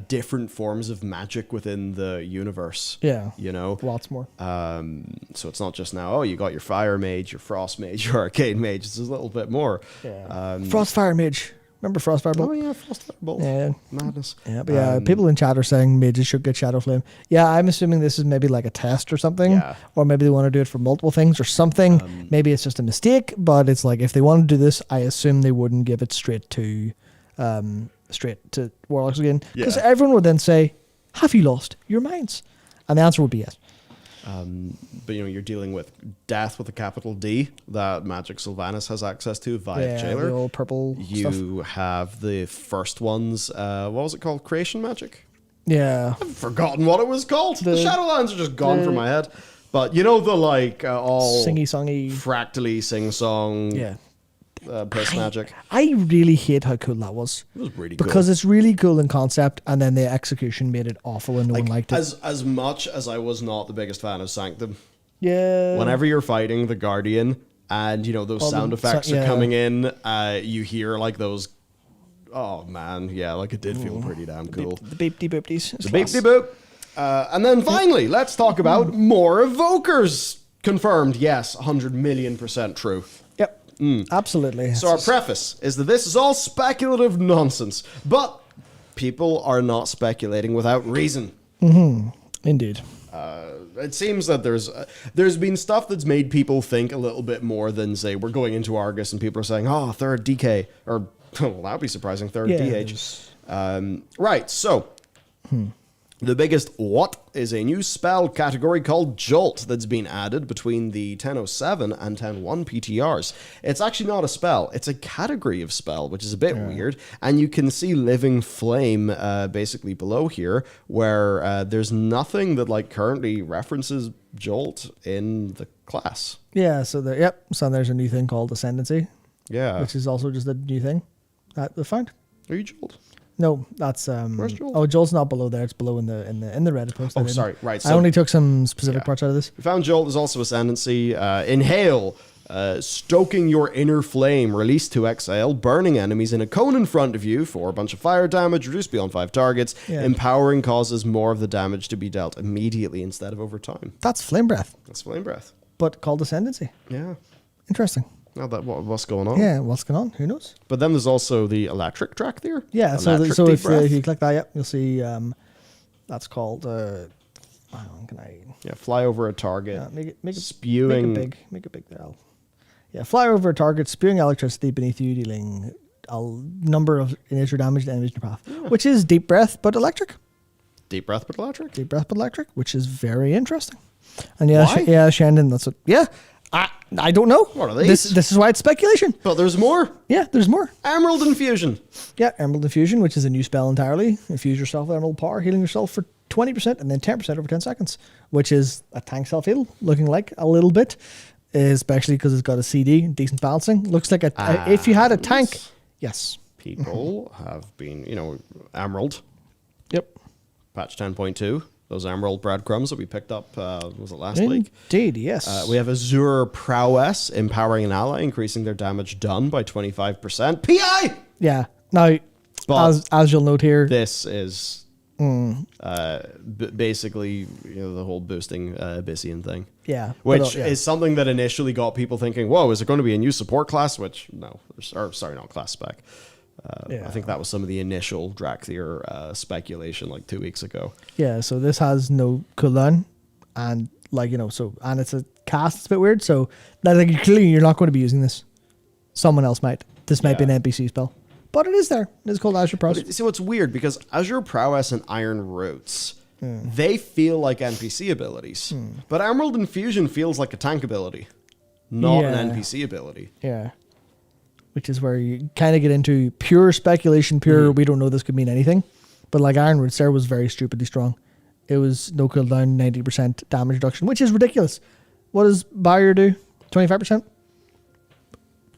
different forms of magic within the universe. Yeah, lots more. So it's not just now. Oh, you got your Fire Mage, your Frost Mage, your Arcane Mage. It's a little bit more. Yeah. Frost Fire Mage. Remember Frost Firebolt? Oh yeah, Frost Firebolt. Yeah. Madness. Yeah, but people in chat are saying mages should get Shadow Flame. Yeah, I'm assuming this is maybe like a test or something. Yeah. Or maybe they want to do it for multiple things or something. Maybe it's just a mistake, but it's like if they want to do this, I assume they wouldn't give it straight to Warlocks again. Because everyone would then say, Have you lost your minds? And the answer would be yes. But you're dealing with death with a capital D that Magic Sylvanas has access to via Jailer. The old purple stuff. You have the first ones. What was it called? Creation Magic? Yeah. I've forgotten what it was called. The Shadowlands are just gone from my head. But the all singy-songy, fractally sing-song. Yeah. Piss magic. I really hate how cool that was. It was really cool. Because it's really cool in concept, and then the execution made it awful and no one liked it. As much as I was not the biggest fan of Sanctum, yeah. whenever you're fighting the Guardian and those sound effects are coming in, you hear like those. Oh man, yeah, like it did feel pretty damn cool. The beep-de-boopties. The beep-de-boop. And then finally, let's talk about more evokers. Confirmed, yes, 100 million% true. Yep. Absolutely. So our preface is that this is all speculative nonsense, but people are not speculating without reason. Indeed. It seems that there's been stuff that's made people think a little bit more than, say, we're going into Argus and people are saying, oh, third DK, or, well, that would be surprising, third DH. Right, so... The biggest what is a new spell category called Jolt that's been added between the 1007 and 10.1 PTRs. It's actually not a spell. It's a category of spell, which is a bit weird. And you can see Living Flame basically below here, where there's nothing that currently references Jolt in the class. Yeah, so there's a new thing called Ascendancy. Yeah. Which is also just a new thing that they found. Are you Jolt? No, that's Where's Jolt? Oh, Joel's not below there. It's below in the Reddit post. Oh, sorry. Right. I only took some specific parts out of this. We found Jolt. There's also Ascendancy. Inhale, stoking your inner flame. Release to exhale, burning enemies in a cone in front of you for a bunch of fire damage. Reduced beyond 5 targets. Yeah. Empowering causes more of the damage to be dealt immediately instead of over time. That's Flame Breath, That's Flame Breath. but called Ascendancy. Yeah. Interesting. Now that what's going on? Yeah, what's going on? Who knows? But then there's also the electric track there. Yeah, so Electric if deep breath. you click that, you'll see that's called. Hang on, can I? Yeah, fly over a target. Make it spewing. Make it big there. Fly over a target, spewing electricity beneath you, dealing a number of initial damage to enemies in your path, which is deep breath but electric. Deep breath but electric. Deep breath but electric, which is very interesting. And Why? Shandon, that's what. Yeah. I don't know. What are these? This is why it's speculation. But there's more. Yeah, there's more. Emerald Infusion. Yeah, Emerald Infusion, which is a new spell entirely. Infuse yourself with Emerald Power, healing yourself for 20% and then 10% over 10 seconds, which is a tank self-heal, looking like a little bit, especially because it's got a CD, decent balancing. Looks like if you had a tank, yes. People have been, Emerald. Yep. Patch 10.2. Those Emerald breadcrumbs that we picked up, was it last week? Indeed, yes. We have Azure Prowess, empowering an ally, increasing their damage done by 25%. PI! Yeah. Now, But as you'll note here, this is basically the whole boosting Abyssian thing. Yeah. Which is something that initially got people thinking, whoa, is it going to be a new support class? Which, no. Sorry, not class spec. I think that was some of the initial Drakthir speculation like 2 weeks ago. Yeah, so this has no cooldown, and and it's a cast. It's a bit weird. So clearly you're not going to be using this. Someone else might. This might be an NPC spell, but it is there. It's called Azure Prowess. See, what's weird because Azure Prowess and Iron Roots, they feel like NPC abilities, but Emerald Infusion feels like a tank ability, not an NPC ability. Yeah. Which is where you kind of get into pure speculation, we don't know this could mean anything. But Iron Roots there was very stupidly strong. It was no cooldown, 90% damage reduction, which is ridiculous. What does Barrier do? 25%?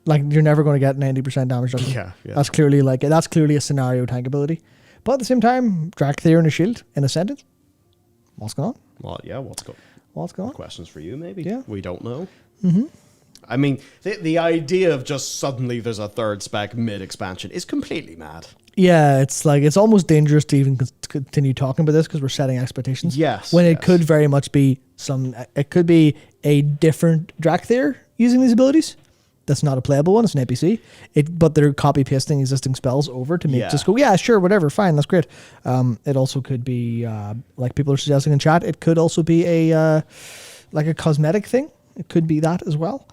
You're never going to get 90% damage reduction. Yeah. That's clearly a scenario tank ability. But at the same time, Drakthir and a shield in Ascendant. What's going on? Well, yeah, what's going on? Questions for you, maybe? Yeah. We don't know. I mean, the idea of just suddenly there's a third spec mid-expansion is completely mad. Yeah, it's almost dangerous to even continue talking about this because we're setting expectations. Yes. When it could very much be it could be a different Drakthir using these abilities. That's not a playable one. It's an NPC. But they're copy pasting existing spells over to make just go, yeah, sure, whatever, fine, that's great. It also could be like people are suggesting in chat. It could also be a cosmetic thing. It could be that as well.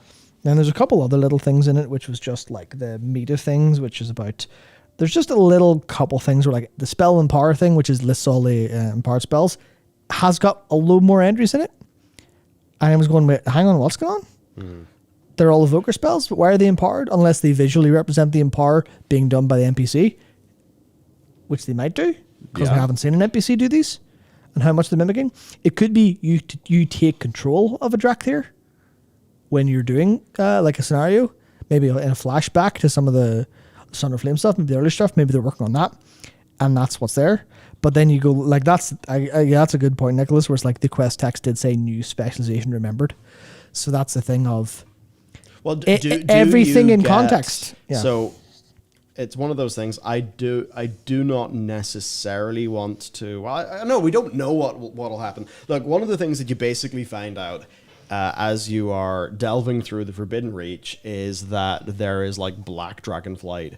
And there's a couple other little things in it, which was just the meta things, which is about There's just a little couple things where like the spell empower thing, which is lists all the empowered spells, has got a load more entries in it. And I was going, wait, hang on, what's going on? They're all evoker spells, but why are they empowered? Unless they visually represent the empower being done by the NPC, which they might do, because we haven't seen an NPC do these, and how much they're mimicking. It could be you take control of a Drakthir when you're doing like a scenario, maybe in a flashback to some of the Sun of Flame stuff, maybe the early stuff, maybe they're working on that, and that's what's there. But then you go, like, that's a good point, Nicholas, where it's like the quest text did say new specialization remembered. So that's the thing of everything in context. Yeah. So it's one of those things. I do not necessarily want to. Well, I know we don't know what'll happen. Look, one of the things that you basically find out as you are delving through the Forbidden Reach is that there is like black dragonflight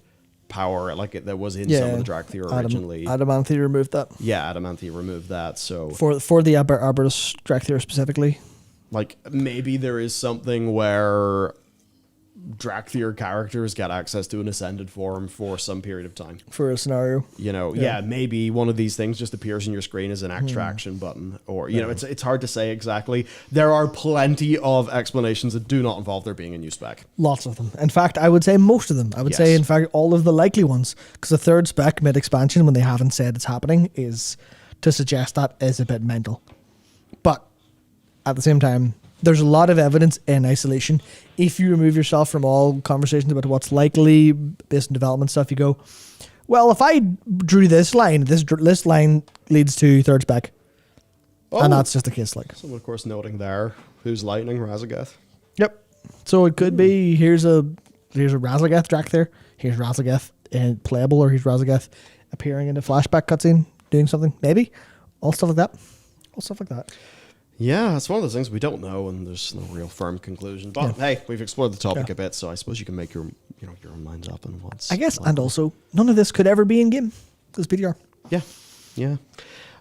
power, like there was in some of the Drakthir originally. Adamanthe removed that. Yeah, Adamanthe removed that. So for the Arborous Drakthir specifically, like maybe there is something where Drakthir characters get access to an ascended form for some period of time. For a scenario. You know, maybe one of these things just appears on your screen as an extraction button. Or, you know, it's hard to say exactly. There are plenty of explanations that do not involve there being a new spec. Lots of them. In fact, I would say most of them. I would say, in fact, all of the likely ones. Because the third spec mid-expansion, when they haven't said it's happening, is to suggest that is a bit mental. But at the same time, there's a lot of evidence in isolation. If you remove yourself from all conversations about what's likely based on development stuff, you go, well, if I drew this line, this line leads to third spec. And that's just the case. Like someone, of course, noting there, who's lightning Razageth. Yep. So it could be, here's a Razageth Drakthir. Here's Razageth playable, or here's Razageth appearing in a flashback cutscene, doing something, maybe. All stuff like that. Yeah, it's one of those things we don't know, and there's no real firm conclusion. But hey, we've explored the topic a bit, so I suppose you can make your own minds up on what's. I guess, and also none of this could ever be in game because PDR. Yeah,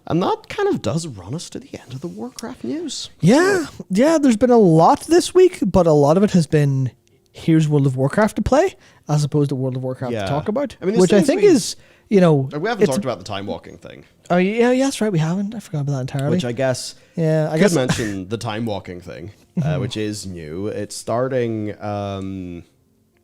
and that kind of does run us to the end of the Warcraft news. Yeah. There's been a lot this week, but a lot of it has been here's World of Warcraft to play, as opposed to World of Warcraft to talk about. I mean, which I think is, we haven't talked about the time walking thing. Oh yeah, that's right. We haven't. I forgot about that entirely. Which I guess. Yeah, I could mention the time walking thing, which is new. It's starting.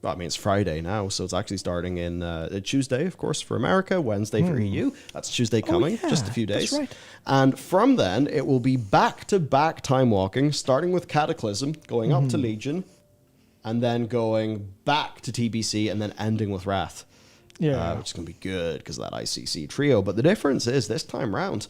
It's Friday now, so it's actually starting in Tuesday, of course, for America. Wednesday for EU. That's Tuesday coming, just a few days. That's right. And from then, it will be back-to-back time walking, starting with Cataclysm, going up to Legion, and then going back to TBC, and then ending with Wrath. Yeah, which is going to be good because of that ICC trio. But the difference is this time round,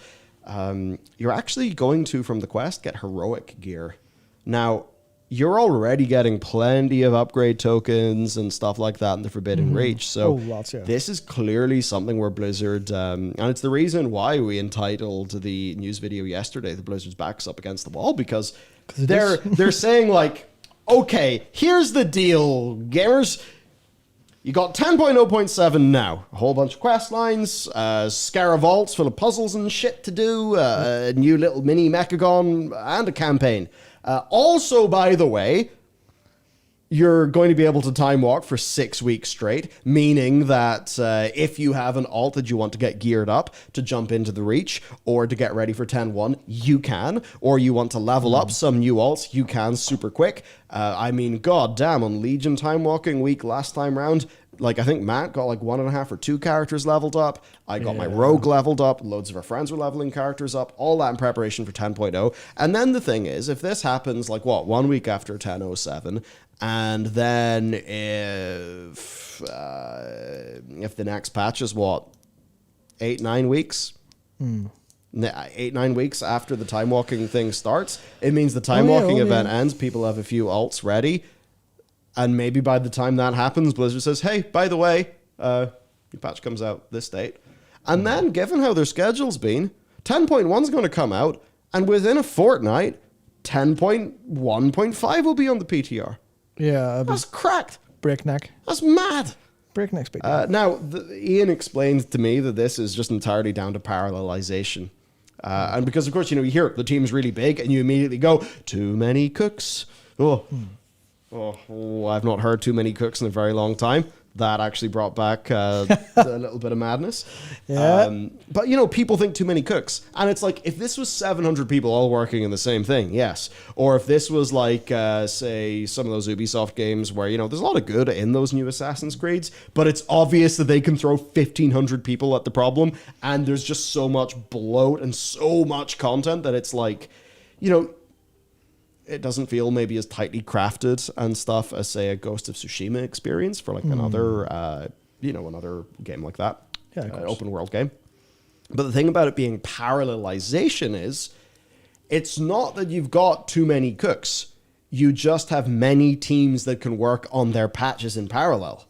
you're actually going to, from the quest, get heroic gear. Now, you're already getting plenty of upgrade tokens and stuff like that in the Forbidden Reach. So this is clearly something where Blizzard, and it's the reason why we entitled the news video yesterday, the Blizzard's backs up against the wall, because they're saying like, okay, here's the deal, gamers. You got 10.0.7 now. A whole bunch of quest lines, Scara vaults full of puzzles and shit to do, a new little mini Mechagon, and a campaign. Also, by the way, you're going to be able to time walk for 6 weeks straight, meaning that if you have an alt that you want to get geared up to jump into the Reach or to get ready for 10.1, you can. Or you want to level up some new alts, you can super quick. God damn, on Legion time walking week last time round, like I think Matt got like 1.5 or 2 characters leveled up. I got my rogue leveled up. Loads of our friends were leveling characters up. All that in preparation for 10.0. And then the thing is, if this happens like 1 week after 10.07, and then if the next patch is 8-9 weeks, 8-9 weeks after the time walking thing starts, it means the time walking event ends. People have a few alts ready, and maybe by the time that happens, Blizzard says, "Hey, by the way, your patch comes out this date." And then, given how their schedule's been, 10.1 is going to come out, and within a fortnight, 10.1.5 will be on the PTR. Yeah, that's cracked. Breakneck. That's mad. Breakneck speed. Now, Ian explained to me that this is just entirely down to parallelization. And because, of course, you hear the team's really big and you immediately go, too many cooks. I've not heard too many cooks in a very long time. that actually brought back a little bit of madness. Yeah. But, people think too many cooks. And it's like, if this was 700 people all working in the same thing, yes. Or if this was like, say, some of those Ubisoft games where, there's a lot of good in those new Assassin's Creeds, but it's obvious that they can throw 1,500 people at the problem, and there's just so much bloat and so much content that it's like, it doesn't feel maybe as tightly crafted and stuff as, say, a Ghost of Tsushima experience for like another game like that. Yeah, open world game. But the thing about it being parallelization is it's not that you've got too many cooks. You just have many teams that can work on their patches in parallel.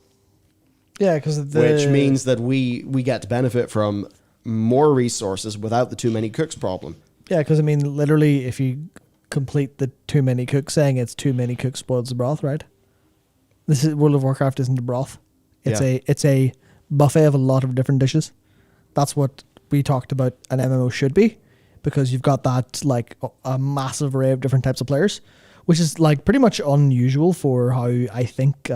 Yeah, because which means that we get to benefit from more resources without the too many cooks problem. Yeah, because literally, if you complete the too many cooks, saying it's too many cooks spoils the broth, right? This is World of Warcraft isn't a broth. It's a buffet of a lot of different dishes. That's what we talked about an MMO should be, because you've got that like a massive array of different types of players, which is like pretty much unusual for how I think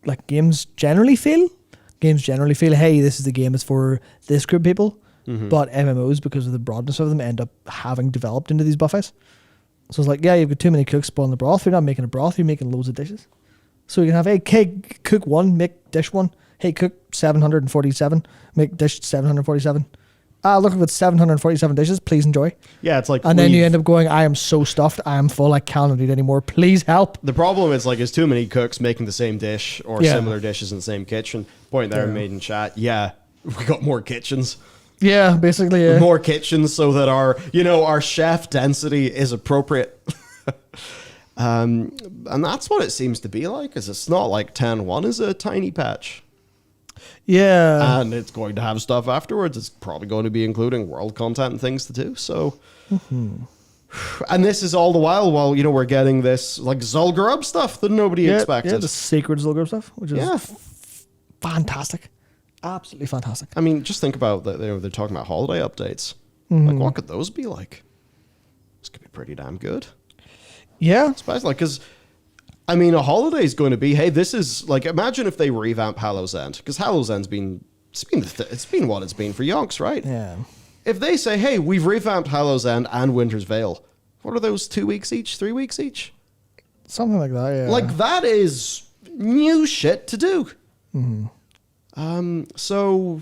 like games generally feel. Games generally feel, hey, this is the game, it's for this group of people. Mm-hmm. But MMOs, because of the broadness of them, end up having developed into these buffets. So it's like, yeah, you've got too many cooks spoiling the broth. You're not making a broth, you're making loads of dishes. So you can have, hey, cook 1, make dish 1. Hey, cook 747, make dish 747. Look, if it's 747 dishes, please enjoy. Yeah, it's like... And then you end up going, I am so stuffed, I am full, I cannot eat anymore, please help. The problem is, like, it's too many cooks making the same dish or similar dishes in the same kitchen. Point there, made in chat. Yeah, we got more kitchens. Yeah, basically, yeah. More kitchens so that our chef density is appropriate. And that's what it seems to be like, is it's not like 10.1 is a tiny patch. Yeah. And it's going to have stuff afterwards. It's probably going to be including world content and things to do. So, and this is all the while we're getting this like Zul'Gurub stuff that nobody expected. Yeah, the sacred Zul'Gurub stuff, which is fantastic. Absolutely fantastic. I mean, just think about that. They're talking about holiday updates. Like, what could those be like? This could be pretty damn good. Yeah. Especially because, I mean, a holiday is going to be, hey, this is like, imagine if they revamp Hallow's End, because Hallow's End's been what it's been for yonks, right? Yeah. If they say, hey, we've revamped Hallow's End and Winter's Veil, what are those, 2 weeks each, 3 weeks each? Something like that, yeah. Like, that is new shit to do. Mm-hmm. So,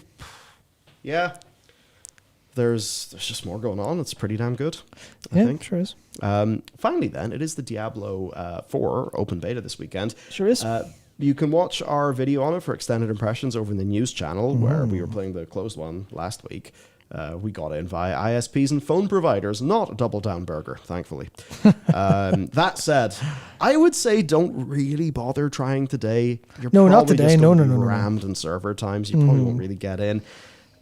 yeah, there's just more going on. It's pretty damn good, I think. Sure is. Finally, then, it is the Diablo 4 open beta this weekend. Sure is. You can watch our video on it for extended impressions over in the news channel, where we were playing the closed one last week. We got in via ISPs and phone providers, not a Double Down Burger, thankfully. That said, I would say don't really bother trying today. You're not today. Just no. rammed in server times. You probably won't really get in.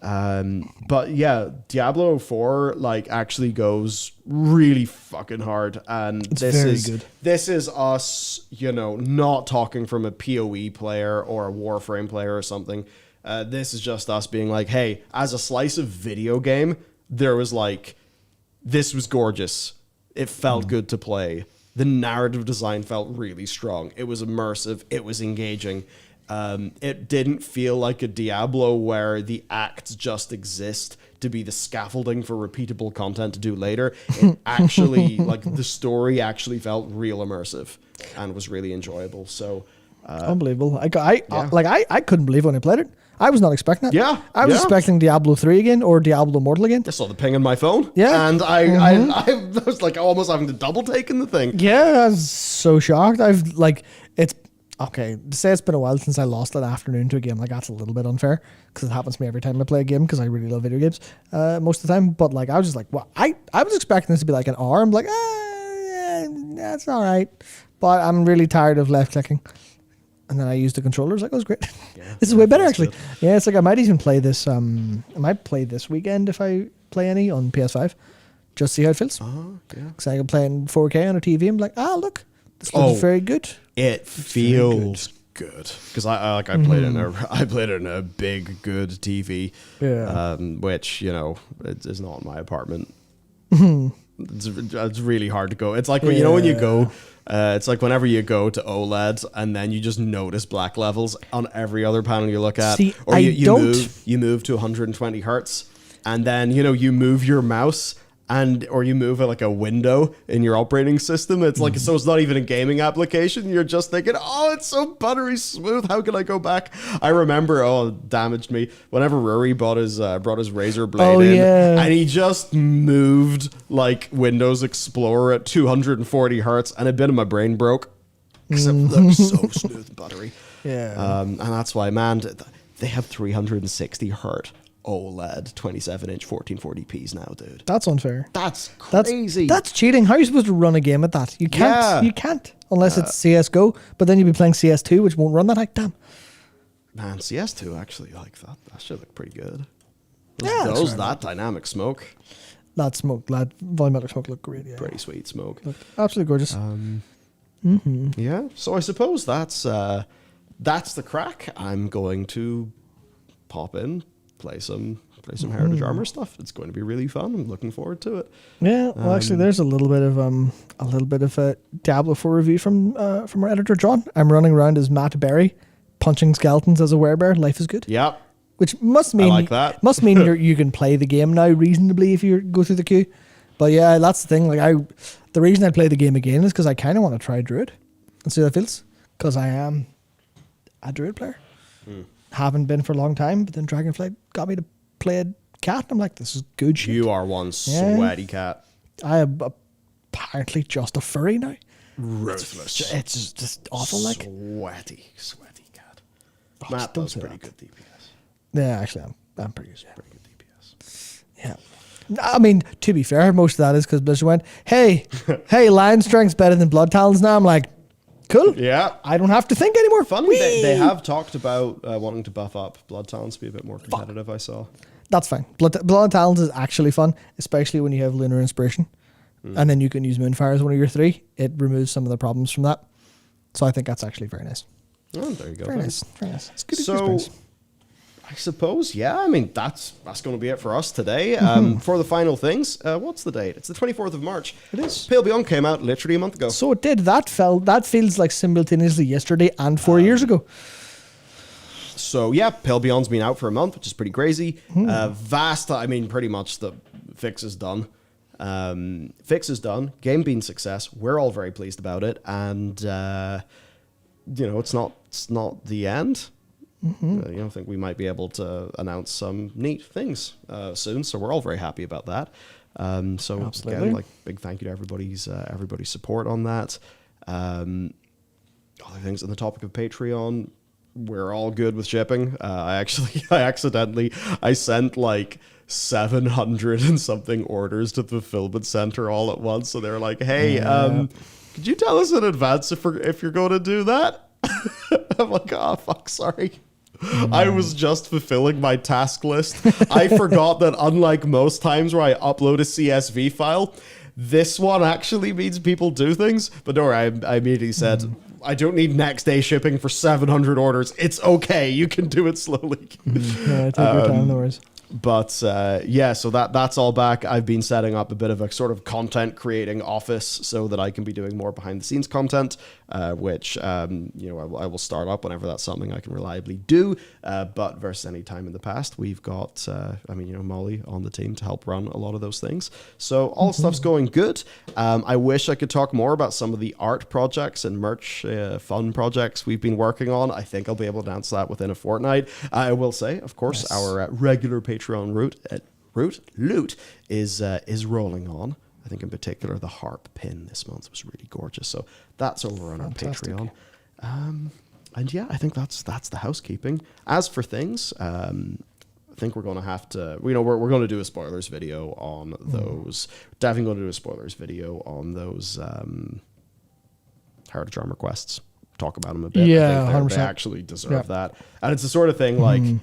But yeah, Diablo 4 like actually goes really fucking hard, and it's very good. This is us, not talking from a PoE player or a Warframe player or something. This is just us being like, hey, as a slice of video game, this was gorgeous. It felt good to play. The narrative design felt really strong. It was immersive. It was engaging. It didn't feel like a Diablo where the acts just exist to be the scaffolding for repeatable content to do later. It actually, like, the story actually felt real immersive and was really enjoyable. So, unbelievable. I couldn't believe when I played it. I was not expecting it. Yeah. I was expecting Diablo 3 again or Diablo Immortal again. I saw the ping on my phone. Yeah. And I was like almost having to double take in the thing. Yeah, I was so shocked. It's okay. To say it's been a while since I lost an afternoon to a game, like, that's a little bit unfair, because it happens to me every time I play a game, because I really love video games most of the time. But like, I was just like, well, I was expecting this to be like an hour. I'm like, that's all right. But I'm really tired of left clicking. And then I used the controllers. Like, it was great. Yeah, this is way better, actually. Good. Yeah, it's like I might even play this. I might play this weekend if I play any on PS5, just see how it feels. Oh, yeah. Because I can play in 4K on a TV. I'm like, look, this looks very good. It feels good, because I played it in a big good TV. Yeah. Which is not in my apartment. It's really hard to go. It's like when you go It's like whenever you go to OLED and then you just notice black levels on every other panel you look at. See, or you move to 120 hertz and then, you move your mouse or you move like a window in your operating system. It's like, so it's not even a gaming application. You're just thinking, oh, it's so buttery smooth. How can I go back? I remember, it damaged me. Whenever Rory brought his Razer Blade in, and he just moved like Windows Explorer at 240 hertz, and a bit of my brain broke because it looks so smooth and buttery. Yeah. And that's why, man, they have 360 hertz OLED 27-inch 1440p's now, dude. That's unfair. That's crazy. That's cheating. How are you supposed to run a game at that? You can't. Yeah. You can't unless it's CS:GO. But then you'll be playing CS2, which won't run that. Like, damn. Man, CS2 actually, like that should look pretty good. Yeah, That dynamic smoke. That volumetric smoke look great. Yeah. Pretty sweet smoke. Look absolutely gorgeous. Yeah. So I suppose that's the crack. I'm going to pop in. Play some Heritage Armor stuff. It's going to be really fun. I'm looking forward to it. Yeah, well, actually, there's a little bit of a Diablo 4 review from our editor John. I'm running around as Matt Berry, punching skeletons as a werebear. Life is good. Yep. Which must mean I like that. must mean you can play the game now reasonably if you go through the queue. But yeah, that's the thing. Like the reason I play the game again is because I kind of want to try Druid and see how that feels. Because I am a Druid player. Haven't been for a long time, but then Dragonflight got me to play a cat. I'm like, this is good shit. You are one sweaty cat. I am apparently just a furry now. Ruthless. It's just awful. Like sweaty cat. Matt does pretty good DPS. Yeah, actually, I'm pretty good. Pretty good DPS. Yeah. I mean, to be fair, most of that is because Blizz went, hey, Lion Strength's better than Blood Talons now. I'm like, cool. Yeah. I don't have to think anymore. Funny, they have talked about wanting to buff up Blood Talons to be a bit more competitive, I saw. That's fine. Blood Talons is actually fun, especially when you have Lunar Inspiration. And then you can use Moonfire as one of your 3. It removes some of the problems from that. So I think that's actually very nice. Oh, there you go. Very nice. It's good experience. I suppose, yeah. I mean, that's going to be it for us today. For the final things, what's the date? It's the 24th of March. It is. Pale Beyond came out literally a month ago. So it did. That feels like simultaneously yesterday and 4 years ago. So yeah, Pale Beyond's been out for a month, which is pretty crazy. Pretty much the fix is done. Game being success. We're all very pleased about it, and it's not the end. I think we might be able to announce some neat things soon. So we're all very happy about that. Absolutely. Again, big thank you to everybody's support on that. Other things on the topic of Patreon. We're all good with shipping. I sent 700 and something orders to the fulfillment center all at once. So they're like, hey, could you tell us in advance if you're going to do that? I'm like, oh, fuck, sorry. I was just fulfilling my task list. I forgot that unlike most times where I upload a CSV file, this one actually means people do things. But no, I immediately said, I don't need next day shipping for 700 orders. It's okay. You can do it slowly. Yeah, take your time, no worries. But so that's all back. I've been setting up a bit of a sort of content creating office so that I can be doing more behind the scenes content, which I will start up whenever that's something I can reliably do. But versus any time in the past, we've got Molly on the team to help run a lot of those things. So all stuff's going good. I wish I could talk more about some of the art projects and merch fun projects we've been working on. I think I'll be able to announce that within a fortnight. I will say, of course, our regular Patreon loot is rolling on. I think in particular the harp pin this month was really gorgeous. So that's over on Fantastic. our Patreon. And yeah, I think that's the housekeeping. As for things, I think we're going to have to, we're going to do a spoilers video on those. Definitely going to do a spoilers video on those Heritage Armor quests. Talk about them a bit. Yeah, I think 100%. they actually deserve that. And it's the sort of thing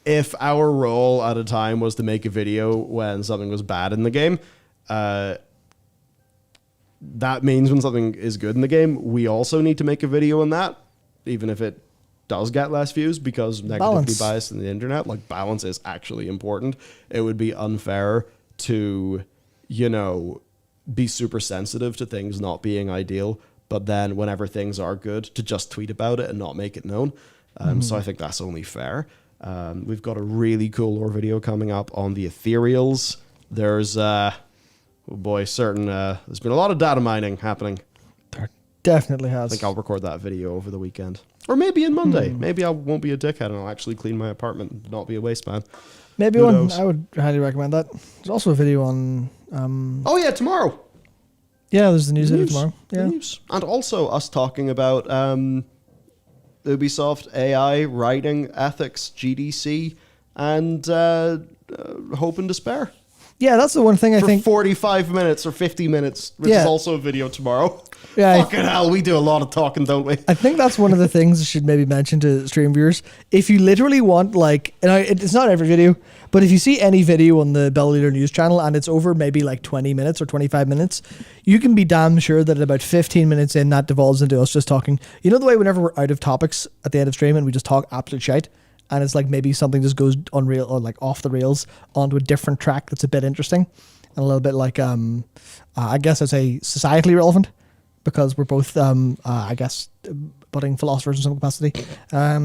if our role at a time was to make a video when something was bad in the game, that means when something is good in the game, we also need to make a video on that, even if it does get less views, because negativity bias in the internet, balance is actually important. It would be unfair to, be super sensitive to things not being ideal, but then whenever things are good, to just tweet about it and not make it known. So I think that's only fair. We've got a really cool lore video coming up on the ethereals. There's, there's been a lot of data mining happening. There definitely has. I think I'll record that video over the weekend. Or maybe on Monday. Maybe I won't be a dickhead and I'll actually clean my apartment and not be a waste man. Maybe Who one. knows? I would highly recommend that. There's also a video on... Oh yeah, tomorrow. Yeah, there's the news video tomorrow. The Yeah. news. And also us talking about Ubisoft AI, writing, ethics, GDC, and hope and despair. Yeah, that's the one thing I For think... 45 minutes or 50 minutes, which Yeah. is also a video tomorrow. Yeah, Fucking hell, we do a lot of talking, don't we? I think that's one of the things I should maybe mention to stream viewers. If you literally want, like, and it's not every video, but if you see any video on the Bellular news channel and it's over maybe like 20 minutes or 25 minutes, you can be damn sure that at about 15 minutes in, that devolves into us just talking. You know the way whenever we're out of topics at the end of stream and we just talk absolute shite, and it's like maybe something just goes unreal or like off the rails onto a different track that's a bit interesting and a little bit like, I guess I'd say societally relevant. Because we're both, I guess, budding philosophers in some capacity. I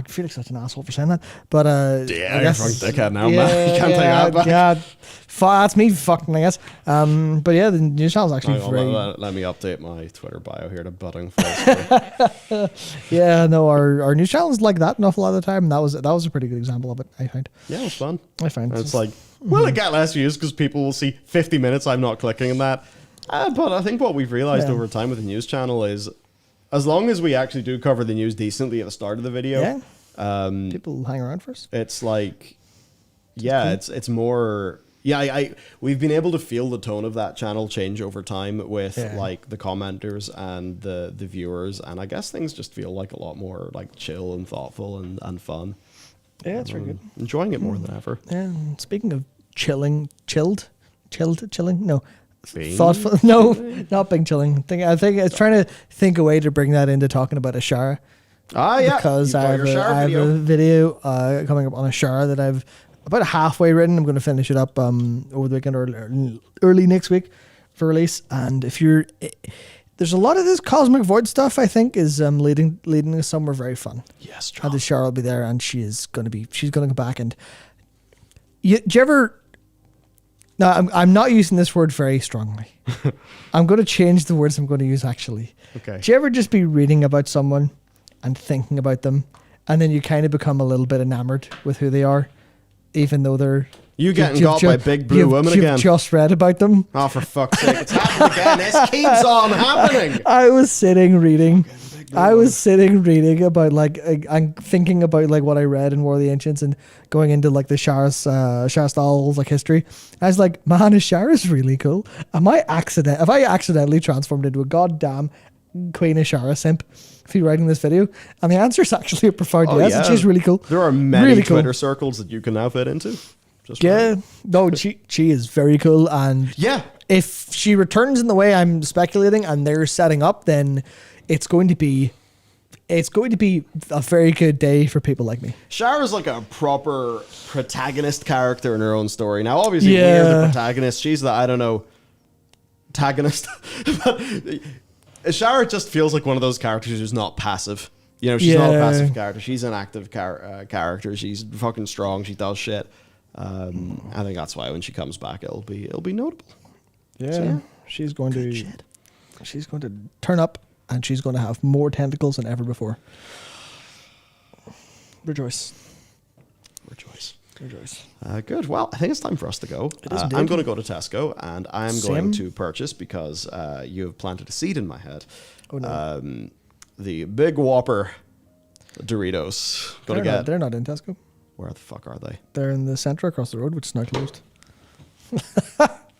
feel like such an asshole for saying that. But Yeah, I you're guess, a fucking dickhead now, man. You can't take that back. Yeah, that's me fucking, I guess. But yeah, the news channel's actually Hang on, very... let me update my Twitter bio here to budding philosopher. Yeah, no, our news channel's like that an awful lot of the time. And that was a pretty good example of it, I find. Yeah, it was fun. I find. And it's like, will it get less views because people will see 50 minutes I'm not clicking on that? But I think what we've realized over time with the news channel is, as long as we actually do cover the news decently at the start of the video, people hang around for us. it's like, yeah, it's more. Yeah, we've been able to feel the tone of that channel change over time with like the commenters and the viewers, and I guess things just feel like a lot more like chill and thoughtful and fun. Yeah, it's very good. Enjoying it more than ever. Yeah, speaking of chilling, no. Being Thoughtful, no, not being chilling. I think it's trying to think a way to bring that into talking about Ashara. Ah, yeah, because you've I got have, your I have a video coming up on Ashara that I've about halfway written. I'm going to finish it up over the weekend or early next week for release. And if you're, there's a lot of this Cosmic Void stuff. I think is leading us somewhere very fun. Yes, and Ashara will be there, and she's going to go back. And do you ever? No, I'm not using this word very strongly. I'm going to change the words I'm going to use, actually. Okay. Do you ever just be reading about someone and thinking about them, and then you kind of become a little bit enamored with who they are, even though they're... You getting got by big blue women again. You've just read about them. Oh, for fuck's sake. It's happening again. It keeps on happening. I was sitting reading about like I'm thinking about like what I read in War of the Ancients and going into like the Sharastal's like history. I was like, man, Ashara's really cool. Have I accidentally transformed into a goddamn Queen Ashara simp through writing this video? And the answer is actually a profound yes. Yeah. And she's really cool. There are many really Twitter cool. circles that you can now fit into. Just yeah. right. No, she is very cool. And yeah, if she returns in the way I'm speculating and they're setting up, then it's going to be a very good day for people like me. Shara's like a proper protagonist character in her own story. Now, obviously, we're the protagonist. She's the, I don't know, antagonist. But Shara just feels like one of those characters who's not passive. You know, she's not a passive character. She's an active character. She's fucking strong. She does shit. I think that's why when she comes back, it'll be notable. Yeah, so, she's going to turn up. And she's going to have more tentacles than ever before. Rejoice. Good. Well, I think it's time for us to go. I'm going to go to Tesco, and I'm going to purchase, because you have planted a seed in my head, the Big Whopper Doritos. They're not in Tesco. Where the fuck are they? They're in the centre across the road, which is now closed.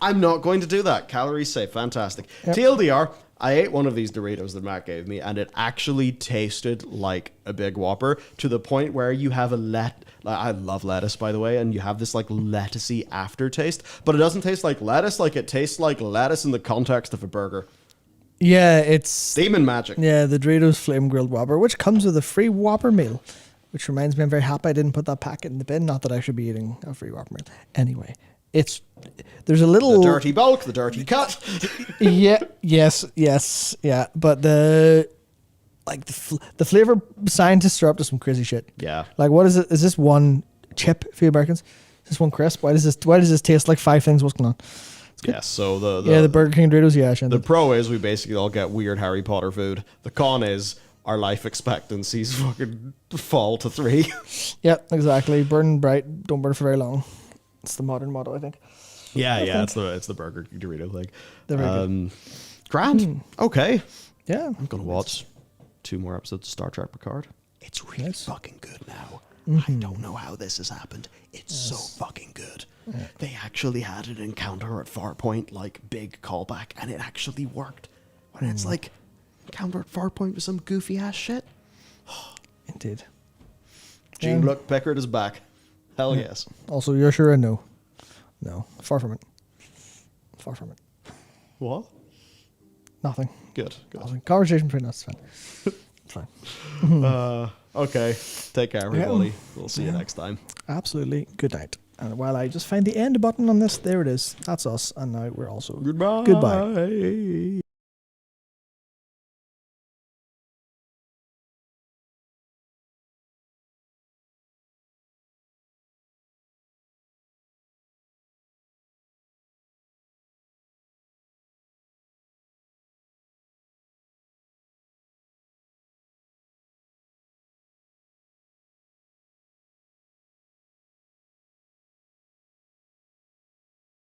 I'm not going to do that. Calories safe. Fantastic. Yep. TLDR, I ate one of these Doritos that Matt gave me, and it actually tasted like a Big Whopper, to the point where you have I love lettuce, by the way, and you have this like lettucey aftertaste, but it doesn't taste like lettuce. Like, it tastes like lettuce in the context of a burger. Yeah, it's Demon magic. Yeah, the Doritos Flame Grilled Whopper, which comes with a free Whopper meal, which reminds me I'm very happy I didn't put that packet in the bin. Not that I should be eating a free Whopper meal. Anyway, There's a little The dirty bulk, the dirty cut. yeah. But the flavor scientists are up to some crazy shit. Yeah. Like, what is it? Is this one chip for you Americans? Is this one crisp? Why does this taste like 5 things? What's going on? Yes. So the Burger King Doritos. Yeah, the pro is we basically all get weird Harry Potter food. The con is our life expectancies fucking fall to 3. Yeah, exactly. Burn bright, don't burn for very long. It's the modern motto, I think. Yeah, it's the Burger King Dorito thing. They're very good. Grand. Okay. Yeah. I'm gonna watch 2 more episodes of Star Trek Picard. It's really fucking good now. I don't know how this has happened. It's so fucking good. Yeah. They actually had an encounter at Farpoint, like big callback, and it actually worked. When it's like encounter at Farpoint with some goofy ass shit. Indeed. Gene, look, Pickard is back. Hell yes. Also, you're sure a no. No, far from it. Far from it. What? Nothing. Good. Nothing. Conversation between us. It's fine. It's fine. Okay. Take care, everybody. We'll see you next time. Absolutely. Good night. And while I just find the end button on this, there it is. That's us. And now we're also Goodbye. Goodbye.